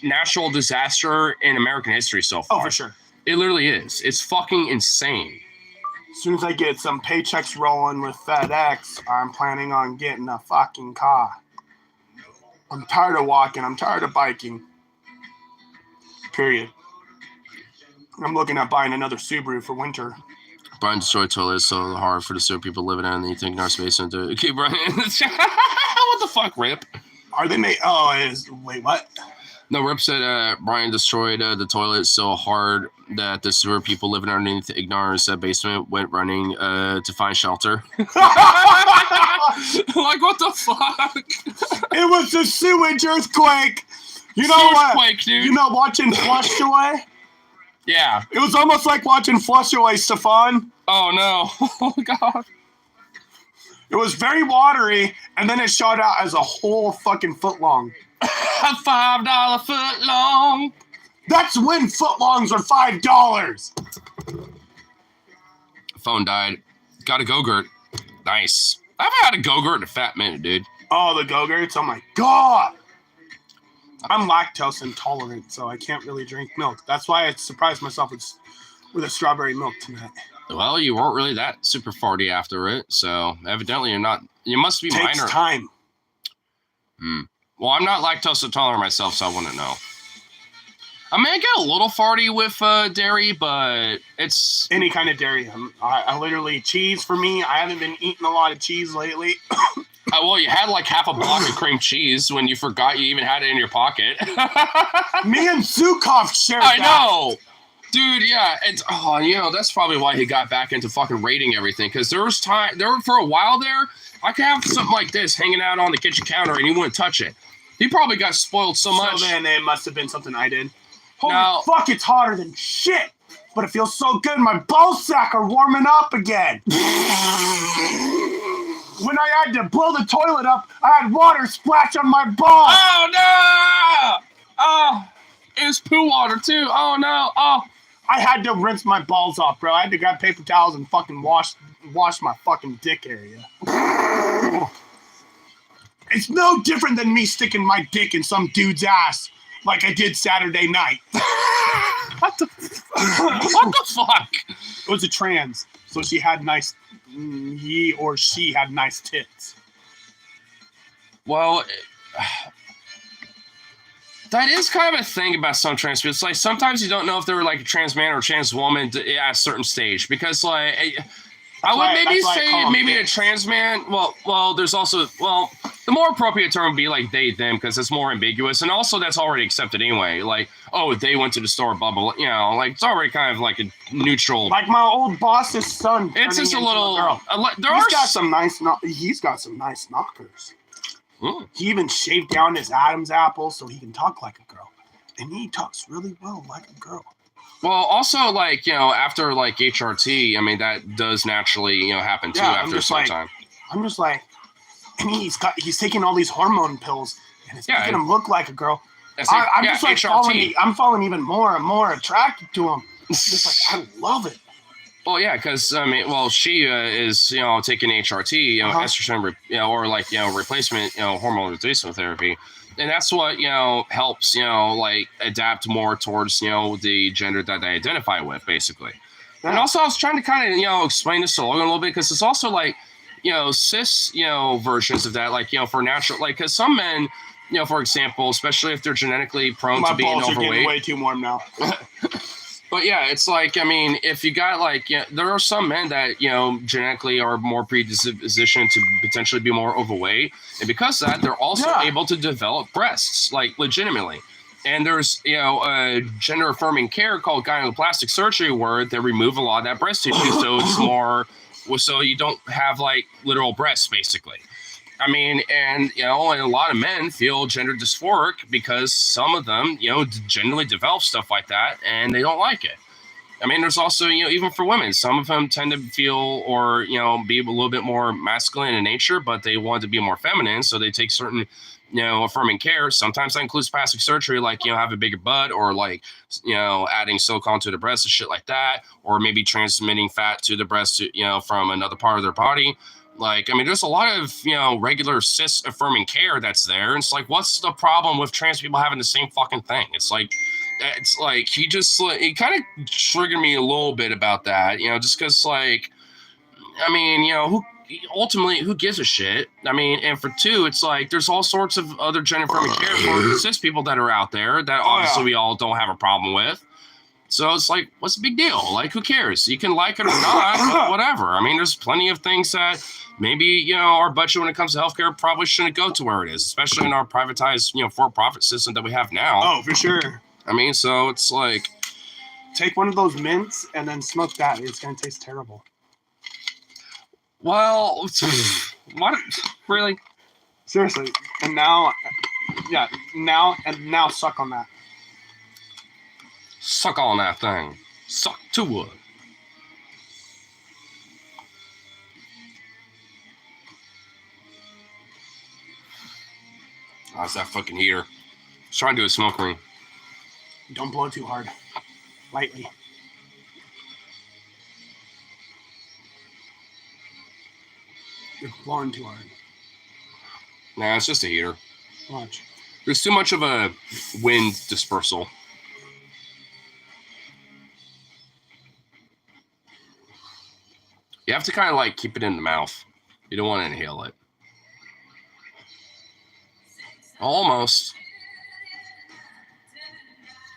natural disaster in American history so far. Oh, for sure. It literally is. It's fucking insane. As soon as I get some paychecks rolling with FedEx, I'm planning on getting a fucking car. I'm tired of walking. I'm tired of biking. Period. I'm looking at buying another Subaru for winter. Brian destroyed toilets so hard for the sewer people living in the Ignar space and to keep Brian. What the fuck, Rip? Are they made? Wait, what? No, Rip said Brian destroyed the toilet so hard that the sewer people living underneath the Ignar's basement went running to find shelter. Like, what the fuck? It was a sewage earthquake. You know what? Earthquake, dude. You know, watching Flush Away? Yeah. It was almost like watching Flush Away, Stefan. Oh, no. Oh, God. It was very watery, and then it shot out as a whole fucking foot long. A $5 foot long. That's when footlongs are $5. Phone died. Got a Go-Gurt. Nice. I haven't had a Go-Gurt in a fat minute, dude. Oh, the Go-Gurts. Oh my god. I'm lactose intolerant, so I can't really drink milk. That's why I surprised myself with a strawberry milk tonight. Well, you weren't really that super farty after it, so evidently you're not. You must be Takes minor. time. Well, I'm not lactose intolerant myself, so I wouldn't know. I mean, I get a little farty with dairy, but it's Any kind of dairy. I literally, cheese for me. I haven't been eating a lot of cheese lately. well, you had like half a block of cream cheese when you forgot you even had it in your pocket. Me and Zukov shared I that. know. Dude, yeah, it's that's probably why he got back into fucking rating everything. Because there were for a while there, I could have something like this hanging out on the kitchen counter and he wouldn't touch it. He probably got spoiled so much. So then it must have been something I did. Holy Now- fuck, it's hotter than shit, but it feels so good. My ball sack are warming up again. When I had to blow the toilet up, I had water splash on my balls. Oh no! Oh, it was poo water too. Oh no! Oh, I had to rinse my balls off, bro. I had to grab paper towels and fucking wash my fucking dick area. It's no different than me sticking my dick in some dude's ass like I did Saturday night. what the fuck? It was a trans, so she had she had nice tits. Well, that is kind of a thing about some trans people. It's like sometimes you don't know if they were like a trans man or a trans woman at a certain stage because like I would maybe say maybe a trans man. Well, there's also the more appropriate term would be like they them because it's more ambiguous and also that's already accepted anyway. Like they went to the store, blah blah. Like it's already kind of like a neutral. Like my old boss's son. It's just a little. He's got some nice knockers. Mm. He even shaved down his Adam's apple so he can talk like a girl, and he talks really well like a girl. Well, also like after like HRT, I mean that does naturally happen too after some time. I'm just like, and he's taking all these hormone pills, and it's making him look like a girl. I'm just like HRT. falling even more and more attracted to him. Just like I love it. Well, yeah, because I mean, she is taking HRT, estrogen, or like replacement, hormone replacement therapy, and that's what helps like adapt more towards the gender that they identify with, basically. Yeah. And also, I was trying to kind of explain this to Logan a little bit because it's also like cis versions of that, like for natural, like because some men. For example, especially if they're genetically prone to being overweight. My balls are getting way too warm now. But yeah, it's like, I mean, if you got like, there are some men that, genetically are more predispositioned to potentially be more overweight. And because of that, they're also able to develop breasts, like legitimately. And there's, a gender affirming care called gynecoplastic surgery where they remove a lot of that breast tissue. So it's more, so you don't have like literal breasts basically. I mean, and and a lot of men feel gender dysphoric because some of them, generally develop stuff like that and they don't like it. I mean, there's also, even for women, some of them tend to feel or, be a little bit more masculine in nature, but they want to be more feminine. So they take certain, affirming care. Sometimes that includes plastic surgery, like, have a bigger butt or like, adding silicone to the breast and shit like that, or maybe transmitting fat to the breast, from another part of their body. Like, I mean, there's a lot of, regular cis affirming care that's there. And it's like, what's the problem with trans people having the same fucking thing? It's like he kind of triggered me a little bit about that, just because, like, I mean, who gives a shit? I mean, and for two, it's like, there's all sorts of other gender affirming care for cis people that are out there that obviously we all don't have a problem with. So it's like, what's the big deal? Like, who cares? You can like it or not, but whatever. I mean, there's plenty of things that maybe, our budget when it comes to healthcare probably shouldn't go to where it is, especially in our privatized, for-profit system that we have now. Oh, for sure. I mean, so it's like... Take one of those mints and then smoke that. It's going to taste terrible. Well, what? Really? Seriously. And now suck on that. Suck on that thing. Suck to it. How's that fucking heater? Let's try and do a smoke ring. Don't blow too hard. Lightly. You're blowing too hard. Nah, it's just a heater. Watch. There's too much of a wind dispersal. You have to kind of like keep it in the mouth. You don't want to inhale it. Almost.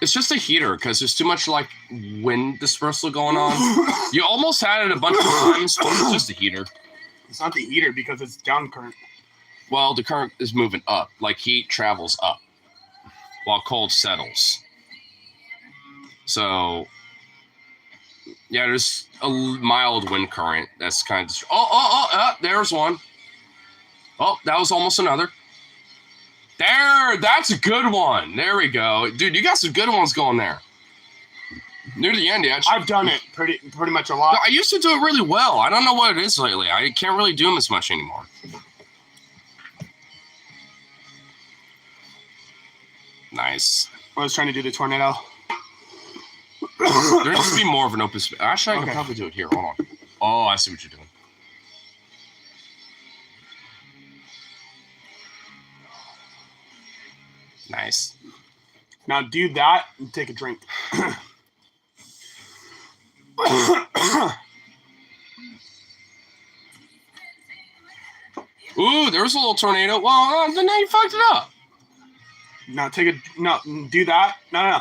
It's just a heater because there's too much like wind dispersal going on. You almost had it a bunch of times, but it's just a heater. It's not the heater because it's down current. Well, the current is moving up. Like heat travels up while cold settles. So, yeah, there's a mild wind current that's kind of... Oh, there's one. Oh, that was almost another. There, that's a good one. There we go. Dude, you got some good ones going there. Near the end, actually. I've done it pretty much a lot. I used to do it really well. I don't know what it is lately. I can't really do them as much anymore. Nice. I was trying to do the tornado. There needs to be more of an open space. Actually, I Okay. can probably do it here. Hold on. Oh, I see what you're doing. Nice. Now do that and take a drink. Ooh, there was a little tornado. Well, then you fucked it up. Now do that. No.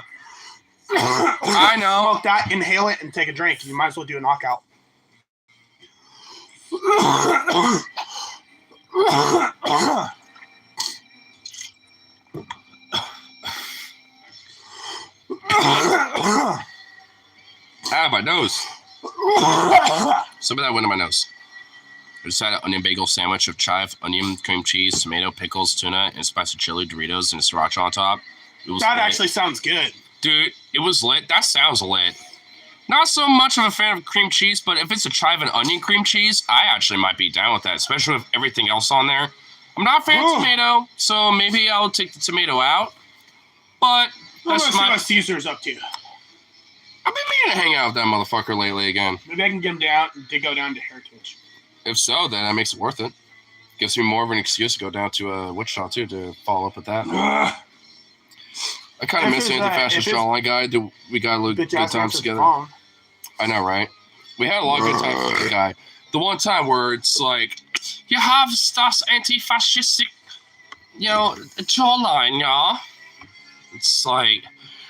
I know. Smoke that, inhale it, and take a drink. You might as well do a knockout. My nose. Some of that went in my nose. I just had an onion bagel sandwich of chive, onion, cream cheese, tomato, pickles, tuna, and spicy chili, Doritos, and sriracha on top. It was That lit. actually sounds good. Dude, it was lit. That sounds lit. Not so much of a fan of cream cheese, but if it's a chive and onion cream cheese, I actually might be down with that, especially with everything else on there. I'm not a fan of tomato, so maybe I'll take the tomato out. But Let's that's see my... what Caesar's up to. I've been meaning to hang out with that motherfucker lately again. Maybe I can get him down to go down to Heritage. If so, then that makes it worth it. Gives me more of an excuse to go down to Wichita, too, to follow up with that. I kind of If miss it's, Anti-Fascist if it's- Jawline Guy. We got good Bitch ass times answers together. phone. I know, right? We had a lot of good times with the guy. The one time where it's like, you have das anti-fascistic, jawline, yeah? It's like,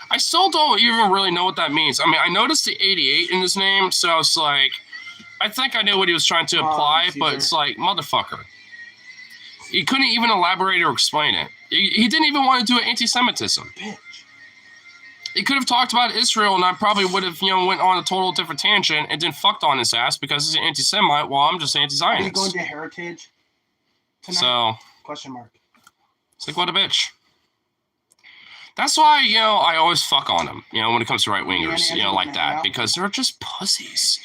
I still don't even really know what that means. I mean, I noticed the 88 in his name, so it's like, I think I knew what he was trying to imply, but it's like, motherfucker. He couldn't even elaborate or explain it. He didn't even want to do anti-Semitism. Bitch. He could have talked about Israel, and I probably would have, went on a total different tangent and then fucked on his ass because he's an anti-Semite while I'm just Are you anti-Zionist. going to Heritage tonight? So, Question mark. it's like, what a bitch. That's why, I always fuck on them, when it comes to right-wingers, like that, because they're just pussies.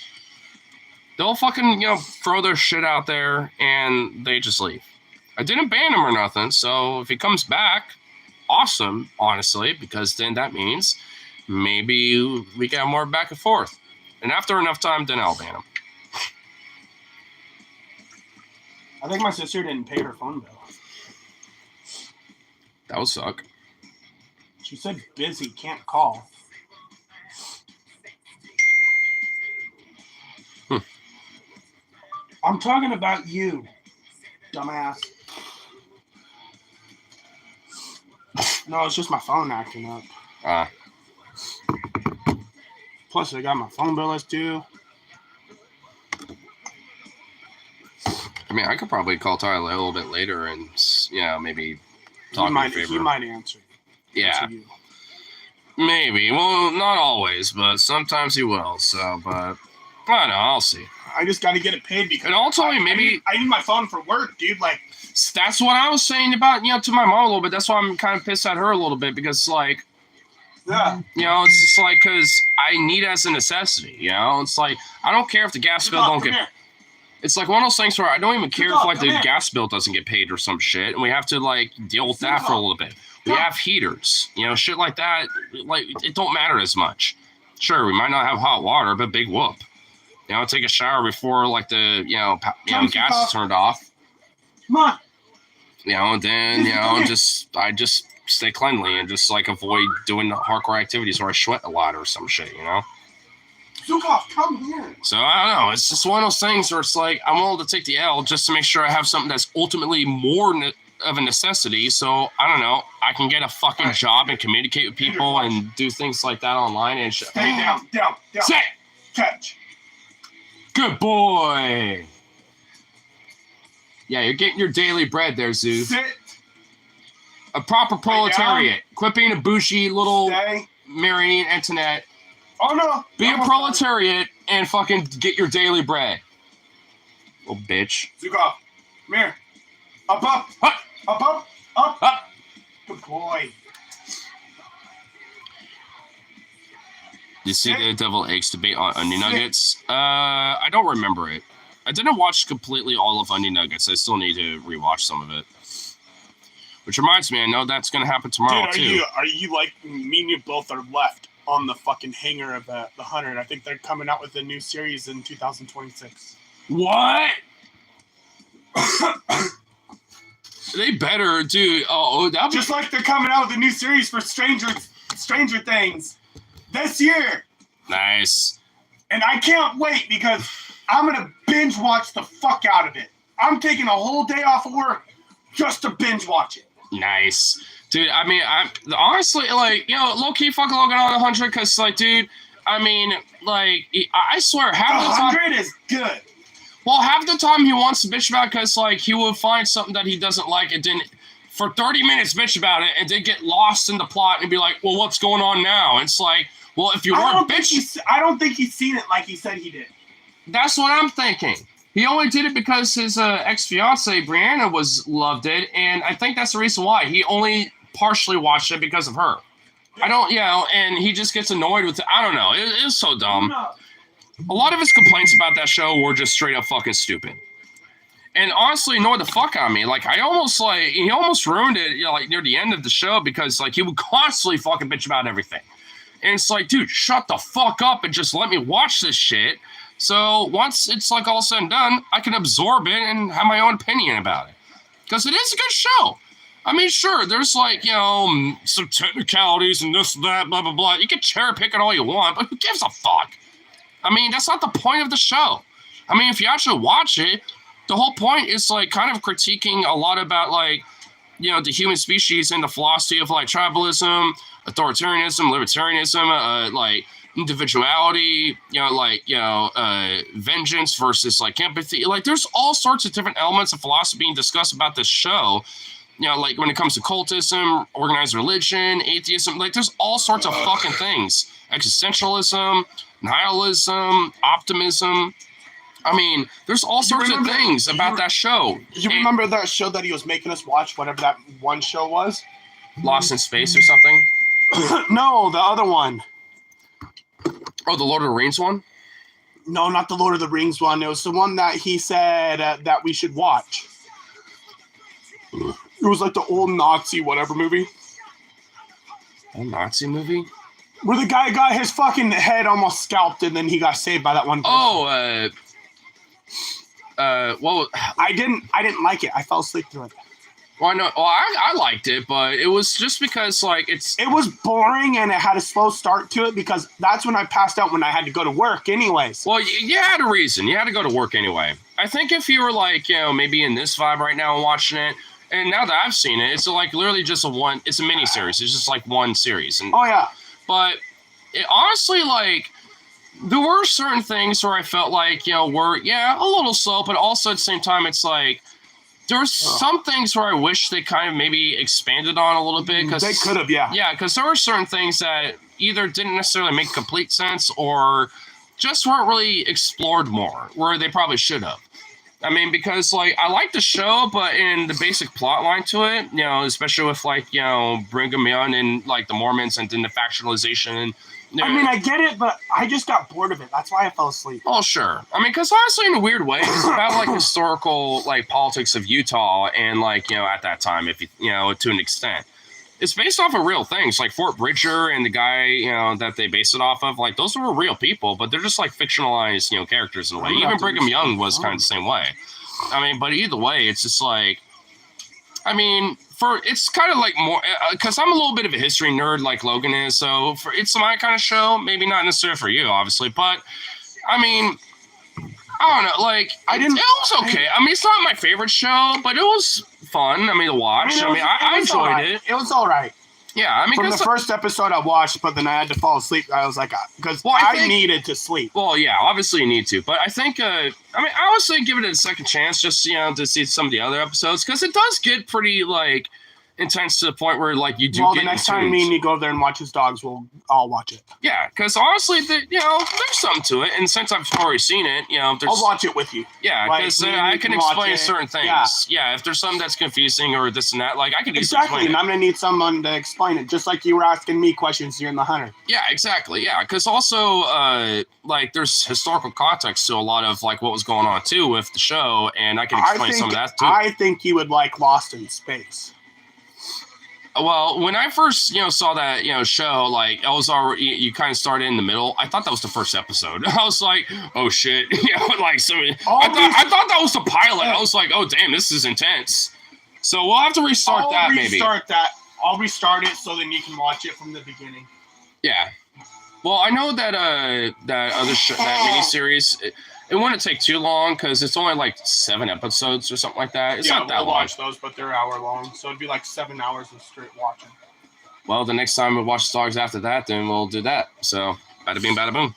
They'll fucking, throw their shit out there, and they just leave. I didn't ban him or nothing, so if he comes back, awesome, honestly, because then that means maybe we get more back and forth. And after enough time, then I'll ban him. I think my sister didn't pay her phone bill. That would suck. She said busy, can't call. I'm talking about you, dumbass. No, it's just my phone acting up. Plus, I got my phone bill that's due. I mean, I could probably call Tyler a little bit later and, maybe talk in favor. He might answer. Yeah, To you. maybe. Well, not always, but sometimes he will. So, but I don't know. I'll see. I just got to get it paid because And also, maybe I need my phone for work, dude. Like, that's what I was saying about, to my mom a little bit. That's why I'm kind of pissed at her a little bit because, like, yeah. it's just like, because I need it as a necessity, It's like, I don't care if the gas bill don't get... It's like one of those things where I don't even care if, like, the gas bill doesn't get paid or some shit, and we have to, like, deal with that for a little bit. We have heaters, shit like that. Like, it don't matter as much. Sure, we might not have hot water, but big whoop. You know, take a shower before like the gas is turned off. Come on. You know, and then I just stay cleanly and just like avoid doing hardcore activities where I sweat a lot or some shit. You know. Zukov, come here. So I don't know. It's just one of those things where it's like I'm willing to take the L just to make sure I have something that's ultimately more of a necessity. So I don't know. I can get a fucking job and communicate with people and do things like that online and shit. Stay down. Sit. Catch. Good boy. Yeah, you're getting your daily bread there, Zeus. Sit. A proper proletariat. Quit being a bougie little Stay. Marie Antoinette. Oh no. Be a proletariat and fucking get your daily bread. Little bitch. Zukov, come here. Up. Up. Good boy. You see the devil eggs debate on Onion Nuggets? I don't remember it. I didn't watch completely all of Onion Nuggets. I still need to rewatch some of it. Which reminds me, I know that's going to happen tomorrow, too. Are you like, me and you both are left on the fucking hanger of the 100. I think they're coming out with a new series in 2026. What? They better, dude. Oh, that'll be... Just like they're coming out with a new series for Stranger Things this year. Nice. And I can't wait because I'm going to binge watch the fuck out of it. I'm taking a whole day off of work just to binge watch it. Nice. Dude, I mean, I honestly, like, you know, low-key fucking Logan on 100 because, like, dude, I mean, like, I swear, half the time... 100 is good. Well, half the time he wants to bitch about it because, like, he will find something that he doesn't like and then for 30 minutes bitch about it and then get lost in the plot and be like, well, what's going on now? It's like, well, if you weren't bitching... I don't think he's seen it like he said he did. That's what I'm thinking. He only did it because his ex-fiancee, Brianna, loved it, and I think that's the reason why. He only partially watched it because of her. I don't, you know, and he just gets annoyed with it. I don't know. It's so dumb. A lot of his complaints about that show were just straight up fucking stupid. And honestly, annoyed the fuck out of me. Like, he almost ruined it, you know, like, near the end of the show because, like, he would constantly fucking bitch about everything. And it's like, dude, shut the fuck up and just let me watch this shit. So once it's like all said and done, I can absorb it and have my own opinion about it. Because it is a good show. I mean, sure, there's like, you know, some technicalities and this, that, blah, blah, blah. You can cherry pick it all you want, but who gives a fuck? I mean, that's not the point of the show. I mean, if you actually watch it, the whole point is like kind of critiquing a lot about like, you know, the human species and the philosophy of like tribalism, authoritarianism, libertarianism, like individuality, you know, like, you know, vengeance versus like empathy. Like, there's all sorts of different elements of philosophy being discussed about this show. You know, like when it comes to cultism, organized religion, atheism, like there's all sorts of fucking things. Existentialism, nihilism, optimism. I mean, there's all sorts of things about that show. You remember that show that he was making us watch, whatever that one show was? Lost in Space or something? No, the other one. Oh, the Lord of the Rings one? No, not the Lord of the Rings one. It was the one that he said that we should watch. It was like the old Nazi whatever movie. Old Nazi movie? Where the guy got his fucking head almost scalped and then he got saved by that one person. Well... I didn't like it. I fell asleep through it. Well, I know. Well, I liked it, but it was just because, like, it was boring and it had a slow start to it because that's when I passed out when I had to go to work anyways. Well, you had a reason. You had to go to work anyway. I think if you were, like, you know, maybe in this vibe right now and watching it, and now that I've seen it, it's, like, literally just it's a mini-series. It's just, like, one series. And, oh, yeah. But, honestly, like, there were certain things where I felt like, you know, were, yeah, a little slow, but also at the same time, it's like, there's some things where I wish they kind of maybe expanded on a little bit. Cause, they could have, yeah. Yeah, because there were certain things that either didn't necessarily make complete sense or just weren't really explored more, where they probably should have. I mean, because, like, I like the show, but in the basic plot line to it, you know, especially with, like, you know, Brigham Young and, like, the Mormons and then the factionalization and, I mean, I get it, but I just got bored of it. That's why I fell asleep. Oh, sure. I mean, because honestly, in a weird way, it's about, like, historical, like, politics of Utah and, like, you know, at that time, if you know, to an extent. it's based off of real things, like Fort Bridger and the guy, that they base it off of. Like, those were real people, but they're just like fictionalized, characters in a way. Even Brigham Young was kind of the same way. I mean, but either way, it's just like, I mean, it's kind of like more, because I'm a little bit of a history nerd like Logan is, so it's my kind of show. Maybe not necessarily for you, obviously, but I mean, I don't know. Like, it was okay. I mean, it's not my favorite show, but it was fun. I mean, to watch. I enjoyed it. It was all right. Yeah, I mean, from the first episode I watched, but then I had to fall asleep. I was like, because I needed to sleep. Well, yeah, obviously you need to, but I think, I would say give it a second chance, just to see some of the other episodes, because it does get pretty like intense to the point where like you do. Well, the next time me and you go over there and watch his dogs, we'll all watch it. Yeah, because honestly, there's something to it, and since I've already seen it, I'll watch it with you. Yeah, because I can explain certain things. Yeah, if there's something that's confusing or this and that, like I can exactly, and I'm gonna need someone to explain it, just like you were asking me questions during the Hunter. Yeah, exactly. Yeah, because also, like, there's historical context to a lot of like what was going on too with the show, and I can explain some of that too. I think you would like Lost in Space. Well, when I first, saw that, show, like, I was already, you kind of started in the middle. I thought that was the first episode. I was like, oh shit, like somebody. I thought that was the pilot. I was like, oh damn, this is intense. So we'll have to restart that. Maybe. I'll restart it so then you can watch it from the beginning. Yeah. Well, I know that that other that miniseries. It wouldn't take too long because it's only like 7 episodes or something like that. It's not that long. We'll watch those, but they're hour long, so it'd be like 7 hours of straight watching. Well, the next time we watch the dogs after that, then we'll do that. So, bada bing, bada boom.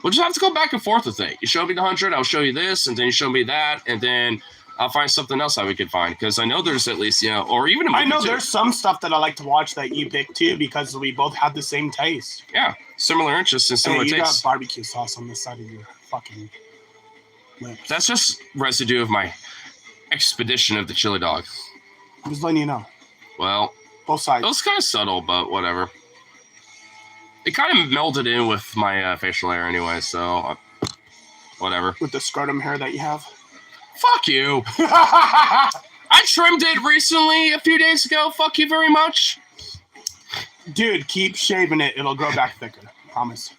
We'll just have to go back and forth with it. You show me the 100, I'll show you this, and then you show me that, and then I'll find something else that we could find because I know there's at least, or even a movie. I know there's some stuff that I like to watch that you pick too because we both have the same taste. Yeah, similar interests and similar tastes. You got barbecue sauce on the side of your fucking. That's just residue of my expedition of the chili dog. I'm just letting you know. Well, both sides. It was kind of subtle, but whatever. It kind of melded in with my facial hair anyway, so whatever. With the scrotum hair that you have? Fuck you. I trimmed it recently a few days ago. Fuck you very much. Dude, keep shaving it. It'll grow back thicker. Promise.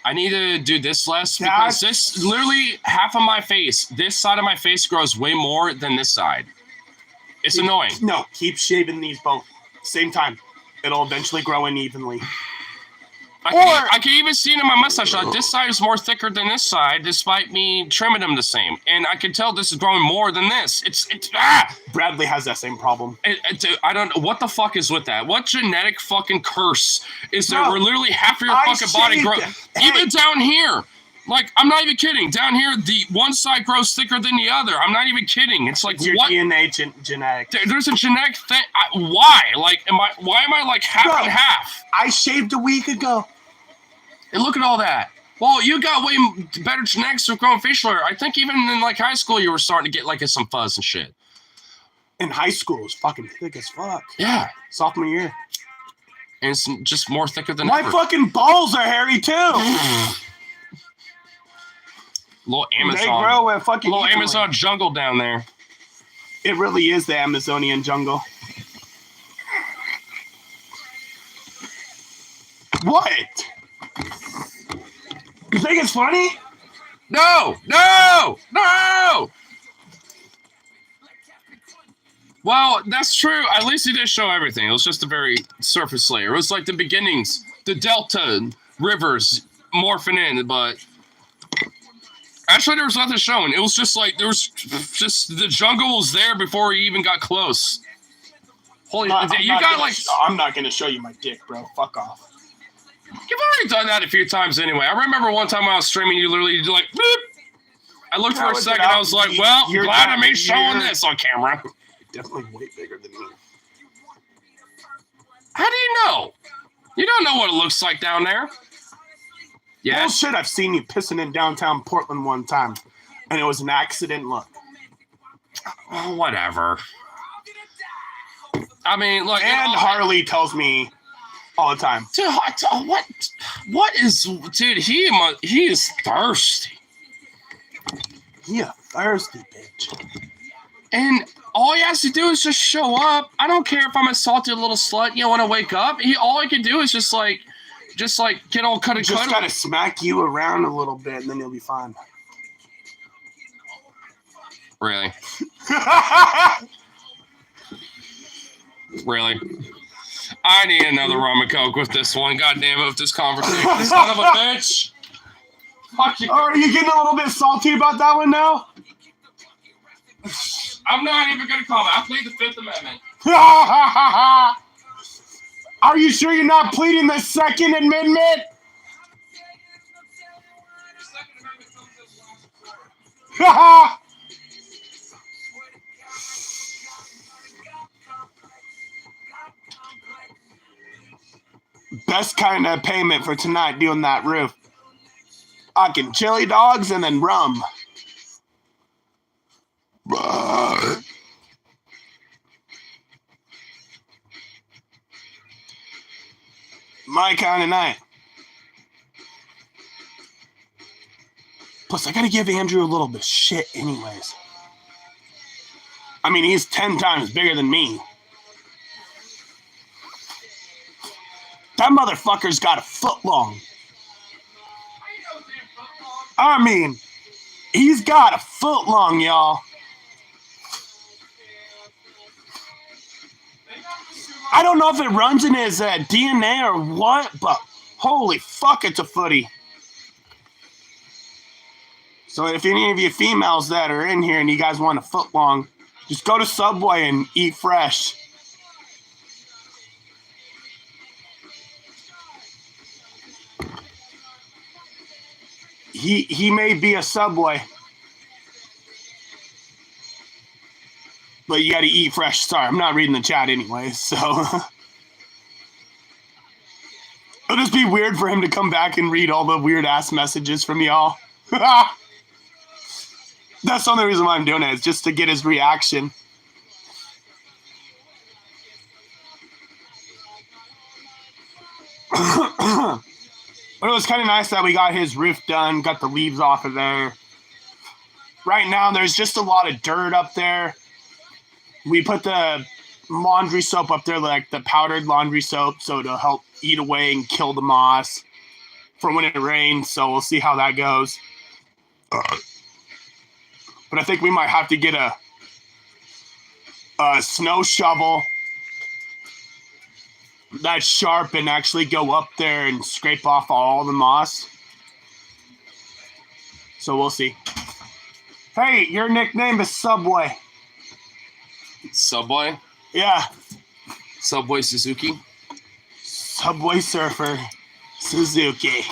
I need to do this less because this literally half of my face, this side of my face grows way more than this side. It's annoying. No, keep shaving these both same time. It'll eventually grow in evenly. I can even see it in my mustache. Like, this side is more thicker than this side, despite me trimming them the same. And I can tell this is growing more than this. It's Bradley has that same problem. I don't know. What the fuck is with that? What genetic fucking curse is there where literally half of your fucking body grows? Even down here. Like, I'm not even kidding. Down here, the one side grows thicker than the other. I'm not even kidding. It's like, your what? DNA genetic. There's a genetic thing. Why? Like, why am I like half and half? I shaved a week ago. And look at all that. Well, you got way better genetics for growing facial hair. I think even in like high school, you were starting to get like some fuzz and shit. In high school, it was fucking thick as fuck. Yeah. Sophomore year. And it's just more thicker than my ever. Fucking balls are hairy too. Little Amazon. They grow a fucking little Amazon jungle down there. It really is the Amazonian jungle. What? You think it's funny? No! Well, that's true. At least he did show everything. It was just a very surface layer. It was like the beginnings, the delta rivers morphing in, but actually there was nothing showing. It was just like there was just the jungle was there before he even got close. Holy, I'm not gonna show you my dick, bro. Fuck off. You've already done that a few times anyway. I remember one time when I was streaming, you literally like, boop. I looked for a second, I was like, well, glad I made showing this on camera. Definitely way bigger than me. How do you know? You don't know what it looks like down there. Yeah. Bullshit, I've seen you pissing in downtown Portland one time, and it was an accident look. Oh, whatever. I mean, like, and Harley tells me all the time. Dude, what is, dude, he is thirsty. Yeah, thirsty bitch. And all he has to do is just show up. I don't care if I'm a salty little slut, when I wake up. All I can do is just get all cut and Just cut. gotta smack you around a little bit, and then you'll be fine. Really? Really? I need another rum and coke with this one. God damn it, with this conversation. Son of a bitch. Fuck you. Are you getting a little bit salty about that one now? I'm not even going to comment. I plead the Fifth Amendment. Are you sure you're not pleading the Second Amendment? Best kind of payment for tonight doing that roof. Fucking chili dogs and then rum. My kind of night. Plus, I gotta give Andrew a little bit of shit anyways. I mean, he's 10 times bigger than me. That motherfucker's got a foot long. I mean, he's got a foot long, y'all. I don't know if it runs in his DNA or what, but holy fuck, it's a footy. So if any of you females that are in here and you guys want a foot long, just go to Subway and eat fresh. He may be a Subway, but you got to eat fresh. Sorry, I'm not reading the chat anyway, so it'll just be weird for him to come back and read all the weird ass messages from y'all. That's the only reason why I'm doing it, is just to get his reaction. But it was kind of nice that we got his roof done, got the leaves off of there. Right now, there's just a lot of dirt up there. We put the laundry soap up there, like the powdered laundry soap, so it'll help eat away and kill the moss for when it rains. So we'll see how that goes. But I think we might have to get a snow shovel that's sharp and actually go up there and scrape off all the moss. So we'll see. Hey, your nickname is Subway. Subway? Yeah. Subway Suzuki? Subway Surfer Suzuki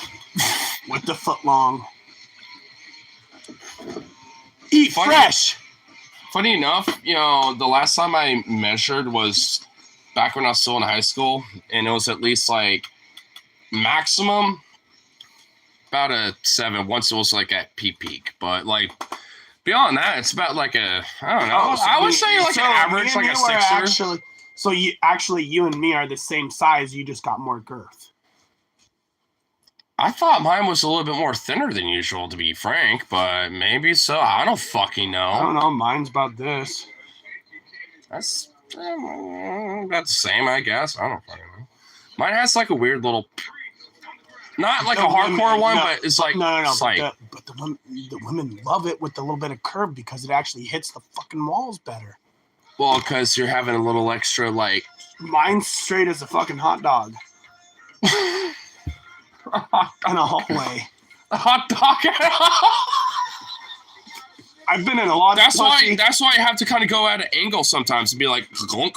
with the foot long. Eat fresh. Funny enough, the last time I measured was back when I was still in high school, and it was at least like maximum about a 7 once it was like at peak. But like beyond that, it's about like I don't know. I would say like an average, like a 6er. So you and me are the same size. You just got more girth. I thought mine was a little bit more thinner than usual, to be frank, but maybe so. I don't fucking know. I don't know. Mine's about this. That's about the same, I guess. I don't fucking know. Mine has like a weird little, not like a hardcore one, but it's like no. Like, but the women love it with the little bit of curve because it actually hits the fucking walls better. Well, because you're having a little extra like. Mine's straight as a fucking hot dog. In a hallway. A hot dog. I've been in a lot of That's why you have to kind of go at an angle sometimes and be like glunk.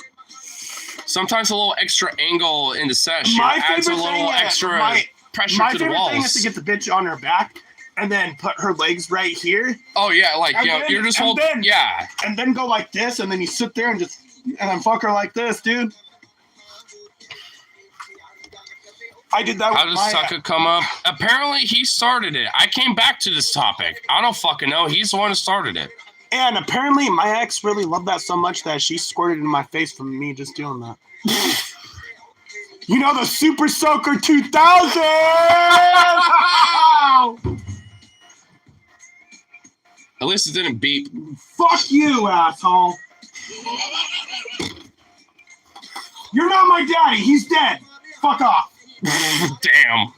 Sometimes a little extra angle in the session adds a little extra pressure to the walls. My favorite thing is to get the bitch on her back and then put her legs right here. Oh yeah, like you're just holding. Yeah. And then go like this, and then you sit there and then fuck her like this, dude. I did that. How does Sucker come up? Apparently, he started it. I came back to this topic. I don't fucking know. He's the one who started it. And apparently, my ex really loved that so much that she squirted in my face from me just doing that. You know the Super Soaker 2000! At least it didn't beep. Fuck you, asshole. You're not my daddy. He's dead. Fuck off. Damn.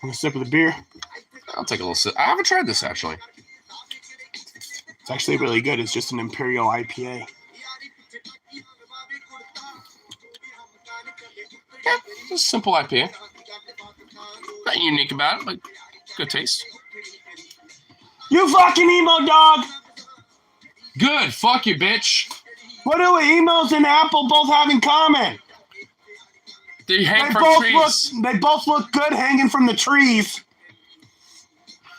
Want a sip of the beer? I'll take a little sip. I haven't tried this actually. It's actually really good. It's just an Imperial IPA. Yeah, it's a simple IPA. Nothing unique about it, but good taste. You fucking emo dog! Good. Fuck you, bitch. What do emos and Apple both have in common? They hang from trees. They both look good hanging from the trees.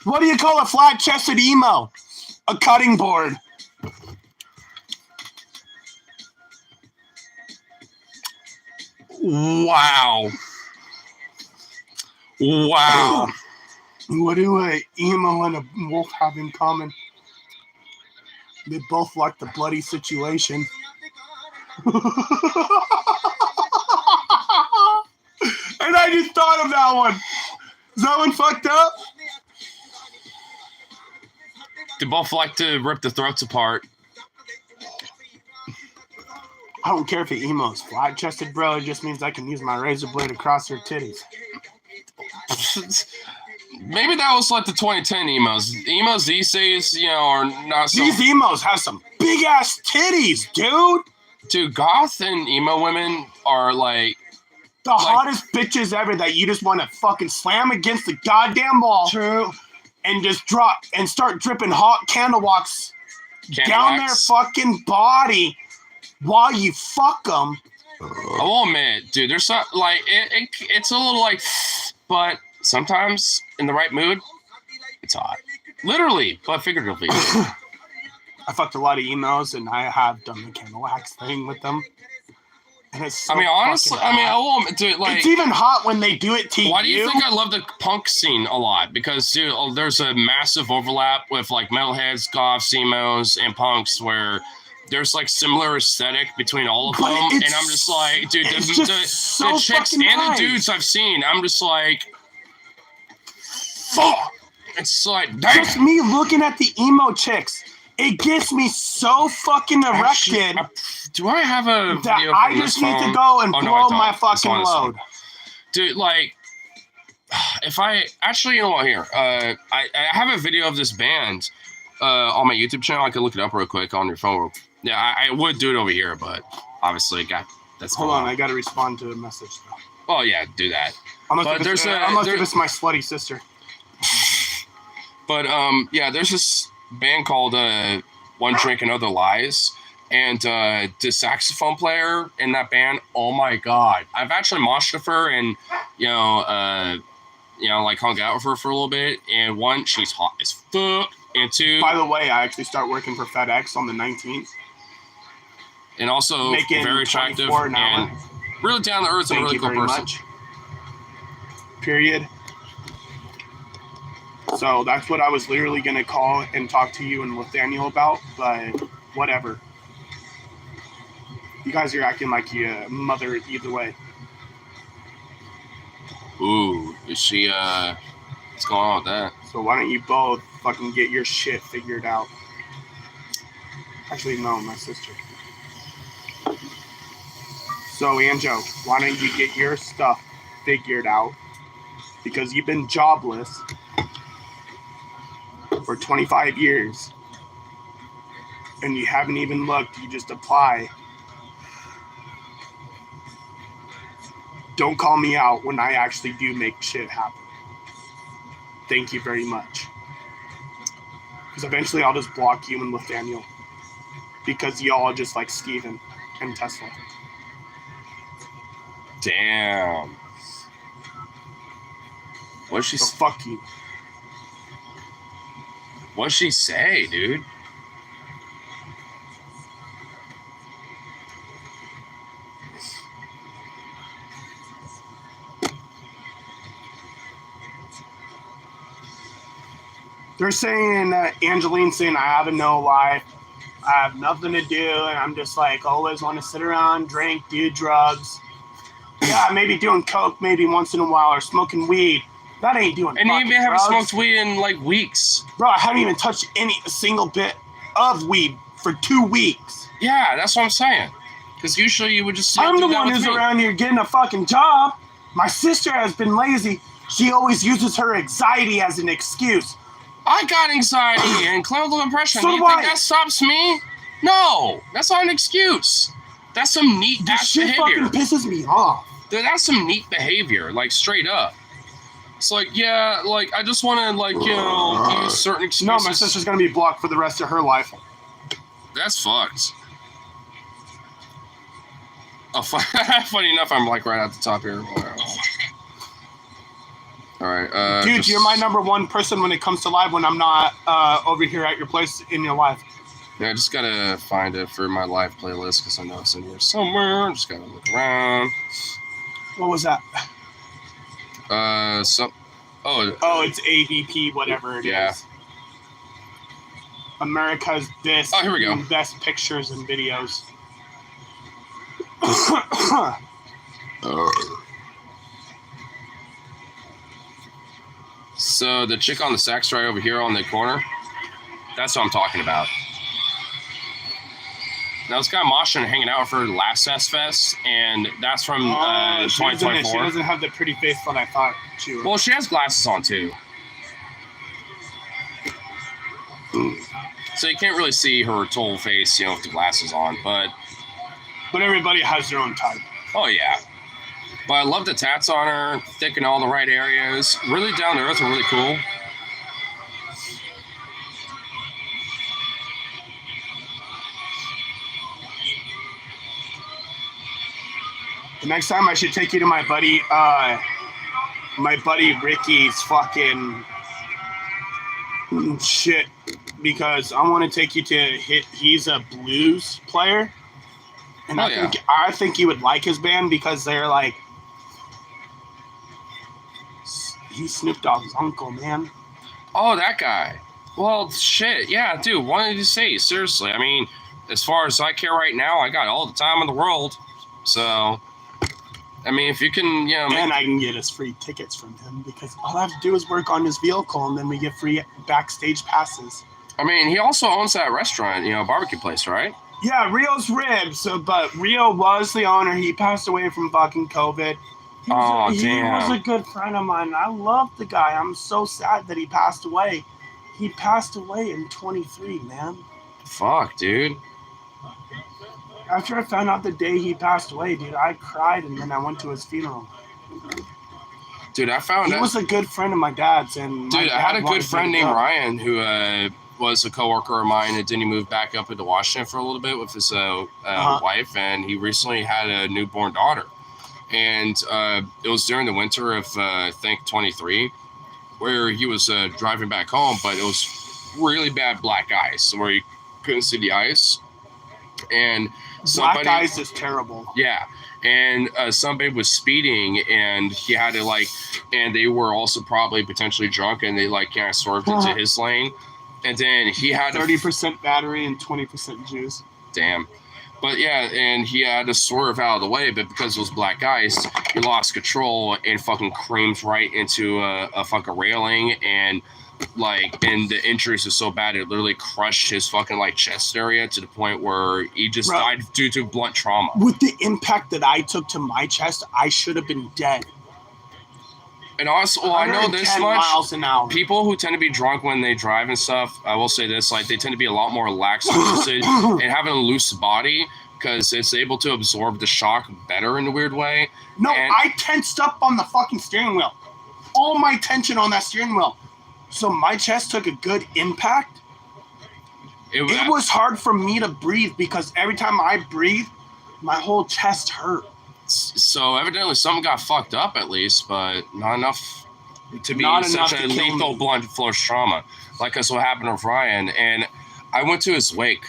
What do you call a flat-chested emo? A cutting board. Wow. Wow. What do a emo and a wolf have in common? They both like the bloody situation. And I just thought of that one. Is that one fucked up? They both like to rip the throats apart. I don't care if the emo's flat-chested, bro. It just means I can use my razor blade across her titties. Maybe that was like the 2010 emos. Emos these days, you know, are not so... These emos have some big-ass titties, dude. Dude, goth and emo women are like... The hottest bitches ever that you just want to fucking slam against the goddamn wall. True. And just drop and start dripping hot candle wax down their fucking body while you fuck them. I will admit, dude, there's some, like, it's a little like, but sometimes in the right mood, it's hot. Literally, but figuratively. I fucked a lot of emos and I have done the candle wax thing with them. And it's so honestly, I will, dude, like, it's even hot when they do it to you. Why do you think I love the punk scene a lot? Because, dude, there's a massive overlap with, like, metalheads, goths, emos, and punks where there's, like, similar aesthetic between all of them. And I'm just like, dude, the chicks and the dudes I've seen, I'm just like, fuck. It's like, damn. Just me looking at the emo chicks. It gets me so fucking erected. Do I have a video I just need to go and blow my fucking load. Dude, like, if I... Actually, you know what, here. I have a video of this band on my YouTube channel. I could look it up real quick on your phone. Yeah, I would do it over here, but obviously, that's... Hold on, I gotta respond to a message, though. Oh, yeah, do that. Unless it's my slutty sister. But, yeah, there's this band called One Drink and Other Lies, and the saxophone player in that band, oh my god, I've actually moshed with her and like hung out with her for a little bit, and one, she's hot as fuck, and two, by the way, I actually start working for FedEx on the 19th, and also making very attractive and really down to earth and a really cool person. Period. So that's what I was literally going to call and talk to you and with Daniel about, but whatever. You guys are acting like you mother either way. Ooh, is she, what's going on with that? So why don't you both fucking get your shit figured out? Actually, no, my sister. So, Anjo, why don't you get your stuff figured out? Because you've been jobless for 25 years and you haven't even looked, you just apply. Don't call me out when I actually do make shit happen. Thank you very much. Because eventually I'll just block you and with Daniel. Because y'all are just like Steven and Tesla. Damn. What'd she say? Fuck you. What'd she say, dude? They're saying, Angeline's saying, I have a no life. I have nothing to do. And I'm just like, always want to sit around, drink, do drugs. Yeah, maybe doing coke maybe once in a while or smoking weed That ain't doing And you fucking haven't drugs. smoked weed in like weeks. Bro, I haven't even touched a single bit of weed for 2 weeks. Yeah, that's what I'm saying. Because usually you would just I'm do the that one with who's me. around here getting a fucking job. My sister has been lazy. She always uses her anxiety as an excuse. I got anxiety and clinical depression. So Do you do think I. that stops me? No, that's not an excuse. That's some neat This ass shit behavior. fucking pisses me off. Dude, that's some neat behavior, like straight up. It's like, yeah, like I just want to, like, you know, use certain excuses. No, my sister's gonna be blocked for the rest of her life. That's fucked. Oh, funny enough, I'm like right at the top here. All right, Dude, just- you're my number one person when it comes to live when I'm not over here at your place in your life. Yeah, I just gotta find it for my live playlist because I know it's in here somewhere. Just gotta look around. What was that? Oh, Oh, it's AVP, whatever it is. Yeah. America's best, Oh, here we go. best pictures and videos. So the chick on the sax right over here on the corner, that's what I'm talking about. Now this guy moshing and hanging out for last S-Fest, and that's from She 2024. doesn't have the pretty face that I thought she would. Well, she has glasses on too. So you can't really see her total face, you know, with the glasses on, but Everybody has their own type. oh yeah. But I love the tats on her, thick in all the right areas. Really down to earth and really cool. The next time I should take you to my buddy Ricky's fucking shit, because I want to take you to he's a blues player, and Oh, I think you would like his band because they're like, he's Snoop Dogg's uncle, man. Oh, that guy. Well, shit. Yeah, dude, what did you say? Seriously. I mean, as far as I care right now, I got all the time in the world. So, I mean, if you can, you know, And I can get us free tickets from him because all I have to do is work on his vehicle and then we get free backstage passes. I mean, he also owns that restaurant, you know, barbecue place, right? Yeah, Rio's Ribs, but Rio was the owner. He passed away from fucking COVID. He was Oh, damn. He was a good friend of mine. I love the guy. I'm so sad that he passed away. He passed away in 23, man. Fuck, dude. After I found out the day he passed away, dude, I cried and then I went to his funeral. Dude, I found He out. was a good friend of my dad's. And Dude, I had a good friend named Ryan. Ryan who was a coworker of mine, and then he moved back up into Washington for a little bit with his wife, and he recently had a newborn daughter. And it was during the winter of, I think, 23, where he was driving back home, but it was really bad black ice, where you couldn't see the ice. And somebody, Black ice is terrible. yeah, and somebody was speeding, and he had to and they were also probably potentially drunk, and they kind of swerved into his lane, and then he had 30% battery and 20% juice. damn. But yeah, and he had to swerve out of the way, but because it was black ice, he lost control and fucking creamed right into a fucking railing, and the injuries was so bad it literally crushed his fucking chest area to the point where he just died due to blunt trauma. With the impact that I took to my chest, I should have been dead. And also, well, I know this 110 much. miles an hour. People who tend to be drunk when they drive and stuff, I will say this, they tend to be a lot more lax and having a loose body because it's able to absorb the shock better in a weird way. No, And- I tensed up on the fucking steering wheel. All my tension on that steering wheel. So my chest took a good impact. It was hard for me to breathe because every time I breathe, my whole chest hurt. So evidently something got fucked up at least, but not enough to be Not such enough a to kill lethal me. blunt force trauma. That's what happened to Ryan. And I went to his wake.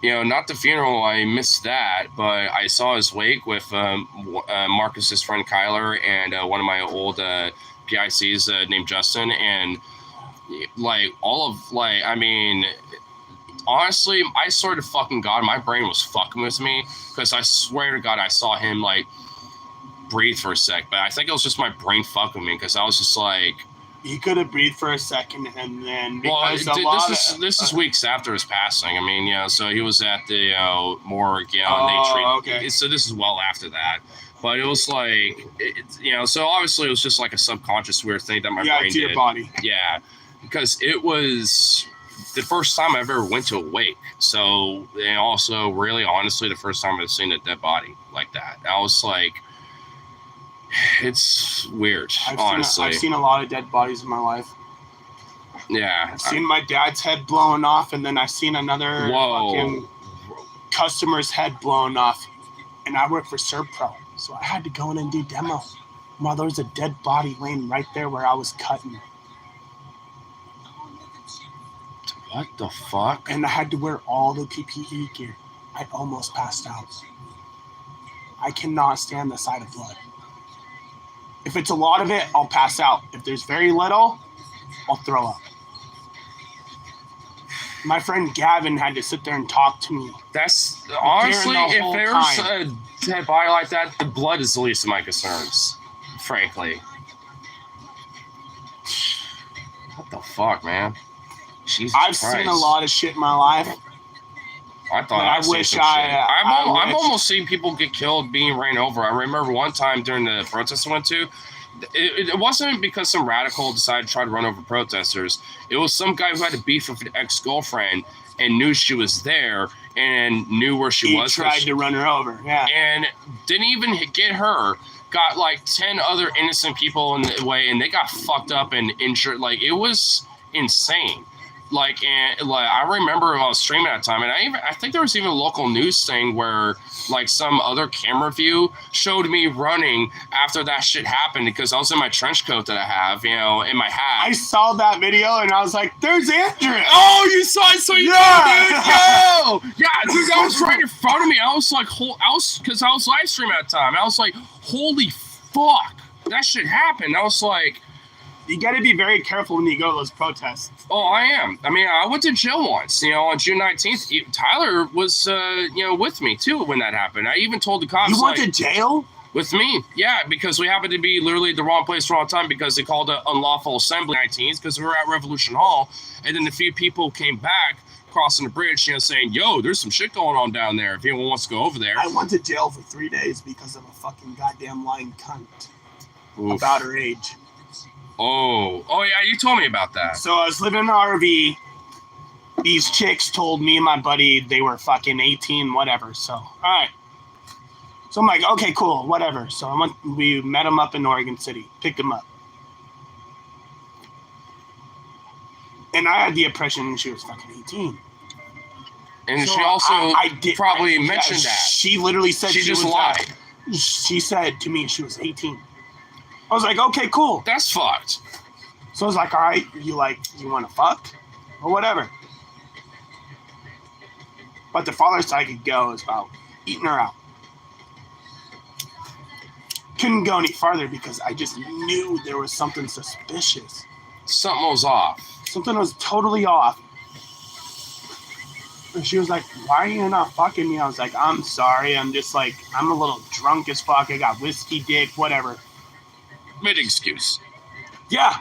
Not the funeral, I missed that, but I saw his wake with Marcus's friend Kyler and one of my old PICs named Justin. And honestly, I swear to fucking God, my brain was fucking with me because I swear to God, I saw him breathe for a sec, but I think it was just my brain fucking me because I was just He could have breathed for a second, and then Well, because this is weeks after his passing. I mean, so he was at the morgue, and they treated. Okay. So this is well after that. But it was like, so obviously it was just like a subconscious weird thing that my brain to did. your body. Yeah, because it was the first time I ever went to a wake. So, and also, really, honestly, the first time I've seen a dead body like that. I was like, it's weird, honestly. I've seen a lot of dead bodies in my life. Yeah. I've seen my dad's head blown off, and then I've seen another fucking customer's head blown off. And I work for Serpro, so I had to go in and do demo. While there was a dead body laying right there where I was cutting. What the fuck? And I had to wear all the PPE gear. I almost passed out. I cannot stand the sight of blood. If it's a lot of it, I'll pass out. If there's very little, I'll throw up. My friend Gavin had to sit there and talk to me. That's honestly, if there's time. a dead body like that, the blood is the least of my concerns, frankly. What the fuck, man? Jesus I've Christ. seen a lot of shit in my life. I thought I've seen some shit. I've almost seen people get killed being ran over. I remember one time during the protest I went to, it wasn't because some radical decided to try to run over protesters. It was some guy who had a beef with an ex-girlfriend and knew she was there and knew where she was. He tried to run her over, yeah. And didn't even get her. Got like 10 other innocent people in the way, and they got fucked up and injured. Like, it was insane. Like I remember when I was streaming at the time, and I think there was even a local news thing where like some other camera view showed me running after that shit happened because I was in my trench coat that I have, in my hat. I saw that video and I was like, "There's Andrew!" Oh, you saw it, so you know, dude. Yo, yeah, dude, that was right in front of me. I was like, because I was live streaming at the time. I was like, holy fuck, that shit happened. I was like. You got to be very careful when you go to those protests. Oh, I am. I mean, I went to jail once, on June 19th. Tyler was, with me, too, when that happened. I even told the cops, you went to jail? With me, yeah, because we happened to be literally the wrong place, wrong time, because they called it unlawful assembly 19th, because we were at Revolution Hall, and then a few people came back, crossing the bridge, saying, yo, there's some shit going on down there, if anyone wants to go over there. I went to jail for 3 days because of a fucking goddamn lying cunt. Oof. About her age. Oh, yeah, you told me about that. So I was living in an RV. These chicks told me and my buddy they were fucking 18, whatever. So, all right. So I'm like, okay, cool, whatever. So we met them up in Oregon City, picked them up. And I had the impression she was fucking 18. And so she also I mentioned that. She literally said she just lied. She said to me she was 18. I was like, okay, cool. That's fucked. So I was like, all right, you want to fuck? Or whatever. But the farthest I could go is about eating her out. Couldn't go any farther because I just knew there was something suspicious. Something was off. Something was totally off. And she was like, why are you not fucking me? I was like, I'm sorry. I'm just like, I'm a little drunk as fuck. I got whiskey dick, whatever. Mid excuse. Yeah.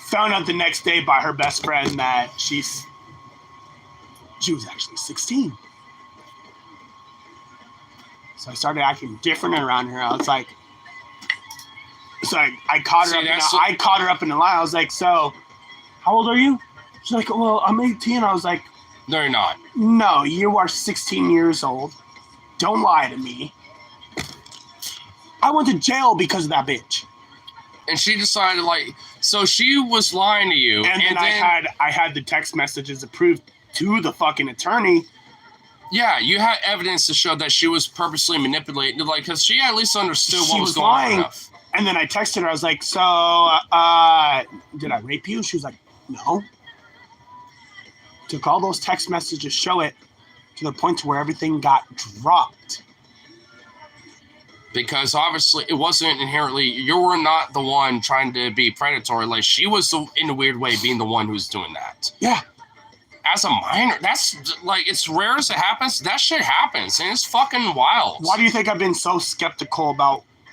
Found out the next day by her best friend that she was actually 16. So I started acting different around her. I was like, I caught her up in the lie. I was like, so how old are you? She's like, well, I'm 18. I was like, no, you're not. No, you are 16 years old. Don't lie to me. I went to jail because of that bitch. And she decided, so she was lying to you. And then I had the text messages approved to the fucking attorney. Yeah, you had evidence to show that she was purposely manipulating, because she at least understood what was going lying. on. And then I texted her. I was like, so, did I rape you? She was like, no. Took all those text messages, show it, to the point to where everything got dropped. Because obviously it wasn't inherently, you were not the one trying to be predatory. Like, she was, in a weird way, being the one who's doing that. Yeah. As a minor, that's, it's rare as it happens. That shit happens, and it's fucking wild. Why do you think I've been so skeptical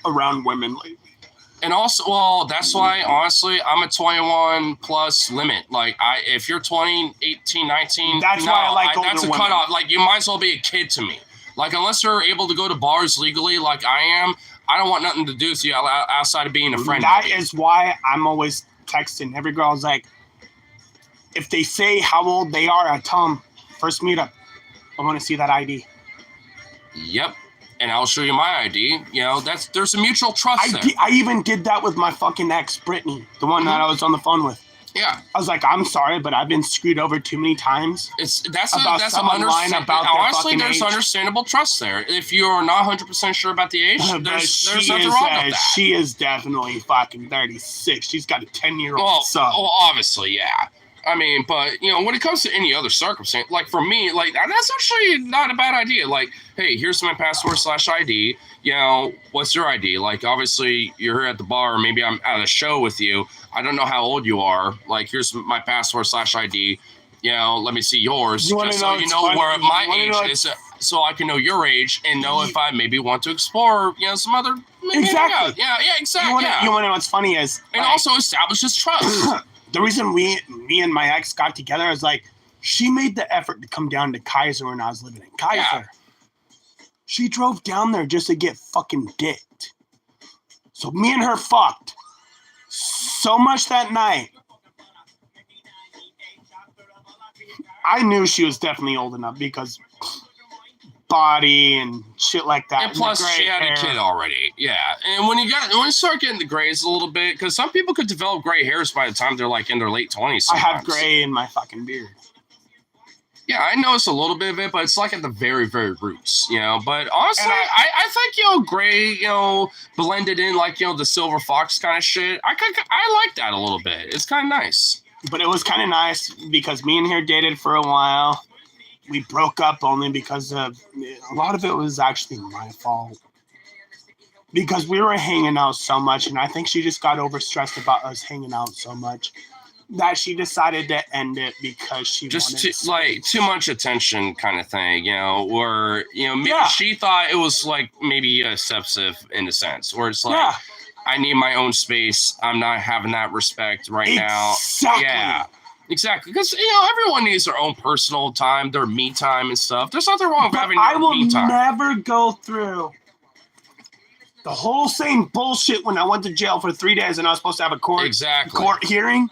around women lately? And also, well, that's why, honestly, I'm a 21 plus limit. Like, if you're 20, 18, 19, That's why I like older that's a women. cutoff. Like, you might as well be a kid to me. Like, unless you're able to go to bars legally, like I am, I don't want nothing to do with you outside of being a friend. That is why I'm always texting every girl. Is like, if they say how old they are, I tell them first meetup, I want to see that ID. Yep. And I'll show you my ID. You know, there's a mutual trust there. I even did that with my fucking ex, Brittany, the one that I was on the phone with. Yeah. I was like, I'm sorry, but I've been screwed over too many times. That's understandable trust there. If you're not 100% sure about the age, there's nothing wrong with that. She is definitely fucking 36. She's got a 10-year-old son. Well, obviously, yeah. I mean, but, you know, when it comes to any other circumstance, like for me, like that's actually not a bad idea. Like, hey, here's my password/ID. You know, what's your ID? Like, obviously, you're here at the bar. Maybe I'm at a show with you. I don't know how old you are. Like, here's my password/ID. You know, let me see yours. Just so you know where my age is, so I can know your age and know if I maybe want to explore, you know, some other. Exactly. Yeah, exactly. You want to know what's funny is, and also establishes trust. The reason me and my ex got together is like, she made the effort to come down to Kaiser when I was living in Kaiser. Yeah. She drove down there just to get fucking dicked. So me and her fucked so much that night. I knew she was definitely old enough because body and shit like that. And plus, she had a kid already. Yeah, and when you start getting the grays a little bit, because some people could develop gray hairs by the time they're like in their late 20s. I have gray in my fucking beard. Yeah, I noticed a little bit of it, but it's like at the very, very roots, you know. But honestly, I think, you know, gray, you know, blended in like, you know, the silver fox kind of shit. I like that a little bit. It's kind of nice. But it was kind of nice because me and her dated for a while. We broke up only because a lot of it was actually my fault. Because we were hanging out so much, and I think she just got overstressed about us hanging out so much that she decided to end it because she wanted too much attention kind of thing, you know, or, you know, maybe she thought it was like maybe excessive in a sense, where it's like, I need my own space. I'm not having that respect now. Yeah. Exactly, because, you know, everyone needs their own personal time, their me time and stuff. There's nothing wrong with having your me time. I will never go through the whole same bullshit when I went to jail for 3 days and I was supposed to have a court hearing.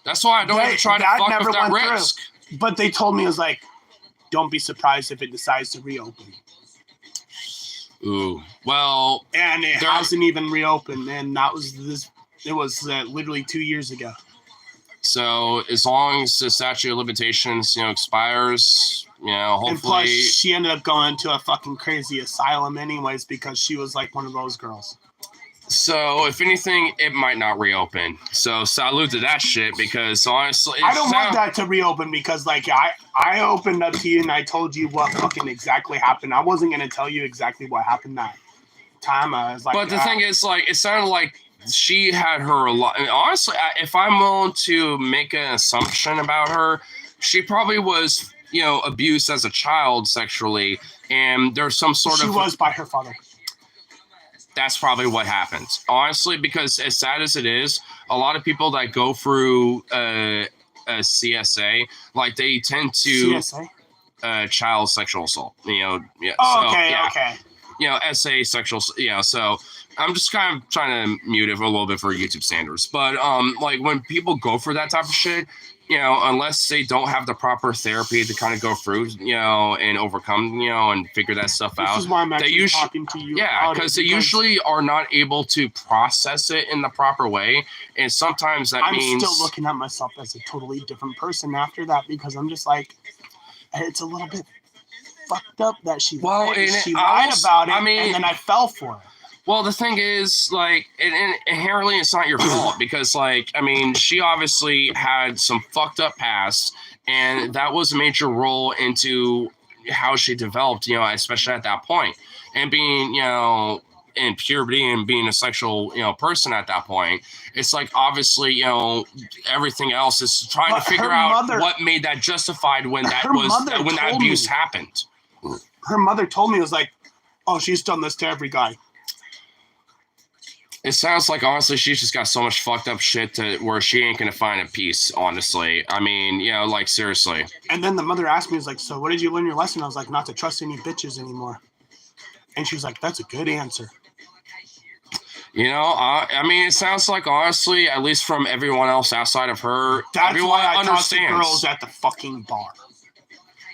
That's why I don't even try to fuck with that risk. But they told me, it was like, don't be surprised if it decides to reopen. Ooh, well. And it hasn't even reopened, and it was literally 2 years ago. So as long as the statute of limitations, you know, expires, you know, hopefully. And plus, she ended up going to a fucking crazy asylum anyways because she was like one of those girls. So if anything, it might not reopen. So salute to that shit because honestly, I don't want that to reopen because like I opened up to you and I told you what fucking exactly happened. I wasn't gonna tell you exactly what happened that time. I was like, but the thing is, like, it sounded like she had her a lot. I mean, honestly, if I'm willing to make an assumption about her, she probably was, you know, abused as a child sexually, and there's some sort of. She was by her father. That's probably what happens, honestly, because as sad as it is, a lot of people that go through a CSA, like they tend to child sexual assault. You know, yeah. Oh, so, okay. You know, SA sexual. You know, so. I'm just kind of trying to mute it a little bit for YouTube standards. But like when people go for that type of shit, you know, unless they don't have the proper therapy to kind of go through, you know, and overcome, you know, and figure that stuff out. This is why I'm actually talking to you. Yeah, because they usually are not able to process it in the proper way. And sometimes that means... I'm still looking at myself as a totally different person after that because I'm just like, it's a little bit fucked up that she lied about it, and then I fell for it. Well, the thing is, like, inherently it's not your fault because, like, I mean, she obviously had some fucked up past, and that was a major role into how she developed, you know, especially at that point. And being, you know, in puberty and being a sexual, you know, person at that point, it's like, obviously, you know, everything else is trying to figure out what made that justified when that abuse happened. Her mother told me, it was like, oh, she's done this to every guy. It sounds like, honestly, she's just got so much fucked up shit to where she ain't gonna find a peace, honestly. I mean, you know, like, seriously. And then the mother asked me, was like, so what did you learn your lesson? I was like, not to trust any bitches anymore. And she was like, that's a good answer. You know, I mean, it sounds like, honestly, at least from everyone else outside of her, That's everyone why I understands. talk to girls at the fucking bar.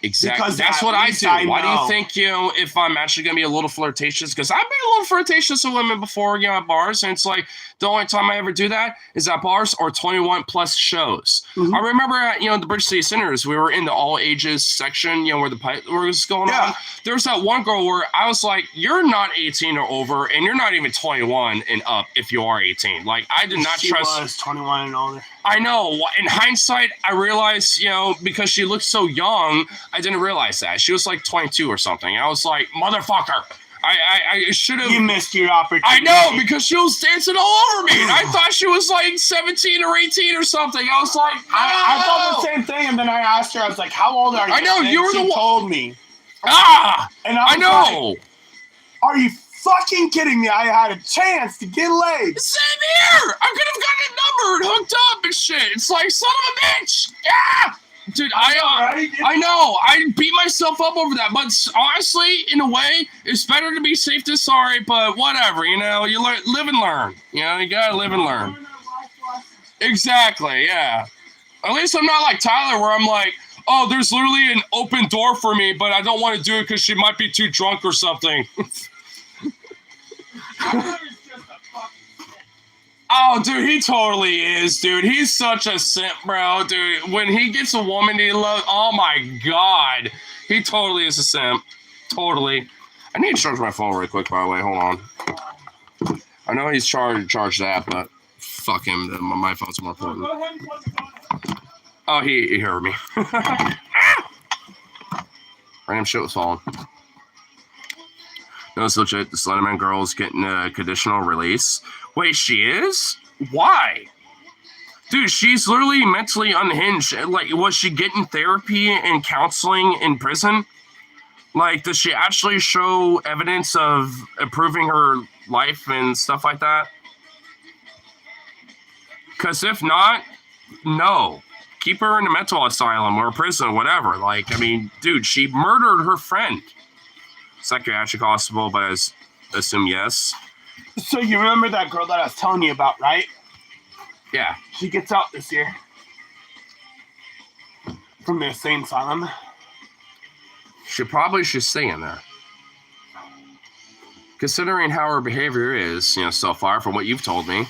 Exactly. Because That's at what I least do. I Why do you know. think, you know, if I'm actually going to be a little flirtatious? Because I've been a little flirtatious with women before, you know, at bars. And it's like the only time I ever do that is at bars or 21 plus shows. Mhm. I remember at, you know, the Bridge City Centers, we were in the all ages section, you know, where the pipe was going on. There was that one girl where I was like, you're not 18 or over, and you're not even 21 and up if you are 18. Like, I did not She trust. was 21 and older. I know. In hindsight, I realized, you know, because she looked so young, I didn't realize that. She was like 22 or something. I was like, motherfucker. I should have. You missed your opportunity. I know, because she was dancing all over me. And I thought she was like 17 or 18 or something. I was like, no. I thought the same thing, and then I asked her, I was like, how old are you? I know, and you were she the one. told me. And And I was know. like, are you fucking kidding me? I had a chance to get laid. Same here. I could have gotten a number and hooked up and shit. It's like, son of a bitch. Yeah. Dude, I know. I beat myself up over that. But honestly, in a way, it's better to be safe than sorry. But whatever, you know, you live and learn. You know, you gotta live and learn. Exactly, yeah. At least I'm not like Tyler, where I'm like, oh, there's literally an open door for me, but I don't want to do it because she might be too drunk or something. Oh, dude, he totally is, dude. He's such a simp, bro, dude. When he gets a woman he loves, oh my god. He totally is a simp. Totally. I need to charge my phone really quick, by the way. Hold on. I know he's charged that, but fuck him. My phone's more important. Oh, he heard me. Random shit was falling. No, it's legit. The Slenderman girl's getting a conditional release. Wait, she is? Why? Dude, she's literally mentally unhinged. Like, was she getting therapy and counseling in prison? Like, does she actually show evidence of improving her life and stuff like that? Because if not, no. Keep her in a mental asylum or prison, whatever. Like, I mean, dude, she murdered her friend. Psychiatric hospital, but I assume yes. So you remember that girl that I was telling you about, right? Yeah. She gets out this year from the insane asylum. She probably should stay in there. Considering how her behavior is, you know, so far from what you've told me.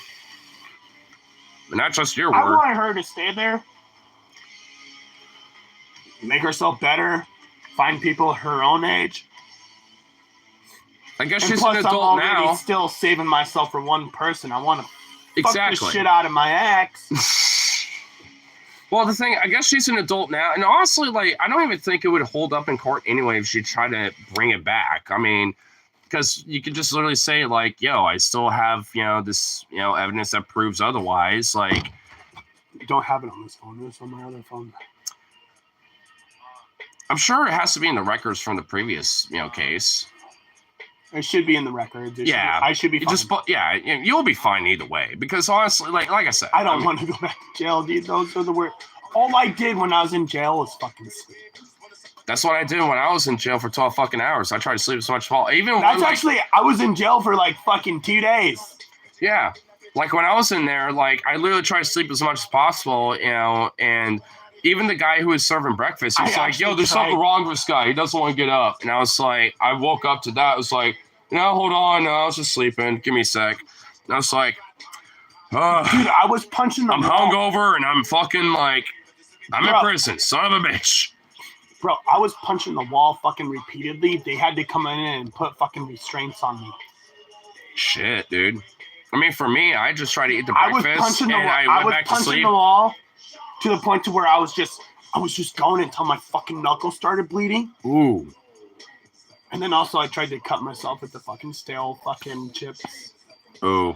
But not just your I word. want her to stay there, make herself better, find people her own age. I guess And she's plus, an I'm adult already now. still saving myself for one person. I want to fuck Exactly. the shit out of my ex. Well, the thing, I guess she's an adult now, and honestly, like, I don't even think it would hold up in court anyway if she tried to bring it back. I mean, because you could just literally say, like, yo, I still have, you know, this, you know, evidence that proves otherwise. Like, You don't have it on this phone. It's on my other phone. I'm sure it has to be in the records from the previous, you know, case. It should be in the record. Yeah. I should be fine. You'll be fine either way. Because honestly, like I said, I don't want to go back to jail, dude. Those are the worst. All I did when I was in jail was fucking sleep. That's what I did when I was in jail for 12 fucking hours. I tried to sleep as much as possible. Even That's when, actually, I was in jail for like fucking 2 days. yeah. Like when I was in there, like I literally tried to sleep as much as possible, you know, and even the guy who was serving breakfast, he's like, yo, there's something wrong with this guy. He doesn't want to get up. And I was like, I woke up to that. I was like, no, hold on. No, I was just sleeping. Give me a sec. And I was like, Dude, I was punching the I'm wall. hungover and I'm fucking like, I'm in prison. Son of a bitch. Bro, I was punching the wall fucking repeatedly. They had to come in and put fucking restraints on me. Shit, dude. I mean, for me, I just tried to eat the I was breakfast punching the and wall. I I went was back to punching sleep. the wall to the point to where I was just going until my fucking knuckles started bleeding. Ooh. And then also I tried to cut myself with the fucking stale fucking chips. Ooh.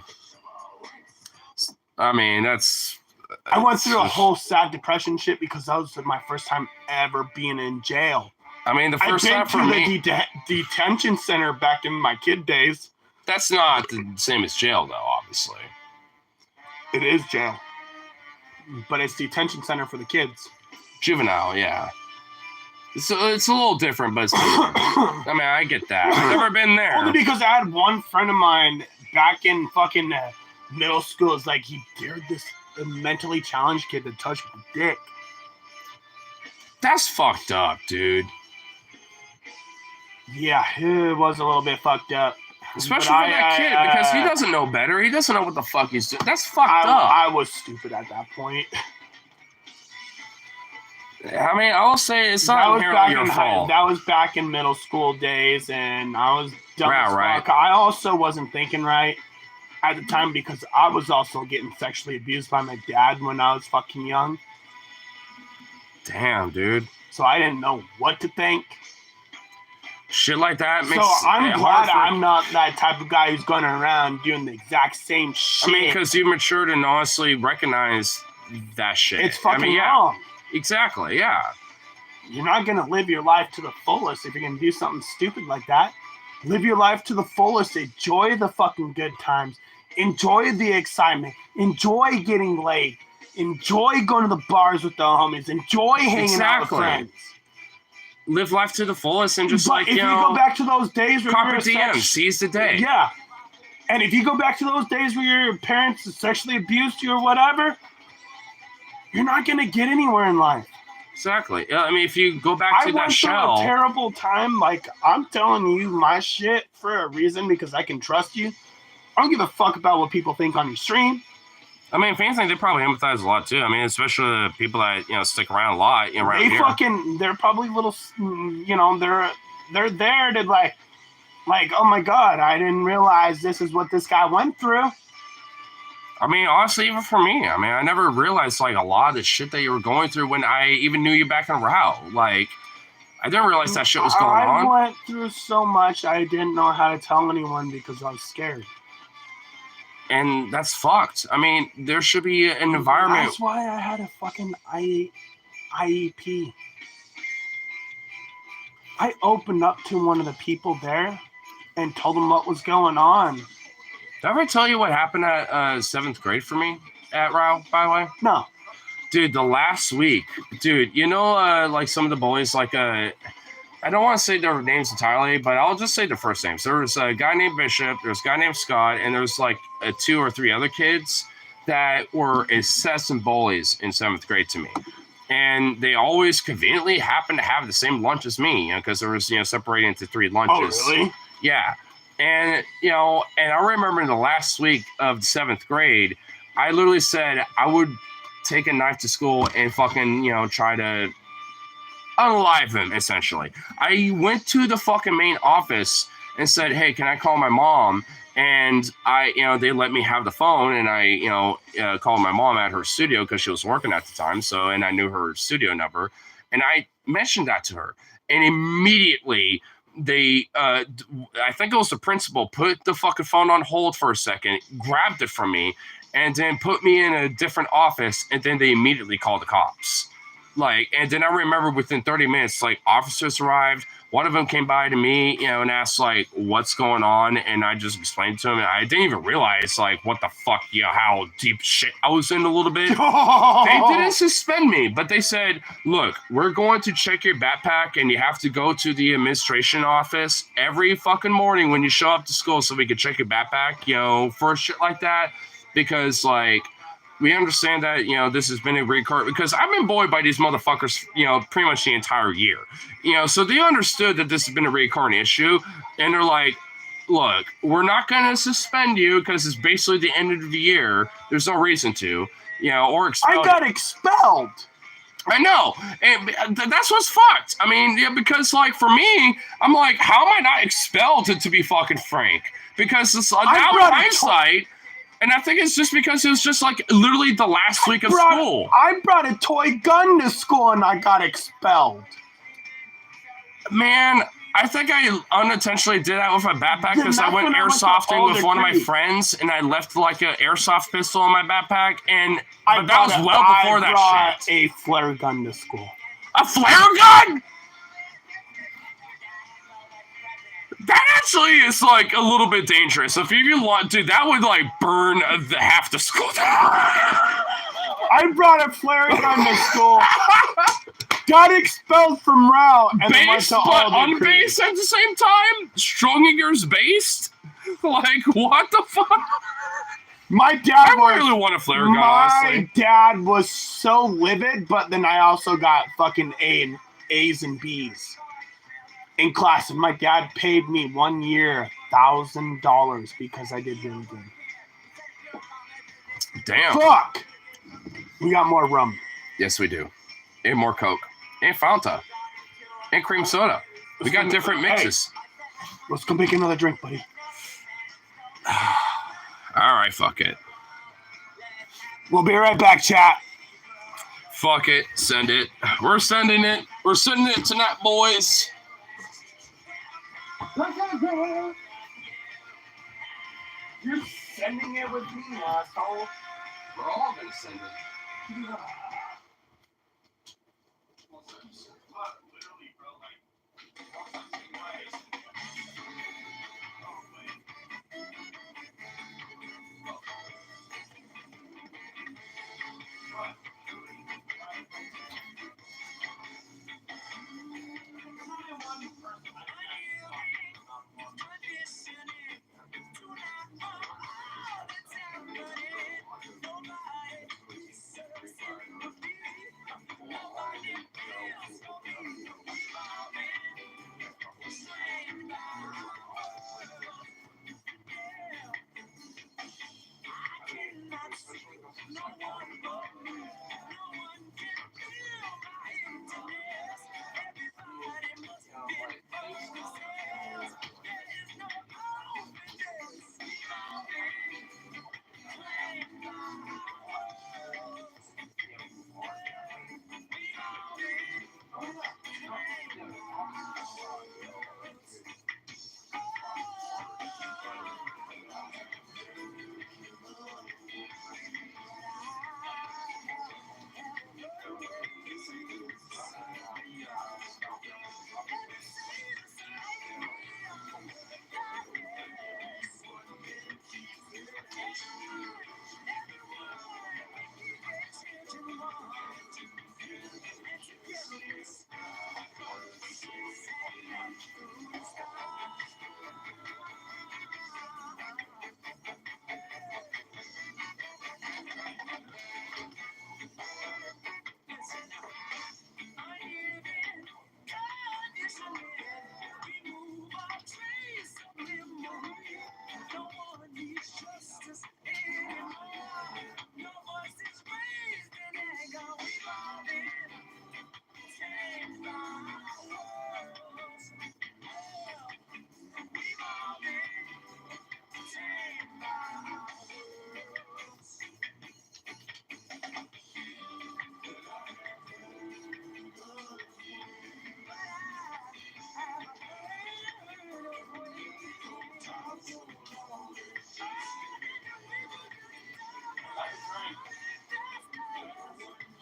I mean, that's... I went through a whole sad depression shit because that was my first time ever being in jail. I mean, the I've first been time for to me... the detention center back in my kid days. That's not the same as jail, though. Obviously, It is jail, but it's detention center for the kids. juvenile, yeah. It's a little different, but it's different. I mean, I get that. I've never been there. Only because I had one friend of mine back in fucking middle school. It's like he dared this mentally challenged kid to touch my dick. That's fucked up, dude. Yeah, it was a little bit fucked up. Especially But for that kid, because he doesn't know better. He doesn't know what the fuck he's doing. That's fucked up. I was stupid at that point. I mean, I'll say it's not inherently your fault. That was back in middle school days, and I was dumb as fuck. Right. I also wasn't thinking right at the time because I was also getting sexually abused by my dad when I was fucking young. Damn, dude. So I didn't know what to think. Shit like that makes So I'm glad for, I'm not that type of guy who's going around doing the exact same shit. I mean, because you matured and honestly recognize that shit. It's fucking I mean, yeah, wrong. Exactly, yeah. You're not going to live your life to the fullest if you're going to do something stupid like that. Live your life to the fullest. Enjoy the fucking good times. Enjoy the excitement. Enjoy getting laid. Enjoy going to the bars with the homies. Enjoy hanging out with friends. Live life to the fullest and just But if you go back to those days where carpe diem, seize the day. Yeah. And if you go back to those days where your parents sexually abused you or whatever, you're not going to get anywhere in life. Exactly. I mean, if you go back to that shell. I went through a terrible time. Like, I'm telling you my shit for a reason because I can trust you. I don't give a fuck about what people think on your stream. I mean, if anything, they probably empathize a lot too. I mean, especially the people that stick around a lot. Around here. They're probably little. They're there to like, oh my god, I didn't realize this is what this guy went through. I mean, honestly, even for me, I mean, I never realized like a lot of the shit that you were going through when I even knew you back in Rao. Like, I didn't realize that shit was going on. I went through so much I didn't know how to tell anyone because I was scared. And that's fucked. I mean, there should be an environment. That's why I had a fucking IEP. I opened up to one of the people there and told them what was going on. Did I ever tell you what happened at 7th grade for me at Rao, by the way? No. Dude, the last week, dude, like some of the boys, like, I don't want to say their names entirely, but I'll just say the first names. There was a guy named Bishop, there was a guy named Scott, and there was like 2 or 3 other kids that were incessant bullies in 7th grade to me. And they always conveniently happened to have the same lunch as me, because there was, separated into 3 lunches. Oh, really? Yeah. And, and I remember in the last week of 7th grade, I literally said I would take a knife to school and fucking, try to unalive him, essentially. I went to the fucking main office and said, hey, can I call my mom? And they let me have the phone, and I, called my mom at her studio because she was working at the time. And I knew her studio number, and I mentioned that to her, and immediately they, I think it was the principal, put the fucking phone on hold for a second, grabbed it from me, and then put me in a different office, and then they immediately called the cops. And then I remember within 30 minutes, officers arrived. One of them came by to me, and asked, what's going on? And I just explained to him. I didn't even realize, what the fuck, how deep shit I was in a little bit. They didn't suspend me, but they said, look, we're going to check your backpack, and you have to go to the administration office every fucking morning when you show up to school so we can check your backpack, for shit like that. Because, we understand that, this has been a recurrent, because I've been bullied by these motherfuckers, pretty much the entire year. So they understood that this has been a recurrent issue, and they're like, look, we're not going to suspend you because it's basically the end of the year. There's no reason to, or expel. I got expelled. I know, and that's what's fucked. I mean, because, for me, I'm like, how am I not expelled, to be fucking frank? Because it's now in hindsight. And I think it's just because it was just literally the last week of school. I brought a toy gun to school and I got expelled. Man, I think I unintentionally did that with my backpack because I went airsofting with one of my friends and I left an airsoft pistol in my backpack. But that was well before that shit. I brought a flare gun to school. A flare gun? That actually is like a little bit dangerous. If you can, dude, that would like burn half the school. I brought a flare gun to school, got expelled from route, and then went Based to but Alden Creek. unbased at the same time? Stronginger's based? Like, what the fuck? My dad I really want a flare gun, my honestly. dad was so livid, but then I also got fucking A's and B's in class, and my dad paid me 1 year $1,000 because I did really good. Damn. Fuck! We got more rum. Yes, we do. And more Coke. And Fanta. And cream soda. We got different mixes. Let's go make another drink, buddy. All right, fuck it. We'll be right back, chat. Fuck it. Send it. We're sending it. We're sending it tonight, boys. You're sending it with me, asshole. We're all gonna send it.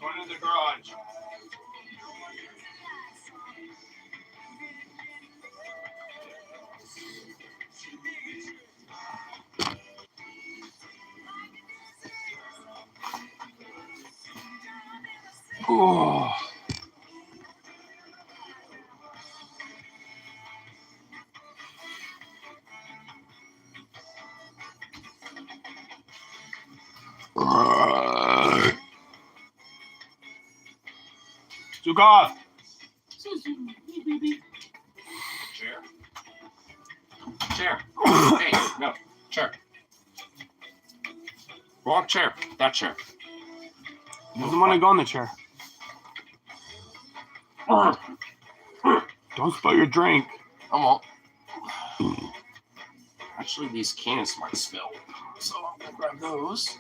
Going to the garage. Oh. Zukov. Chair. Chair. Hey, no. Chair. Wrong chair. That chair. Doesn't want to go in the chair. Don't spill your drink. I won't. Actually, these cans might spill. So I'm going to grab those.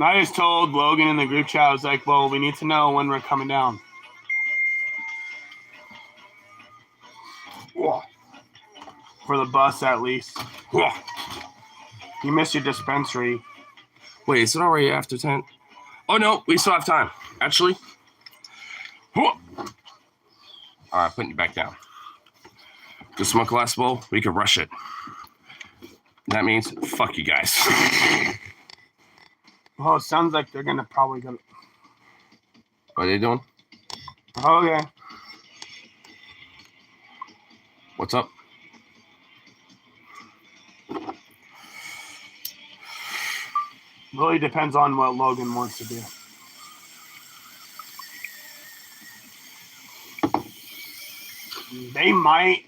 I just told Logan in the group chat, I was like, well, we need to know when we're coming down. For the bus, at least. You missed your dispensary. Wait, is it already after 10? Oh, no, we still have time. Actually. All right, putting you back down. Go smoke a last bowl. We can rush it. That means fuck you guys. Well, it sounds like they're gonna probably go. What are they doing? Okay. What's up? Really depends on what Logan wants to do. They might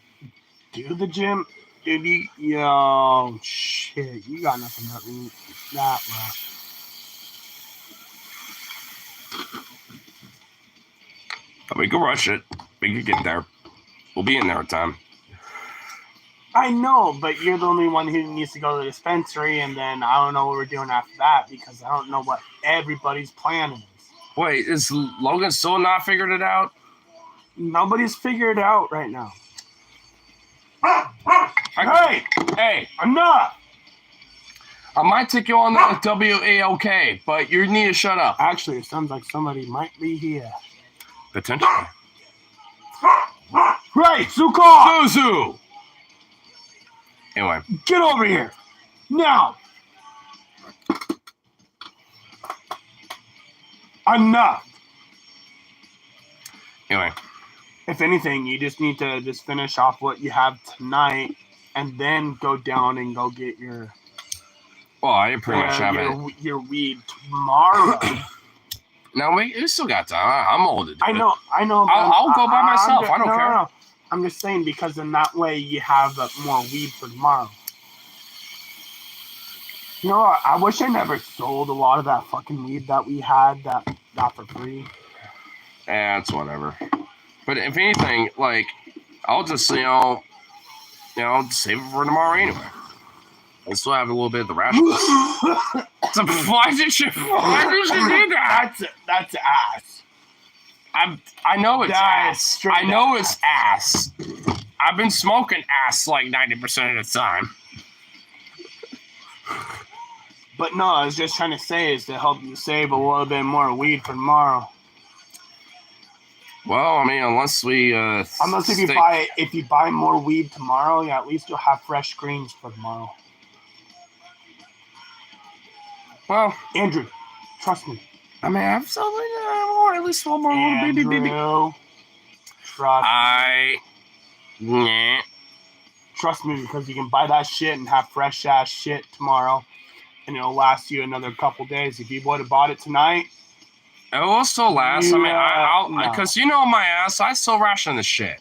do the gym. Dude, yo, shit, you got nothing but that rough. We can rush it. We can get there. We'll be in there in time. I know, but you're the only one who needs to go to the dispensary, and then I don't know what we're doing after that because I don't know what everybody's plan is. Wait, is Logan still not figured it out? Nobody's figured it out right now. Hey, Enough! I might take you on the WAOK, but you need to shut up. Actually, it sounds like somebody might be here. Potentially. Right, Zuko! Suzu! Anyway. Get over here! Now! Enough! Anyway. If anything, you just need to just finish off what you have tonight and then go down and go get your... Well, I pretty much have it. Your weed tomorrow. No, we still got time. I'm old. I know. I'll go by myself. I don't care. No. I'm just saying because in that way you have more weed for tomorrow. You know what? I wish I never sold a lot of that fucking weed that we had that got for free. It's whatever. But if anything, like, I'll just, save it for tomorrow anyway. I still have a little bit of the rations. So why did you do that? That's ass. I know it's That is ass. straight I know ass. it's ass. I've been smoking ass like 90% of the time. But no, I was just trying to say is to help you save a little bit more weed for tomorrow. Well, I mean, unless we Unless if you buy more weed tomorrow, yeah, at least you'll have fresh greens for tomorrow. Well, Andrew, trust me. I mean, I'm selling more, at least one more Andrew, little baby. Trust me, because you can buy that shit and have fresh ass shit tomorrow, and it'll last you another couple days. If you would have bought it tonight, it will still last. I mean, I'll no. because you know my ass, I still ration this shit.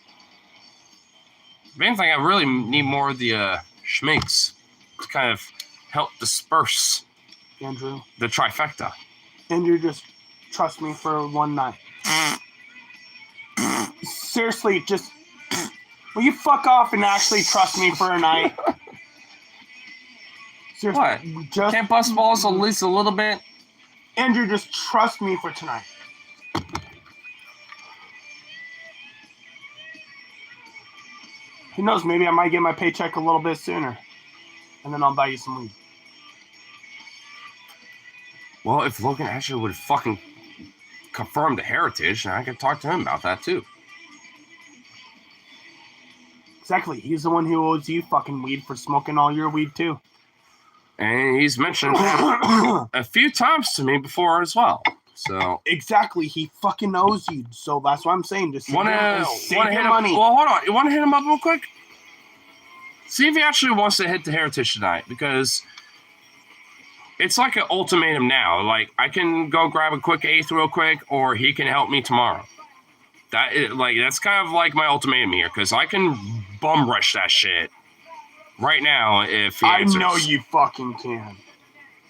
If anything, I really need more of the schminks to kind of help disperse Andrew. the trifecta. Andrew, just trust me for one night. Seriously, just will you fuck off and actually trust me for a night? Seriously, What? Just, Can't bust balls at least a little bit? Andrew, just trust me for tonight. Who knows? Maybe I might get my paycheck a little bit sooner, and then I'll buy you some weed. Well, if Logan actually would fucking confirm the heritage, I could talk to him about that too. Exactly. He's the one who owes you fucking weed for smoking all your weed too. And he's mentioned a few times to me before as well. So exactly, he fucking owes you. So that's what I'm saying. Just save wanna your hit money. him? Well, hold on. You want to hit him up real quick? See if he actually wants to hit the heritage tonight, because it's like an ultimatum now. Like, I can go grab a quick eighth real quick, or he can help me tomorrow. That's kind of like my ultimatum here, because I can bum rush that shit right now if he answers. I know you fucking can.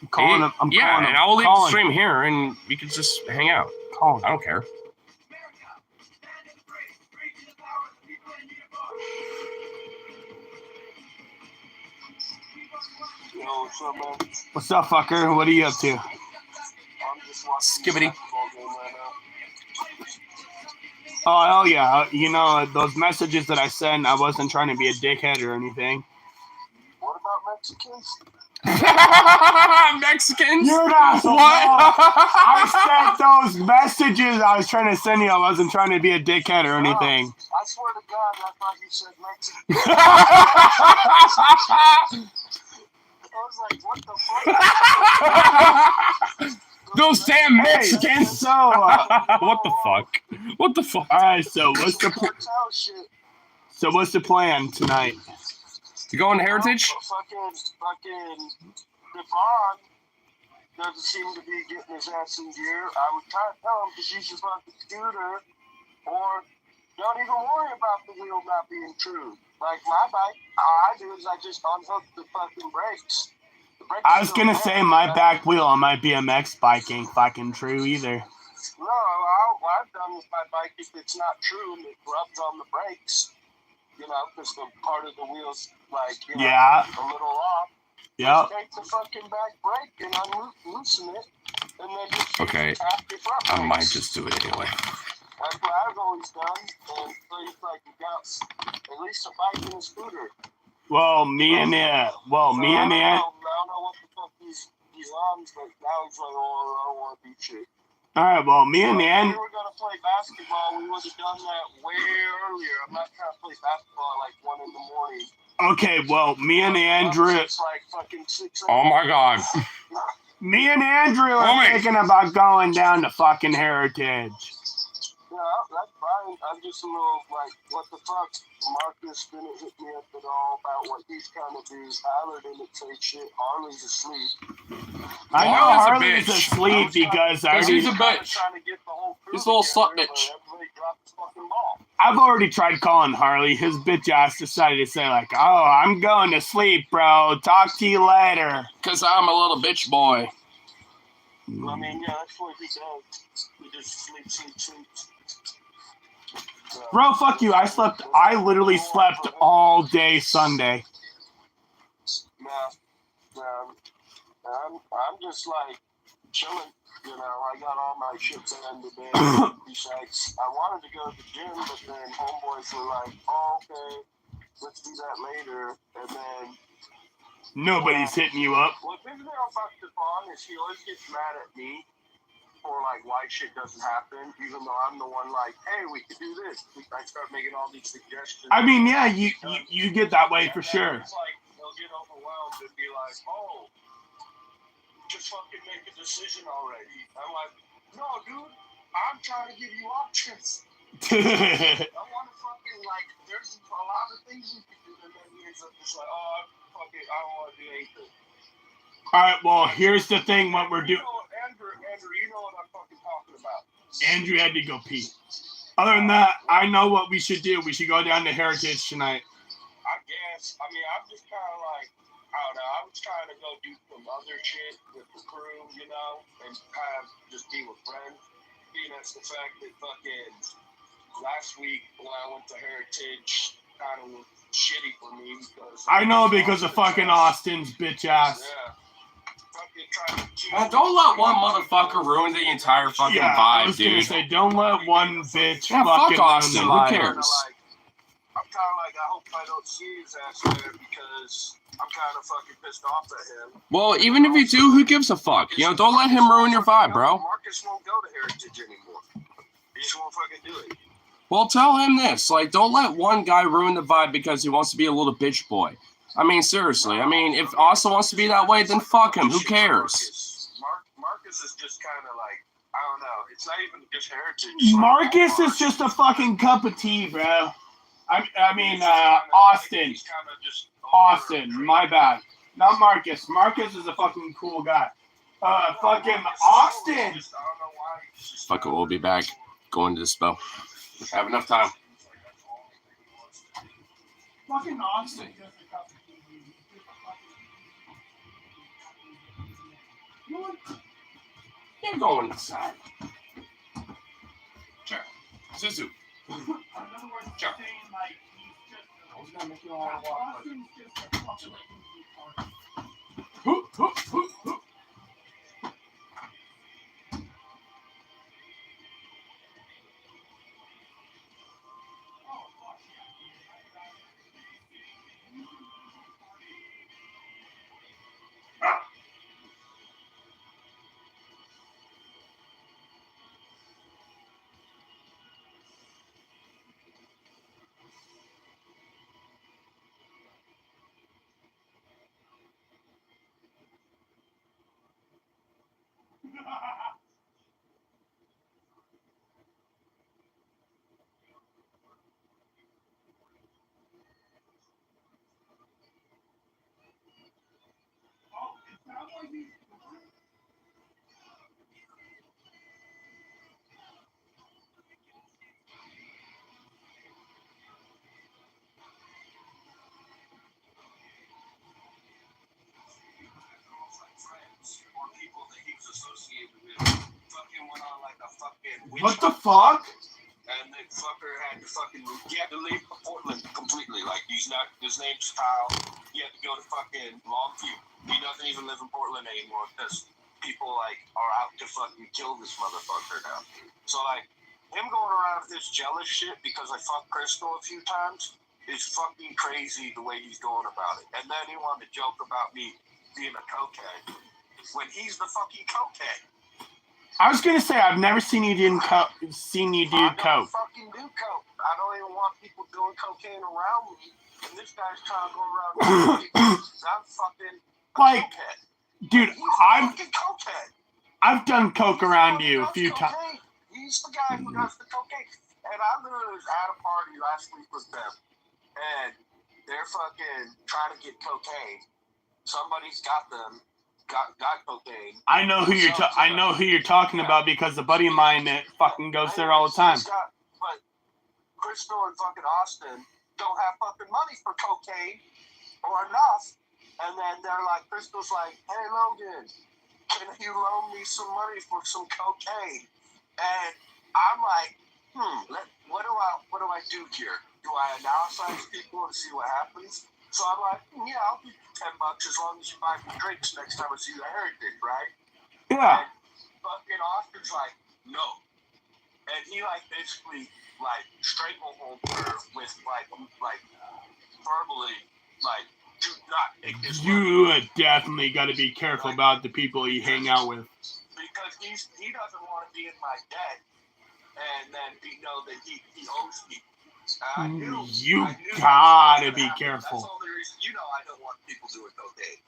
I'm calling him. I'm calling him. And I'll leave the stream here, and we can just hang out. Call him. I don't care. Yo, what's up, man? What's up, fucker? What are you up to? I'm just watching Skibbity. this basketball game right now. Oh, hell yeah. You know, those messages that I sent, I wasn't trying to be a dickhead or anything. What about Mexicans? Mexicans? You're not. What? I sent those messages I was trying to send you. I wasn't trying to be a dickhead or anything. I swear to God, I thought you said Mexican. I was like, what the fuck? Those damn Hey, Mexicans! so, What the fuck? What the fuck? all right. So what's the Cartel shit. plan tonight? You going to Heritage? Fucking Devon doesn't seem to be getting his ass in gear. I would try to tell him to use your fucking scooter, or don't even worry about the wheel not being true. Like my bike, all I do is I just unhook the fucking brakes. I was gonna say my back wheel on my BMX bike ain't fucking true either. No, what I've done with my bike, if it's not true and it rubs on the brakes, you know, because the part of the wheel's like, you know, Yeah. a little off. Yep. Just take the fucking back brake and loosen it, and then just Okay. tap your front I brakes. might just do it anyway. That's what I've always done, and so it's like you got at least a bike and a scooter. Well, me and I don't know what the fuck he's on, but now he's like, oh, I don't want to do shit. all right. Well, me and If we Nan. were gonna play basketball, we would have done that way earlier. I'm not trying to play basketball at like 1 in the morning. Okay. Well, me and Andrew. It's like fucking 6 Oh my god. Me and Andrew are Homie. thinking about going down to fucking Heritage. Yeah, that's fine. I'm just a little like, what the fuck? Marcus didn't hit me up at all about what he's trying to do. Tyler didn't say shit. Harley's asleep. I know Harley's a Harley's bitch. asleep because I Because he's already, a bitch. Trying to get the whole crew He's a little slut together, bitch. but everybody dropped the fucking ball. I've already tried calling Harley. His bitch ass decided to say like, "Oh, I'm going to sleep, bro. Talk to you later." Because I'm a little bitch boy. Well, I mean, yeah, that's what he does. He just sleeps. Bro, fuck you. I literally slept all day Sunday. I'm just like chilling. You know, I got all my shit done today. Besides, I wanted to go to the gym, but then homeboys were like, "Oh, okay, let's do that later." And then Nobody's hitting you up. what pisses me off about Stefan is he always gets mad at me for like why shit doesn't happen, even though I'm the one like, "Hey, we could do this." I start making all these suggestions. I mean, yeah, you get that way for And then sure. It's like they'll get overwhelmed and be like, "Oh, just fucking make a decision already." I'm like, "No, dude, I'm trying to give you options. I want to fucking like, there's a lot of things you can do," and then he ends up just like, "Oh, I don't want to do anything." All right, well, here's the thing. What we're doing. Andrew, you know what I'm fucking talking about. Andrew had to go pee. Other than that, I know what we should do. We should go down to Heritage tonight. I guess. I mean, I'm just kind of like, I don't know. I was trying to go do some other shit with the crew, you know, and kind of just be with friends. Being as the fact that fucking last week when I went to Heritage, kind of was shitty for me because I know because of fucking Austin's bitch ass. Yeah. Fucking trying to Man, don't let one motherfucker ruin the entire fucking Yeah, I vibe, was gonna dude. say, don't let one bitch Yeah, fuck fucking Austin. ruin Who the vibe. cares? I'm kind of like, I hope I don't see his ass there because I'm kind of fucking pissed off at him. Well, even if you do, who gives a fuck? You know, don't let him ruin your vibe, bro. Marcus won't go to Heritage anymore. He just won't fucking do it. Well, tell him this. Like, don't let one guy ruin the vibe because he wants to be a little bitch boy. I mean, seriously. I mean, if Austin wants to be that way, then fuck him. Who cares? Marcus is just kind of like, I don't know. It's not even just Heritage. Marcus is just a fucking cup of tea, bro. I mean, Austin. He's kind of just Austin, my bad. Not Marcus. Marcus is a fucking cool guy. Fucking Austin. Fuck it, we'll be back. Going to the spell. Have enough time. Fucking Austin. You're going inside. Sure. Zuzu. Sure. I was gonna make you all walk, Hoop, hoop, hoop, hoop. Or people that he was associated with fucking went on like a fucking witch What the hunt. fuck? And the fucker had to fucking he had to leave Portland completely. Like he's not his name's Kyle. He had to go to fucking Longview. He doesn't even live in Portland anymore because people like are out to fucking kill this motherfucker now. So like him going around with this jealous shit because I fucked Crystal a few times is fucking crazy the way he's going about it. And then he wanted to joke about me being a cokehead when he's the fucking cokehead. I was gonna say I've never seen you do coke. I don't fucking do coke. I don't even want people doing cocaine around me. And this guy's trying to go around me. I'm fucking a Like, cokehead. dude, He's a fucking cokehead. I've done coke He's the around one who you a does few times. cocaine. He's the guy who does the cocaine. And I literally was at a party last week with them. And they're fucking trying to get cocaine. Somebody's got them. Got cocaine. I know who you're talking about because a buddy of mine that fucking goes there all the time. But Crystal and fucking Austin don't have fucking money for cocaine or enough. And then they're like, Crystal's like, hey Logan, can you loan me some money for some cocaine? And I'm like, what do I do here? Do I analyze people and see what happens? So I'm like, yeah, I'll give you $10 as long as you buy me drinks next time I see you at Heritage, right? Yeah. And fucking Austin's like, no. And he like basically like stranglehold her with like verbally like, do not take this You money. definitely got to be careful about the people you hang out with. Because he doesn't want to be in my debt and then know that he owes me. You gotta be careful. That's all there is. You know I don't want people doing cocaine.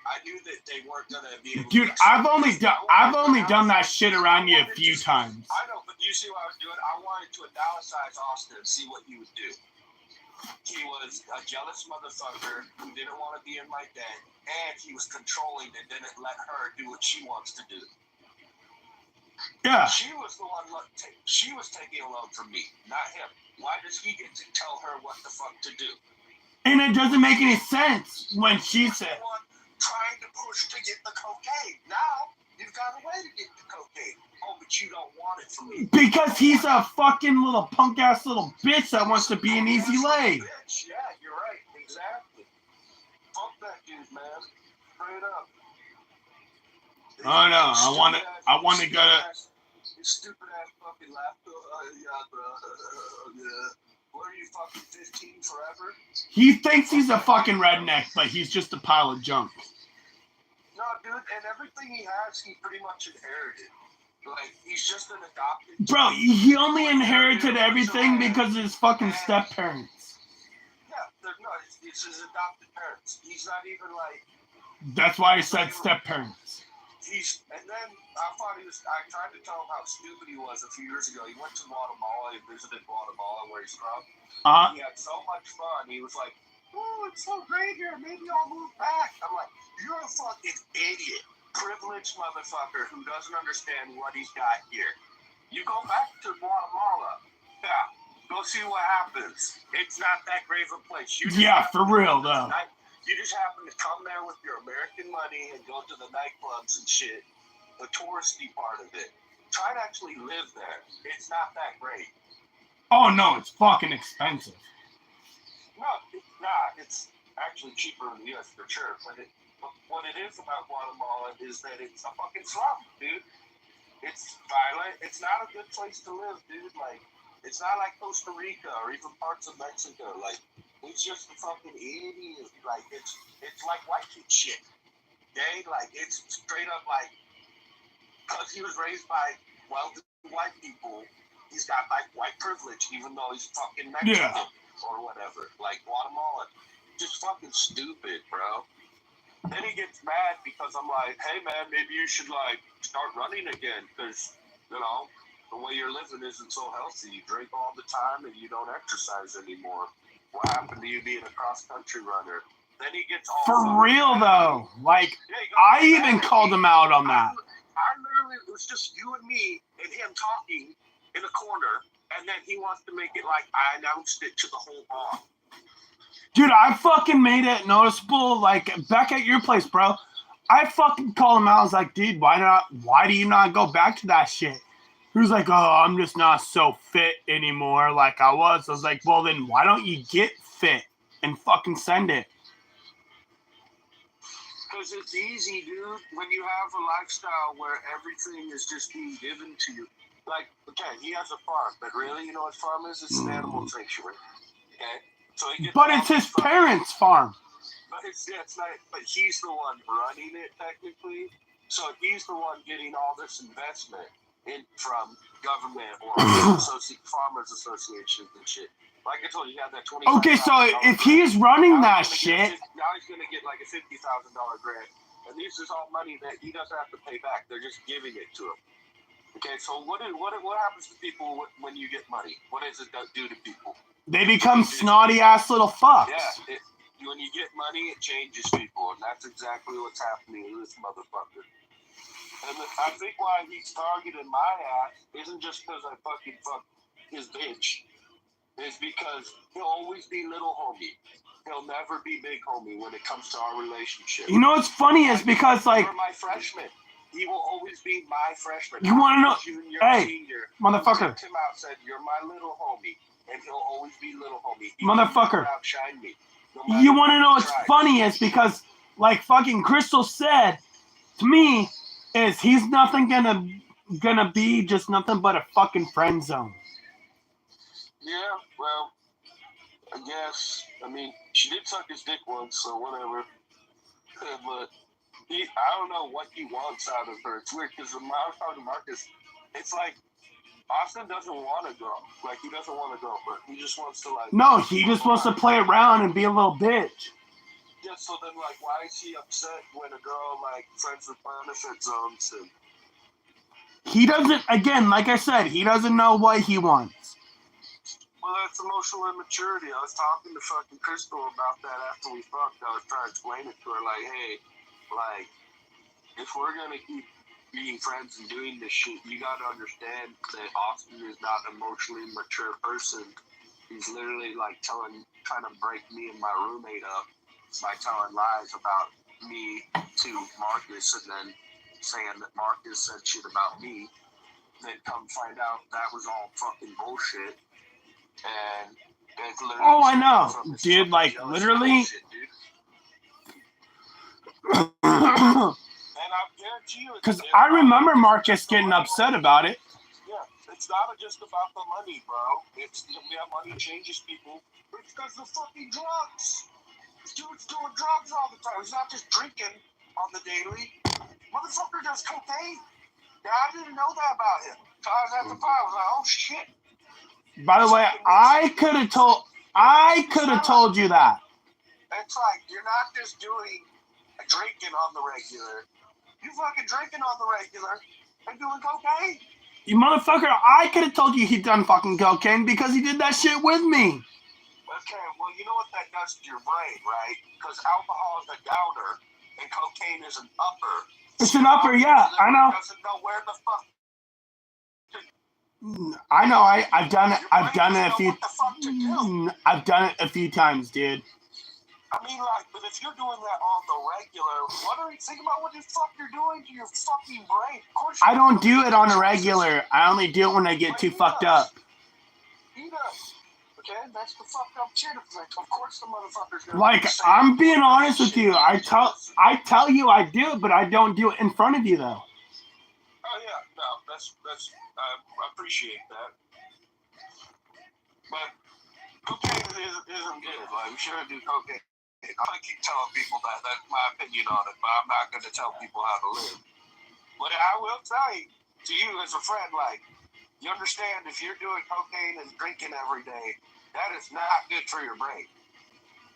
I knew that they weren't gonna be able Dude, to I've only done that shit around you a few times. I know, but you see what I was doing? I wanted to analyze Austin and see what he would do. He was a jealous motherfucker who didn't want to be in my debt, and he was controlling and didn't let her do what she wants to do. Yeah. She was the one. She was taking a loan from me, not him. Why does he get to tell her what the fuck to do? And it doesn't make any sense when she said. Trying to push to get the cocaine. Now you've got a way to get the cocaine. Oh, but you don't want it from me. Because he's a fucking little punk ass little bitch that wants to be an easy lay. Bitch. Yeah, you're right. Exactly. Fuck that dude, man. Straight up. Oh no, I want to go to. Stupid ass fucking laptop. What are you, fucking 15 forever? He thinks he's a fucking redneck, but he's just a pile of junk. No, dude, and everything he has, he pretty much inherited. Like, he's just an adopted. Bro, he only inherited everything because of his fucking step-parents. Yeah, no, it's his adopted parents. He's not even like. That's why I said step-parents. And then I tried to tell him how stupid he was a few years ago. He went to Guatemala, he visited Guatemala where he's from. He had so much fun. He was like, oh, it's so great here. Maybe I'll move back. I'm like, you're a fucking idiot. Privileged motherfucker who doesn't understand what he's got here. You go back to Guatemala. Yeah. Go see what happens. It's not that grave a place. Yeah, for real, though. You just happen to come there with your American money and go to the nightclubs and shit, the touristy part of it. Try to actually live there. It's not that great. Oh, no, it's fucking expensive. No, it's not. It's actually cheaper in the U.S. for sure. But what it is about Guatemala is that it's a fucking slum, dude. It's violent. It's not a good place to live, dude. Like, it's not like Costa Rica or even parts of Mexico. Like, it's just a fucking idiot. Like, it's like white kid shit. Okay? Like, it's straight up like, because he was raised by wealthy white people, he's got, like, white privilege, even though he's fucking Mexican or whatever. Like, Guatemalan. Just fucking stupid, bro. Then he gets mad because I'm like, hey, man, maybe you should, like, start running again because, you know, the way you're living isn't so healthy. You drink all the time and you don't exercise anymore. What happened to you being a cross-country runner? Then he gets all For real though, like Yeah, he goes, I even called him out on that. I literally, it was just you and me and him talking in a corner, and then he wants to make it like I announced it to the whole bar. Dude, I fucking made it noticeable, like, back at your place, bro. I fucking called him out. I was like, dude, why do you not go back to that shit? He was like, oh, I'm just not so fit anymore like I was. I was like, well, then why don't you get fit and fucking send it? Because it's easy, dude, when you have a lifestyle where everything is just being given to you. Like, okay, he has a farm, but really, you know what farm is? It's an animal sanctuary. Okay? So he gets But it's his parents' farm. But it's not, but he's the one running it technically. So he's the one getting all this investment in from government or farmers associations and shit. Like I told you, he had that $20,000. Okay, so if he's running that shit, now he's gonna get like a $50,000 grant, and this is all money that he doesn't have to pay back. They're just giving it to him. Okay, so what happens to people when you get money? What does it do to people? they become snotty ass little fucks. Yeah, when you get money, it changes people, and that's exactly what's happening to this motherfucker. And I think why he's targeting my ass isn't just because I fucking fucked his bitch. It's because he'll always be little homie. He'll never be big homie when it comes to our relationship. You know what's funny is because, like, you're my freshman. He will always be my freshman. You want to know? Junior, hey, senior, motherfucker. Him out said, "You're my little homie," and he'll always be little homie. He motherfucker. Outshine me. You want to know what's funny is because, like fucking Crystal said to me, is he's nothing gonna be just nothing but a fucking friend zone. Yeah, well, I guess. I mean, she did suck his dick once, so whatever. But I don't know what he wants out of her. It's weird because when I was talking to Marcus, it's like Austin doesn't want to go. Like, he doesn't want to go, but he just wants to, like... No, he just wants to play around and be a little bitch. Yeah, so then, like, why is he upset when a girl, like, friends with benefit zones and... He doesn't, again, like I said, he doesn't know what he wants. Well, that's emotional immaturity. I was talking to fucking Crystal about that after we fucked. I was trying to explain it to her, like, hey, like, if we're gonna keep being friends and doing this shit, you gotta understand that Austin is not an emotionally mature person. He's literally, like, trying to break me and my roommate up by telling lies about me to Marcus and then saying that Marcus said shit about me. Then come find out that was all fucking bullshit. And it's literally... Oh, I know. Dude, like, literally... Bullshit, dude. And I guarantee you... Because I remember Marcus getting upset about it. Yeah, it's not just about the money, bro. It's, yeah, money changes people. But it's because of fucking drugs. This dude's doing drugs all the time. He's not just drinking on the daily. Motherfucker does cocaine. Yeah, I didn't know that about him. So I was at the bar. I was like, oh, shit. By the way, I could have told you that. It's like, you're not just doing drinking on the regular. You fucking drinking on the regular and doing cocaine. You motherfucker, I could have told you he'd done fucking cocaine because he did that shit with me. Okay, well, you know what that does to your brain, right? Because alcohol is a downer and cocaine is an upper. It's an upper, yeah, I know. Doesn't know where the fuck. I know, I've done it. I've done it a few. What the fuck to do. I've done it a few times, dude. I mean, like, but if you're doing that on the regular, think about what the fuck you're doing to your fucking brain. Of course I don't do it on a regular. I only do it when I get too fucked up. He does. Okay, that's the fucked up shit. Of course, the motherfucker's gonna. Like, I'm being honest with you. I tell you I do it, but I don't do it in front of you though. Oh yeah, no, that's I appreciate that. But cocaine isn't good. Like, we shouldn't do cocaine. I keep telling people that. That's my opinion on it, but I'm not going to tell people how to live. But I will tell you, to you as a friend, like, you understand if you're doing cocaine and drinking every day, that is not good for your brain.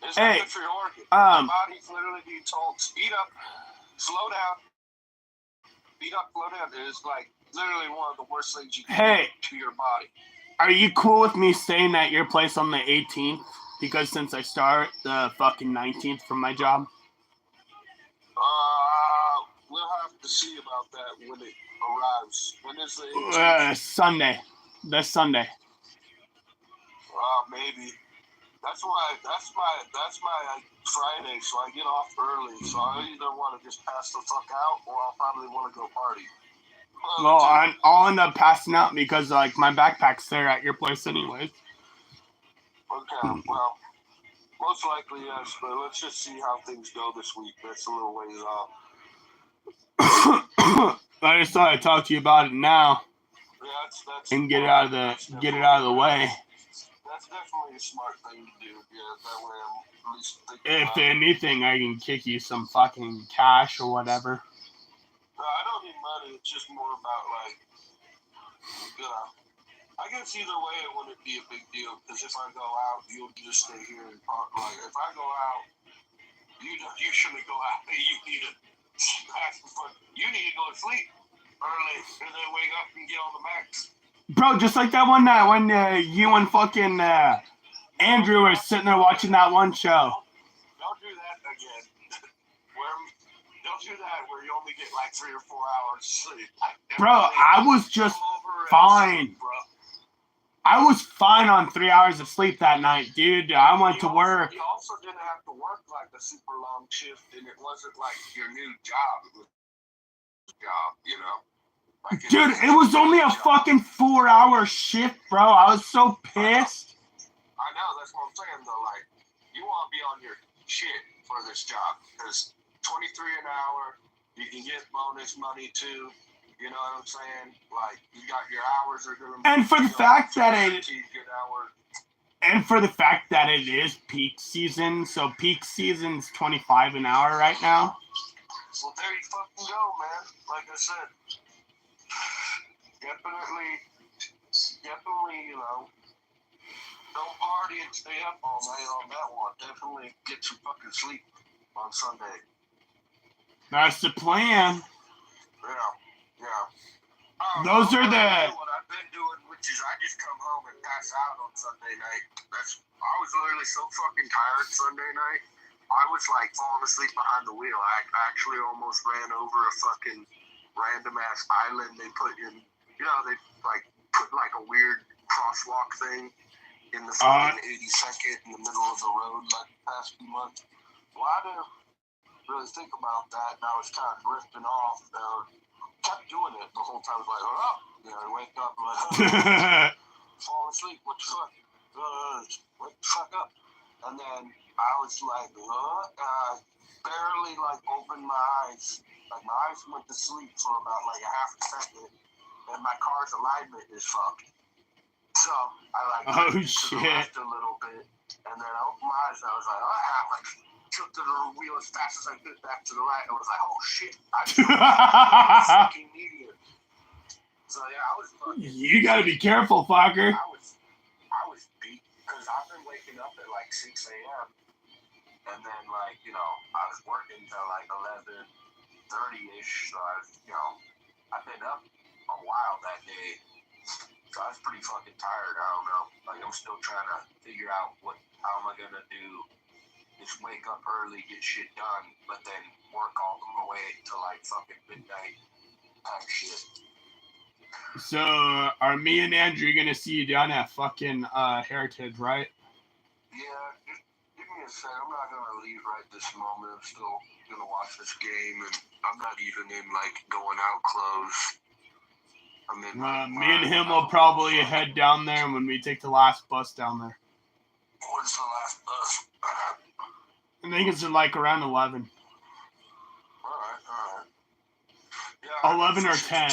It's not good for your organs. Your body's literally being told, speed up, slow down. Speed up, slow down. It's like literally one of the worst things you can do to your body. Are you cool with me staying at your place on the 18th? Because since I start the fucking 19th from my job. We'll have to see about that when it arrives. When is the 18th? Sunday. This Sunday. Maybe. That's my Friday, so I get off early. So I either want to just pass the fuck out, or I'll probably want to go party. Well, I'll end up passing out because like my backpack's there at your place anyways. Okay, well, most likely yes, but let's just see how things go this week. That's a little ways off. I just thought I'd talk to you about it now. Yeah, that's and get it out of the way. That's definitely a smart thing to do. Yeah, that way I'm at least thinking If about it. anything, I can kick you some fucking cash or whatever. No, I don't need money. It's just more about like, I guess either way it wouldn't be a big deal because if I go out, you'll just stay here and park. Like if I go out, you shouldn't go out. You need to go to sleep early and then wake up and get on the max. Bro, just like that one night when you and fucking Andrew were sitting there watching that one show. Don't do that again. Don't do that where you only get like 3 or 4 hours sleep. Bro, I was just fine. I was fine on 3 hours of sleep that night, dude. I went to work. You also didn't have to work like a super long shift, and it wasn't like your new job. It was a job, you know? Like Dude, it was only a fucking 4-hour shift, bro. I was so pissed. I know, that's what I'm saying, though. Like, you want to be on your shit for this job, because $23 an hour, you can get bonus money, too. You know what I'm saying? Like, you got your hours are going to be... And for the fact that it is peak season, so peak season's $25 an hour right now. Well, there you fucking go, man. Like I said, definitely, you know, don't party and stay up all night on that one. Definitely get some fucking sleep on Sunday. That's the plan. Yeah. Those are the... What I've been doing, which is I just come home and pass out on Sunday night. I was literally so fucking tired Sunday night. I was like falling asleep behind the wheel. I actually almost ran over a fucking random ass island they put in. You know, they like put like a weird crosswalk thing in the fucking 82nd in the middle of the road like the past few months. Well, I didn't really think about that, and I was kind of drifting off. Kept doing it the whole time. I was like, oh, you know, I wake up and like, fall asleep. What the fuck? Wake the fuck up. And then I was like, barely like opened my eyes. Like my eyes went to sleep for about like a half a second, and my car's alignment is fucked. So I like to the left a little bit, and then I opened my eyes and I was like, like took the wheel as fast as I could back to the right. I was like, oh shit, I'm a fucking idiot. So yeah, I was fucking. You gotta be careful, fucker. I was beat because I've been waking up at like 6 a.m. and then like, you know, I was working till like 11:30ish. So I was, you know, I've been up a while that day. So I was pretty fucking tired. I don't know. Like I'm still trying to figure out how am I gonna do. Just wake up early, get shit done, but then work all the way till like fucking midnight type shit. So, are me and Andrew gonna see you down at fucking Heritage, right? Yeah, just give me a sec. I'm not gonna leave right this moment. I'm still gonna watch this game, and I'm not even in like going out clothes. I'm in. Me and him will probably head down there when we take the last bus down there. What's the last bus? I think it's like around 11. All right. Yeah, 11 or 10.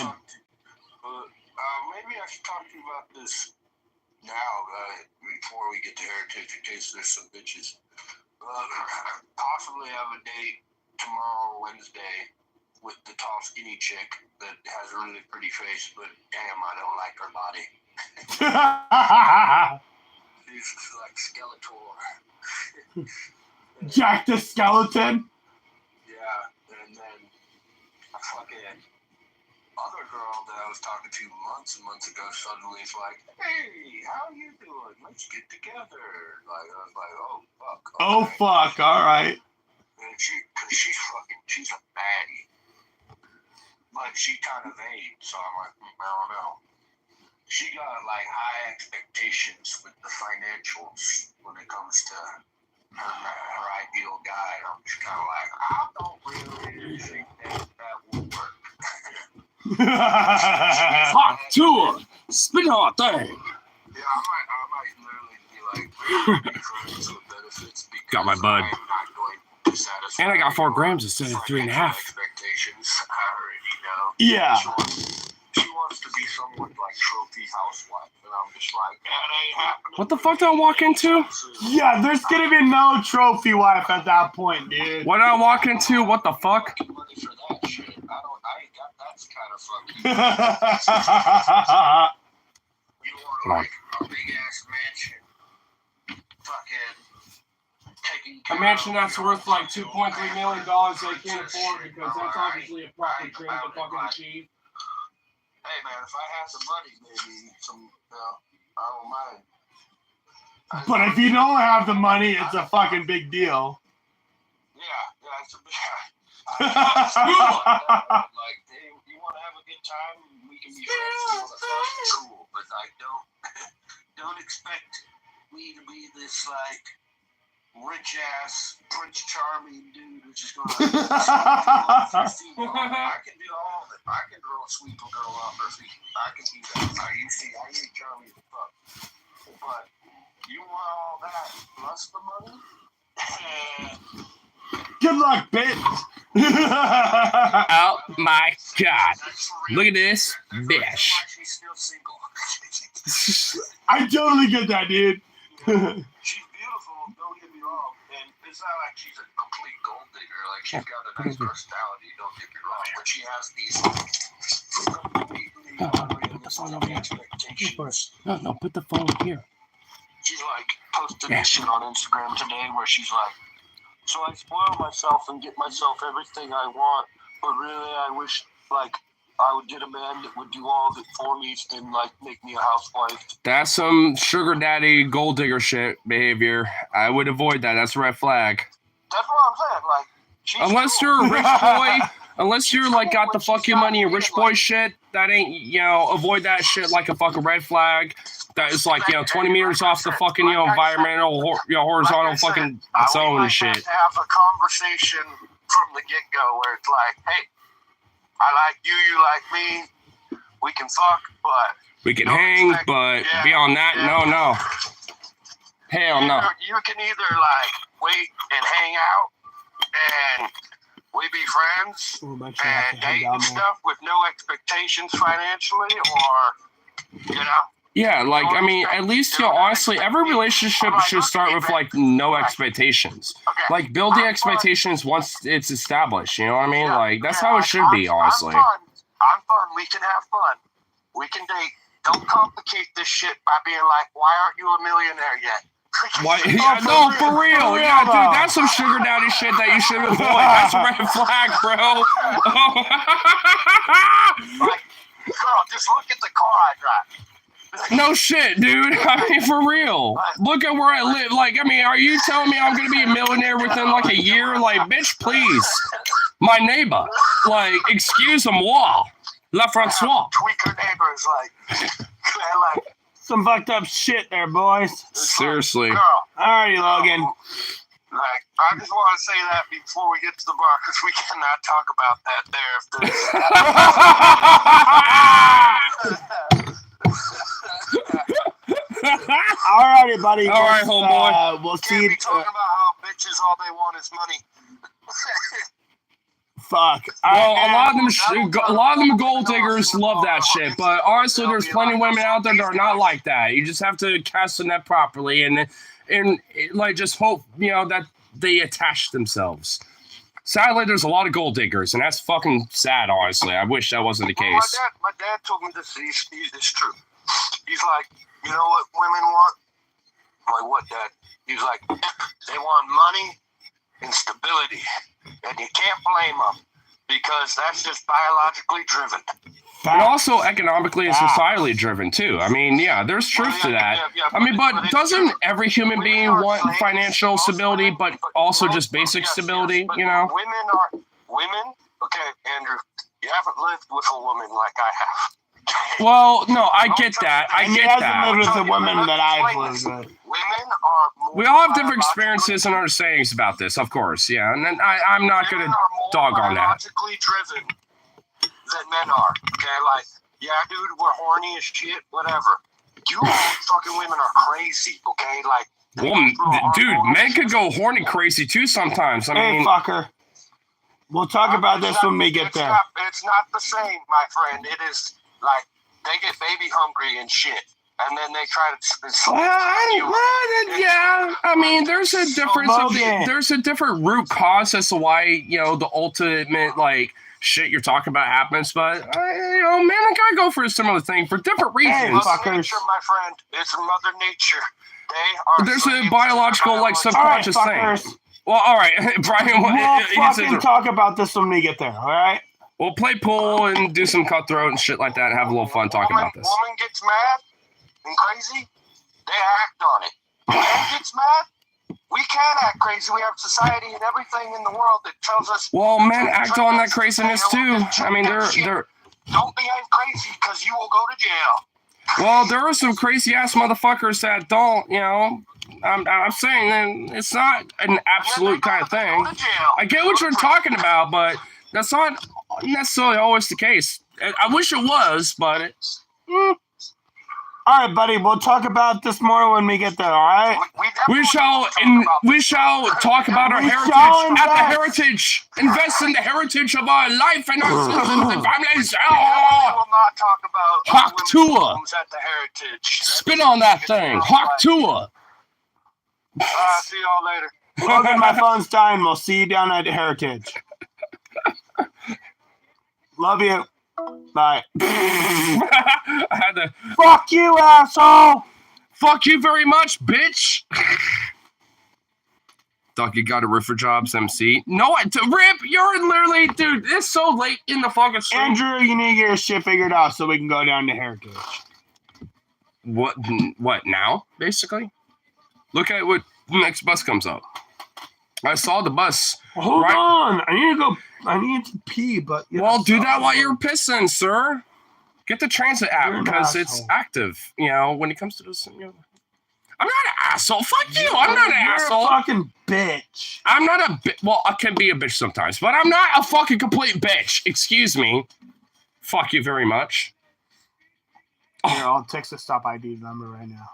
Maybe I should talk to you about this now before we get to Heritage in case there's some bitches. Possibly have a date tomorrow, Wednesday, with the tall, skinny chick that has a really pretty face, but damn, I don't like her body. She's like Skeletor. Jack the Skeleton? Yeah, and then fucking other girl that I was talking to months and months ago suddenly is like, "Hey, how you doing? Let's get together." Like I was like, "Oh fuck." Okay. Oh fuck! All right. And she's a baddie, but she kind of vain. So I'm like, I don't know. She got like high expectations with the financials when it comes to her ideal guy. I'm just kind of like, I don't really think that would work. Hot tour, spit hot thing. Yeah, I might literally be like, we're gonna be friends with benefits because Got my bud. I'm not going to satisfy And I got 4 your grams instead of 3.5. expectations. I already know. Yeah. She wants to be someone's like trophy housewife, and I'm just like, that ain't happening. What the fuck did I walk into? Yeah, there's gonna be no trophy wife at that point, dude. What did I walk into? What the fuck? Money for that shit. I ain't got that kind of fucking. You want like a big ass mansion, fucking taking care A mansion of that's your worth like fucking $2.3 million they can't afford shit. because that's obviously a proper dream to fucking achieve. Hey man, if I had some money, maybe some, I don't mind. But if you don't have the money, it's a fucking big deal. Yeah, it's a big. Like, hey, you want to have a good time? We can be friends. Cool, but I don't expect me to be this like rich ass Prince Charming dude who's just gonna. I can do all of it. I can sweep a girl off her feet. I can do that. I ain't charming as fuck. But you want all that plus the money? Good luck, bitch. Oh my god. That's for real. Look at this There's a reason bitch. why she's still single. I totally get that, dude. She's beautiful, don't get me wrong, and it's not like she's a complete gold digger. Like she's got a nice personality, don't get me wrong, but she has these completely unrealistic expectations. No, put the phone here. She's like posted this shit on Instagram today where she's like, so I spoil myself and get myself everything I want, but really I wish like I would get a man that would do all of it for me and like make me a housewife. That's some sugar daddy gold digger shit behavior. I would avoid that. That's a red flag. That's what I'm saying. Like, she's Unless cool. you're a rich boy, unless you're like got the fucking money and rich boy shit, that ain't, avoid that shit like a fucking red flag. That is like, 20 meters off the fucking, environmental, horizontal Like I said, fucking we zone might and shit. have to have a conversation from the get-go where it's like, hey, I like you, you like me, we can fuck, but We can don't hang, expect- but yeah, beyond that, yeah. no. Hell no. You can either like wait and hang out and we be friends and date and stuff with no expectations financially, or Yeah, like, I mean, at least, honestly, every relationship should start with, like, no expectations. okay. Like, build the expectations once it's established, you know what I mean? Yeah, Like, that's yeah, how it should be, honestly. I'm fun. We can have fun. We can date. Don't complicate this shit by being like, why aren't you a millionaire yet? What? Yeah, no, for real. Yeah, dude, that's some sugar daddy shit that you should avoid. That's a red flag, bro. Like, girl, just look at the car I drive. No shit, dude. I mean, for real. Look at where I live. Like, I mean, are you telling me I'm going to be a millionaire within, like, a year? Like, bitch, please. My neighbor. Like, excuse-moi. La Francois. Tweaker neighbors, like, Some fucked up shit there, boys. Seriously. girl. Alrighty, Logan. Like, I just want to say that before we get to the bar, because we cannot talk about that there. Alrighty, buddy. All right, homeboy. We'll Can't see. be talking about how bitches all they want is money. Fuck. Well, Alright, a lot of them gold diggers love that shit, but honestly, there's plenty of women out there that are not like that. You just have to cast the net properly and like just hope that they attach themselves. Sadly, there's a lot of gold diggers, and that's fucking sad. Honestly, I wish that wasn't the Well, case. my dad told me this. It's true. He's like, you know what women want? I'm like, what, Dad? He's like, they want money and stability, and you can't blame them. because that's just biologically driven. And also economically and societally driven too. I mean, yeah, there's truth to that. I mean, but doesn't every human being want financial stability, but also just basic stability? You know. Women. Okay, Andrew, you haven't lived with a woman like I have. Well, no, I get that. I get hasn't that. lived with a woman that I've lived with. Women are more We all have different experiences and understandings about this, of course. Yeah, and then I'm not gonna dog on that. biologically driven than men are. Okay, like, yeah, dude, we're horny as shit, whatever. You fucking women are crazy, okay? Like, Well, dude, men could go horny crazy too sometimes. I Hey, mean, fucker. We'll talk about this when we get there. It's not the same, my friend. It is like they get baby hungry and shit, and then they try to. yeah. I mean, there's a difference. Logan. There's a different root cause as to why the ultimate like shit you're talking about happens. But man, I gotta go for a similar thing for different reasons. Mother Nature, my friend. It's Mother Nature. They are. There's a biological, like, subconscious thing. Well, all right, Brian. We'll fucking talk about this when we get there, all right? We'll play pool and do some cutthroat and shit like that and have a little fun talking about this. Woman gets mad and crazy, they act on it. Man gets mad, we can act crazy. We have society and everything in the world that tells us. Well, men act on that craziness too. I mean, they're. Don't behave crazy because you will go to jail. Well, there are some crazy ass motherfuckers that don't. I'm saying that it's not an absolute kind of thing. I get what you're talking about, but that's not necessarily always the case. I wish it was, but All right, buddy. We'll talk about this more when we get there. All right. we shall talk about our heritage at the heritage. Invest in the heritage of our life and our citizens and families. We will not talk about Hawk Tua. at the heritage. Spit on that thing. Hawk Tua. See y'all later. Logan, my phone's dying. We'll see you down at Heritage. Love you. Bye. I had to. Fuck you, asshole. Fuck you very much, bitch. Doc, you got a roofer jobs, MC? No, Rip, you're literally, dude, it's so late in the fucking stream. Andrew, you need to get your shit figured out so we can go down to Heritage. What now, basically? Look at what the next bus comes up. I saw the bus. Hold on. I need to pee, but... Well, do that while you're pissing, sir. Get the transit app because it's active, when it comes to this. I'm not an asshole. Fuck you. I'm not an asshole. You're a fucking bitch. I'm not a bitch. Well, I can be a bitch sometimes, but I'm not a fucking complete bitch. Excuse me. Fuck you very much. Here, I'll text the stop ID number right now.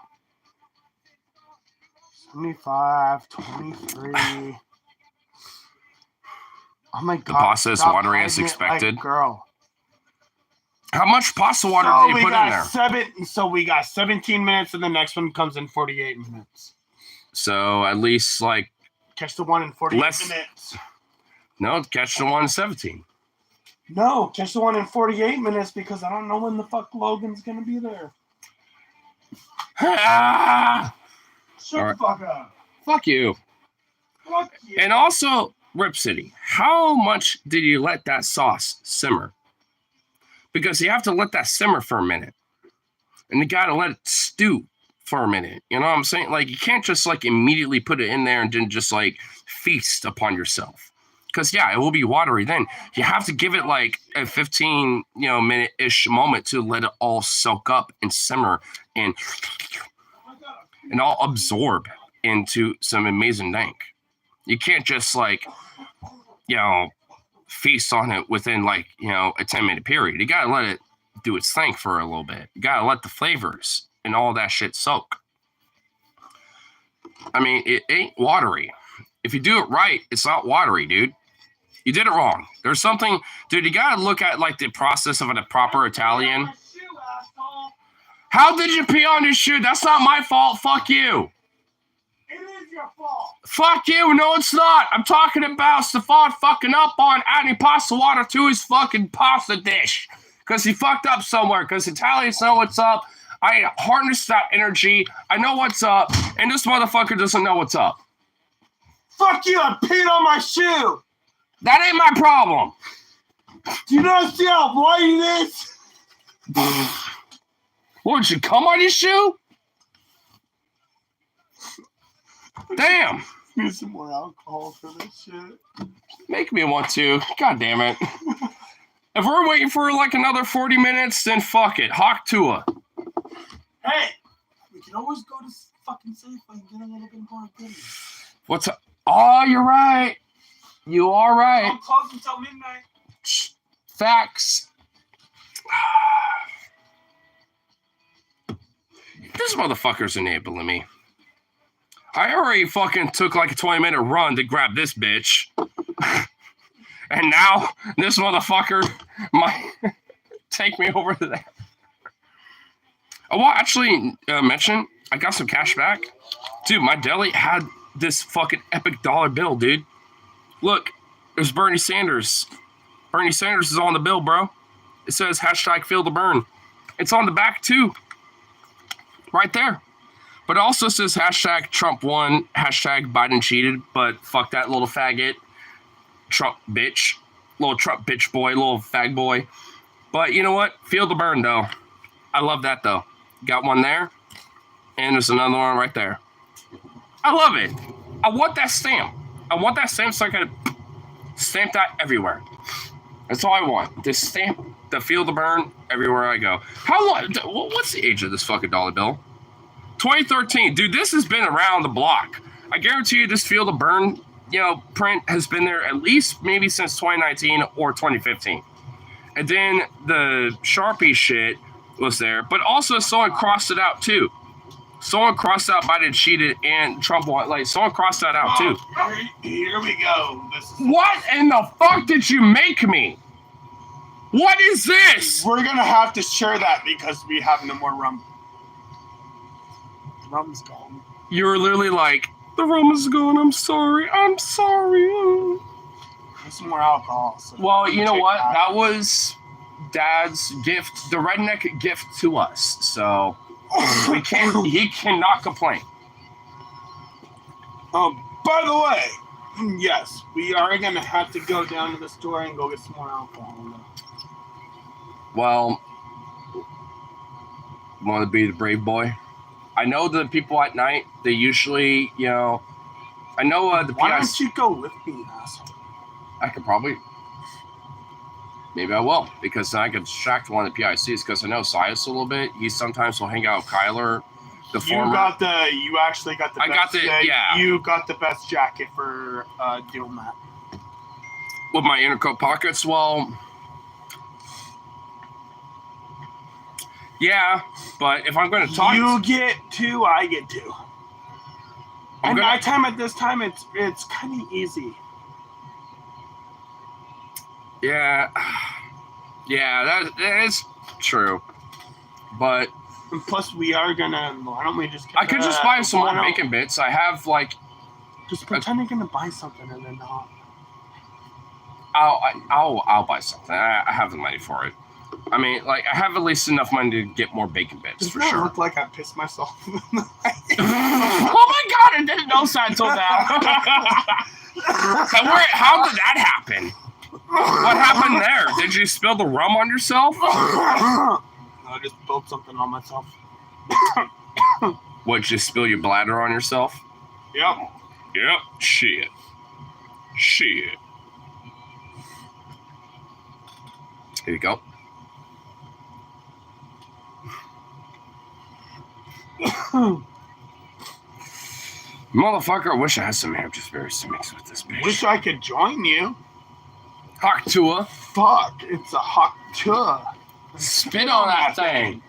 75, 23. Oh my god. The pasta is watery as expected. Girl. How much pasta water did you put in there? So we got 17 minutes and the next one comes in 48 minutes. So at least catch the one in 48 minutes. No, catch the one in 17. No, catch the one in 48 minutes because I don't know when the fuck Logan's gonna be there. Shut the fuck up. Fuck you. Fuck you. And also, Rip City, how much did you let that sauce simmer? Because you have to let that simmer for a minute. And you gotta let it stew for a minute. You know what I'm saying? You can't just immediately put it in there and then just feast upon yourself. Because it will be watery then. You have to give it a 15 minute-ish moment to let it all soak up and simmer and all absorb into some amazing dank. You can't just feast on it within a 10-minute period. You gotta let it do its thing for a little bit. You gotta let the flavors and all that shit soak. I mean, it ain't watery. If you do it right, it's not watery, dude. You did it wrong. There's something, dude. You gotta look at the process of a proper Italian. How did you pee on your shoe? That's not my fault. Fuck you. It is your fault. Fuck you. No, it's not. I'm talking about Stefan fucking up on adding pasta water to his fucking pasta dish. Because he fucked up somewhere. Because Italians know what's up. I harnessed that energy. I know what's up. And this motherfucker doesn't know what's up. Fuck you. I peed on my shoe. That ain't my problem. Do you not see how bright it is? What, did you come on your shoe? Damn. Need some more alcohol for this shit. Make me want to. God damn it. If we're waiting for like another 40 minutes, then fuck it. Hawk Tua. Hey! We can always go to fucking Safeway and get a little bit more goodies. What's up? Oh, you're right. You are right. I'm closed until midnight. Facts. This motherfucker's enabling me. I already fucking took like a 20-minute run to grab this bitch. And now this motherfucker might take me over to there. Oh, well, actually, mention, I got some cash back. Dude, my deli had this fucking epic dollar bill, dude. Look, there's Bernie Sanders. Bernie Sanders is on the bill, bro. It says hashtag feel the burn. It's on the back, too. Right there. But it also says hashtag Trump won, hashtag Biden cheated, but fuck that little faggot. Trump bitch. Little Trump bitch boy, little fag boy. But you know what? Feel the burn, though. I love that, though. Got one there. And there's another one right there. I love it. I want that stamp. I want that stamp so I can stamp that everywhere. That's all I want. This stamp, the feel the burn, everywhere I go. How long? What's the age of this fucking dollar bill? 2013. Dude, this has been around the block. I guarantee you this feel the burn, print has been there at least maybe since 2019 or 2015. And then the Sharpie shit was there, but also someone crossed it out too. Someone crossed out Biden cheated and Trump won. Like, someone crossed that out too. Here we go. What in the fuck did you make me? What is this? We're gonna have to share that because we have no more rum. Rum's gone. You were literally like, the rum is gone. I'm sorry. I'm sorry. There's some more alcohol. So well, you know what? That was Dad's gift, the redneck gift to us. So he cannot complain. By the way, yes, we are gonna have to go down to the store and go get some more alcohol. Well, want to be the brave boy? I know the people at night, they usually, I know the PIC. Why don't you go with me, asshole? I could probably. Maybe I will, because then I could distract one of the PICs, because I know Sias a little bit. He sometimes will hang out with Kyler, the former. You actually got the I best. got the, yeah. You got the best jacket for doing that. With my intercoat pockets, well. Yeah, but if I'm going to talk, you get two, I get two. And nighttime at this time, it's kind of easy. Yeah, that is true. But and plus, we are gonna. Why don't we just? I could just buy some more bacon bits. I have like. Just pretend you're gonna buy something and then not. I'll buy something. I have the money for it. I mean, like, I have at least enough money to get more bacon bits. Does that look like I pissed myself? Oh my god! I didn't know so until now. How did that happen? What happened there? Did you spill the rum on yourself? I just spilled something on myself. What, just spill your bladder on yourself? Yep. Yep. Shit. Here you go. Motherfucker, I wish I had some hair just very to mix with this bitch. Wish I could join you. Hawk Tua. Fuck, it's a Hawk Tua. Spit on that thing.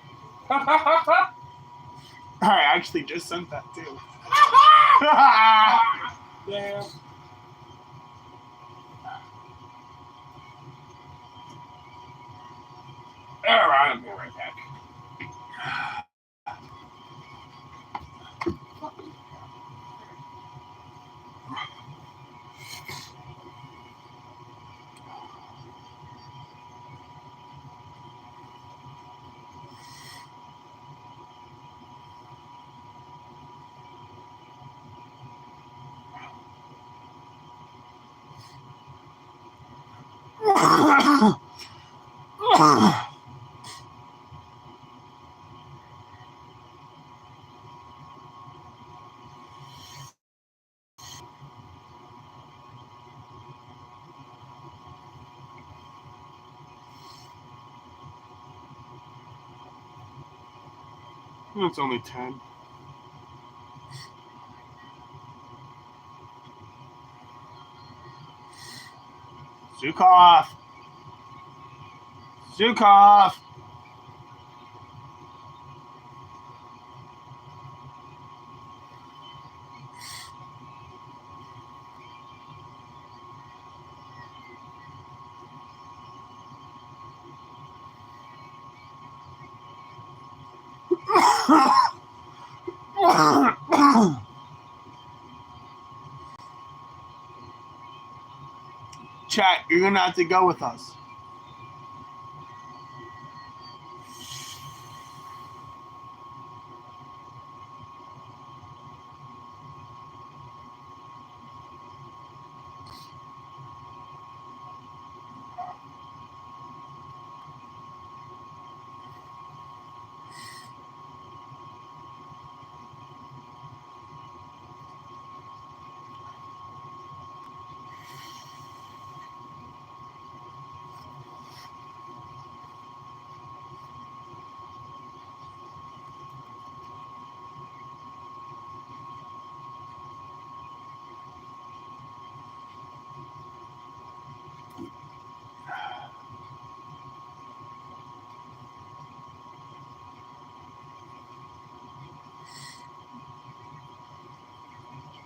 I actually just sent that too. Damn. Alright, I'll be right back. It's only 10. Zukov! Zukov! Chat, you're gonna have to go with us.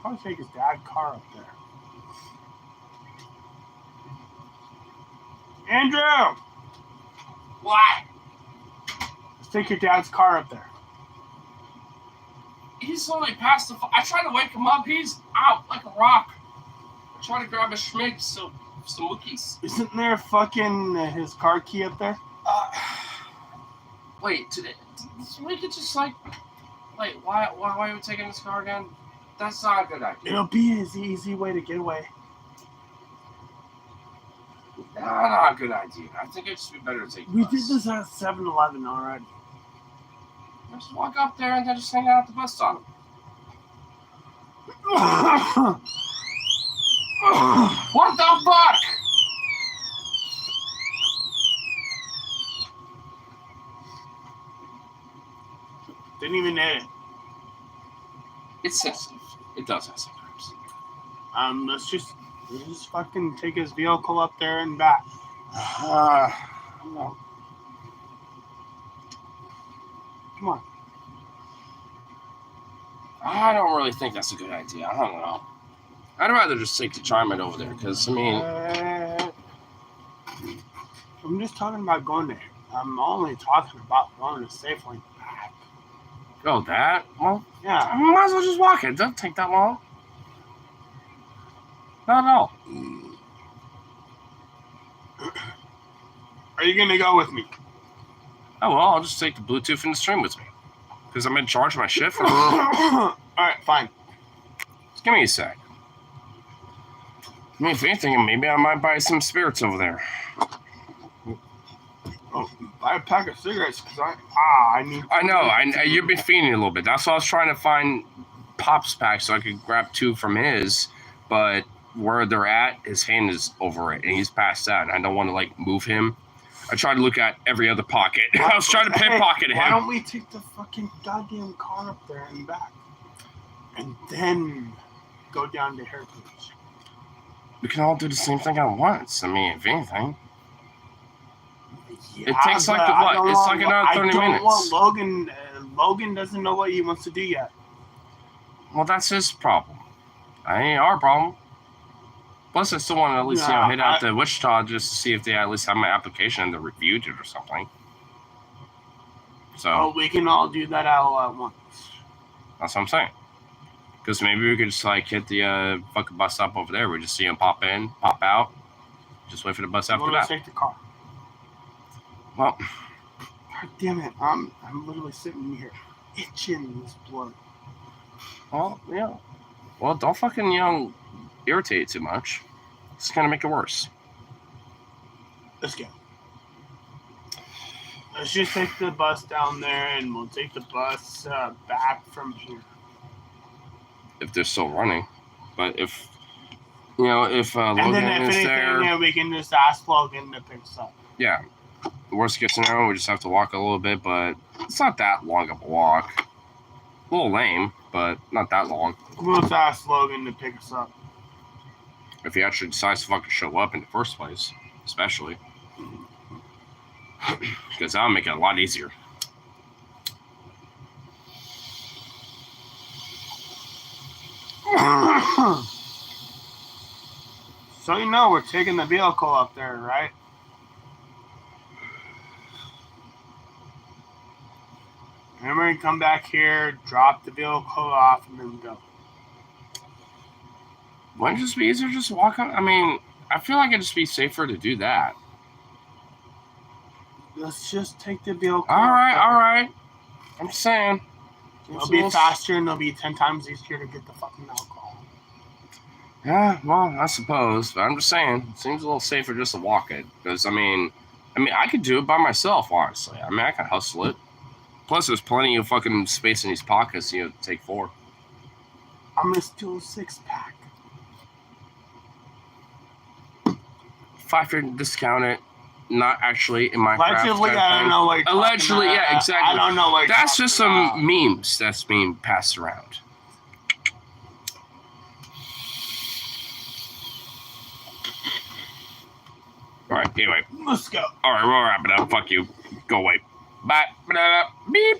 Probably take his dad's car up there. Andrew! What? Let's take your dad's car up there. He's only past the. I tried to wake him up. He's out like a rock. I tried to grab a schmig, some wookies. Isn't there fucking his car key up there? Wait, we could just like. Wait, why are we taking this car again? That's not a good idea. It'll be his easy way to get away. Not a good idea. I think it'd just be better to take the We bus. did this at 7-Eleven already. Just walk up there and then just hang out at the bus stop. What the fuck? Didn't even hit it. It's sensitive. It does that sometimes. Let's just fucking take his vehicle up there and back. No. Come on. I don't really think that's a good idea. I don't know. I'd rather just take the Charmin over there, because, I mean... I'm just talking about going there. I'm only talking about going to Safeway back. Go that? Well, Yeah. I might as well just walk it. It doesn't take that long. Not at all. Are you going to go with me? Oh, well, I'll just take the Bluetooth and the stream with me. Because I'm in charge of my shit. Alright, fine. Just give me a sec. I mean, if anything, maybe I might buy some spirits over there. Oh, buy a pack of cigarettes because I need. I know. You've been feeding a little bit. That's why I was trying to find Pop's pack so I could grab 2 from his. But where they're at, his hand is over it, and he's passed out. And I don't want to like move him. I tried to look at every other pocket. I was trying to pickpocket him. Why don't we take the fucking goddamn car up there and back, and then go down to Heritage? We can all do the same thing at once. I mean, if anything. Yeah, It takes like but I don't it's want- like another 30 I don't minutes. want Logan. Logan doesn't know what he wants to do yet. Well, that's his problem. That ain't our problem. Plus, I still want to at least hit out the Wichita just to see if they at least have my application and they reviewed it or something. So Oh, we can all do that all at once. that's what I'm saying. Because maybe we could just like hit the fucking bus stop over there. We just see him pop in, pop out. Just wait for the bus after We'll that. just take the car. Well, God damn it! I'm literally sitting here itching this blood. well, yeah. Well, don't fucking irritate it too much. It's gonna make it worse. Let's go. Let's just take the bus down there, and we'll take the bus back from here. If they're still running. But if, you know, if And Logan then if is anything, there, yeah, we can just ask Logan to pick us up. yeah. Worst case scenario, we just have to walk a little bit, but it's not that long of a walk. A little lame, but not that long. We'll just ask Logan to pick us up. If he actually decides to fucking show up in the first place, especially. Because that'll make it a lot easier. So you know we're taking the vehicle up there, right? And we're gonna come back here, drop the vehicle off, and then go. Wouldn't it just be easier to just walk on? I mean, I feel like it'd just be safer to do that. Let's just take the vehicle. All right. I'm just saying. It'll be faster and it'll be 10 times easier to get the fucking alcohol. Yeah, well, I suppose, but I'm just saying, it seems a little safer just to walk it. Because, I mean, I could do it by myself, honestly. I mean, I can hustle it. Plus, there's plenty of fucking space in these pockets, you know, to take 4. I'm gonna steal a 6-pack. $5 discount it. Not actually in my Allegedly, I don't know what you're Allegedly, talking about. yeah, exactly. I don't know what you're That's just some about. memes that's being passed around. All right, anyway. Let's go. All right, we'll wrap it up. Fuck you. Go away. Bye. Beep.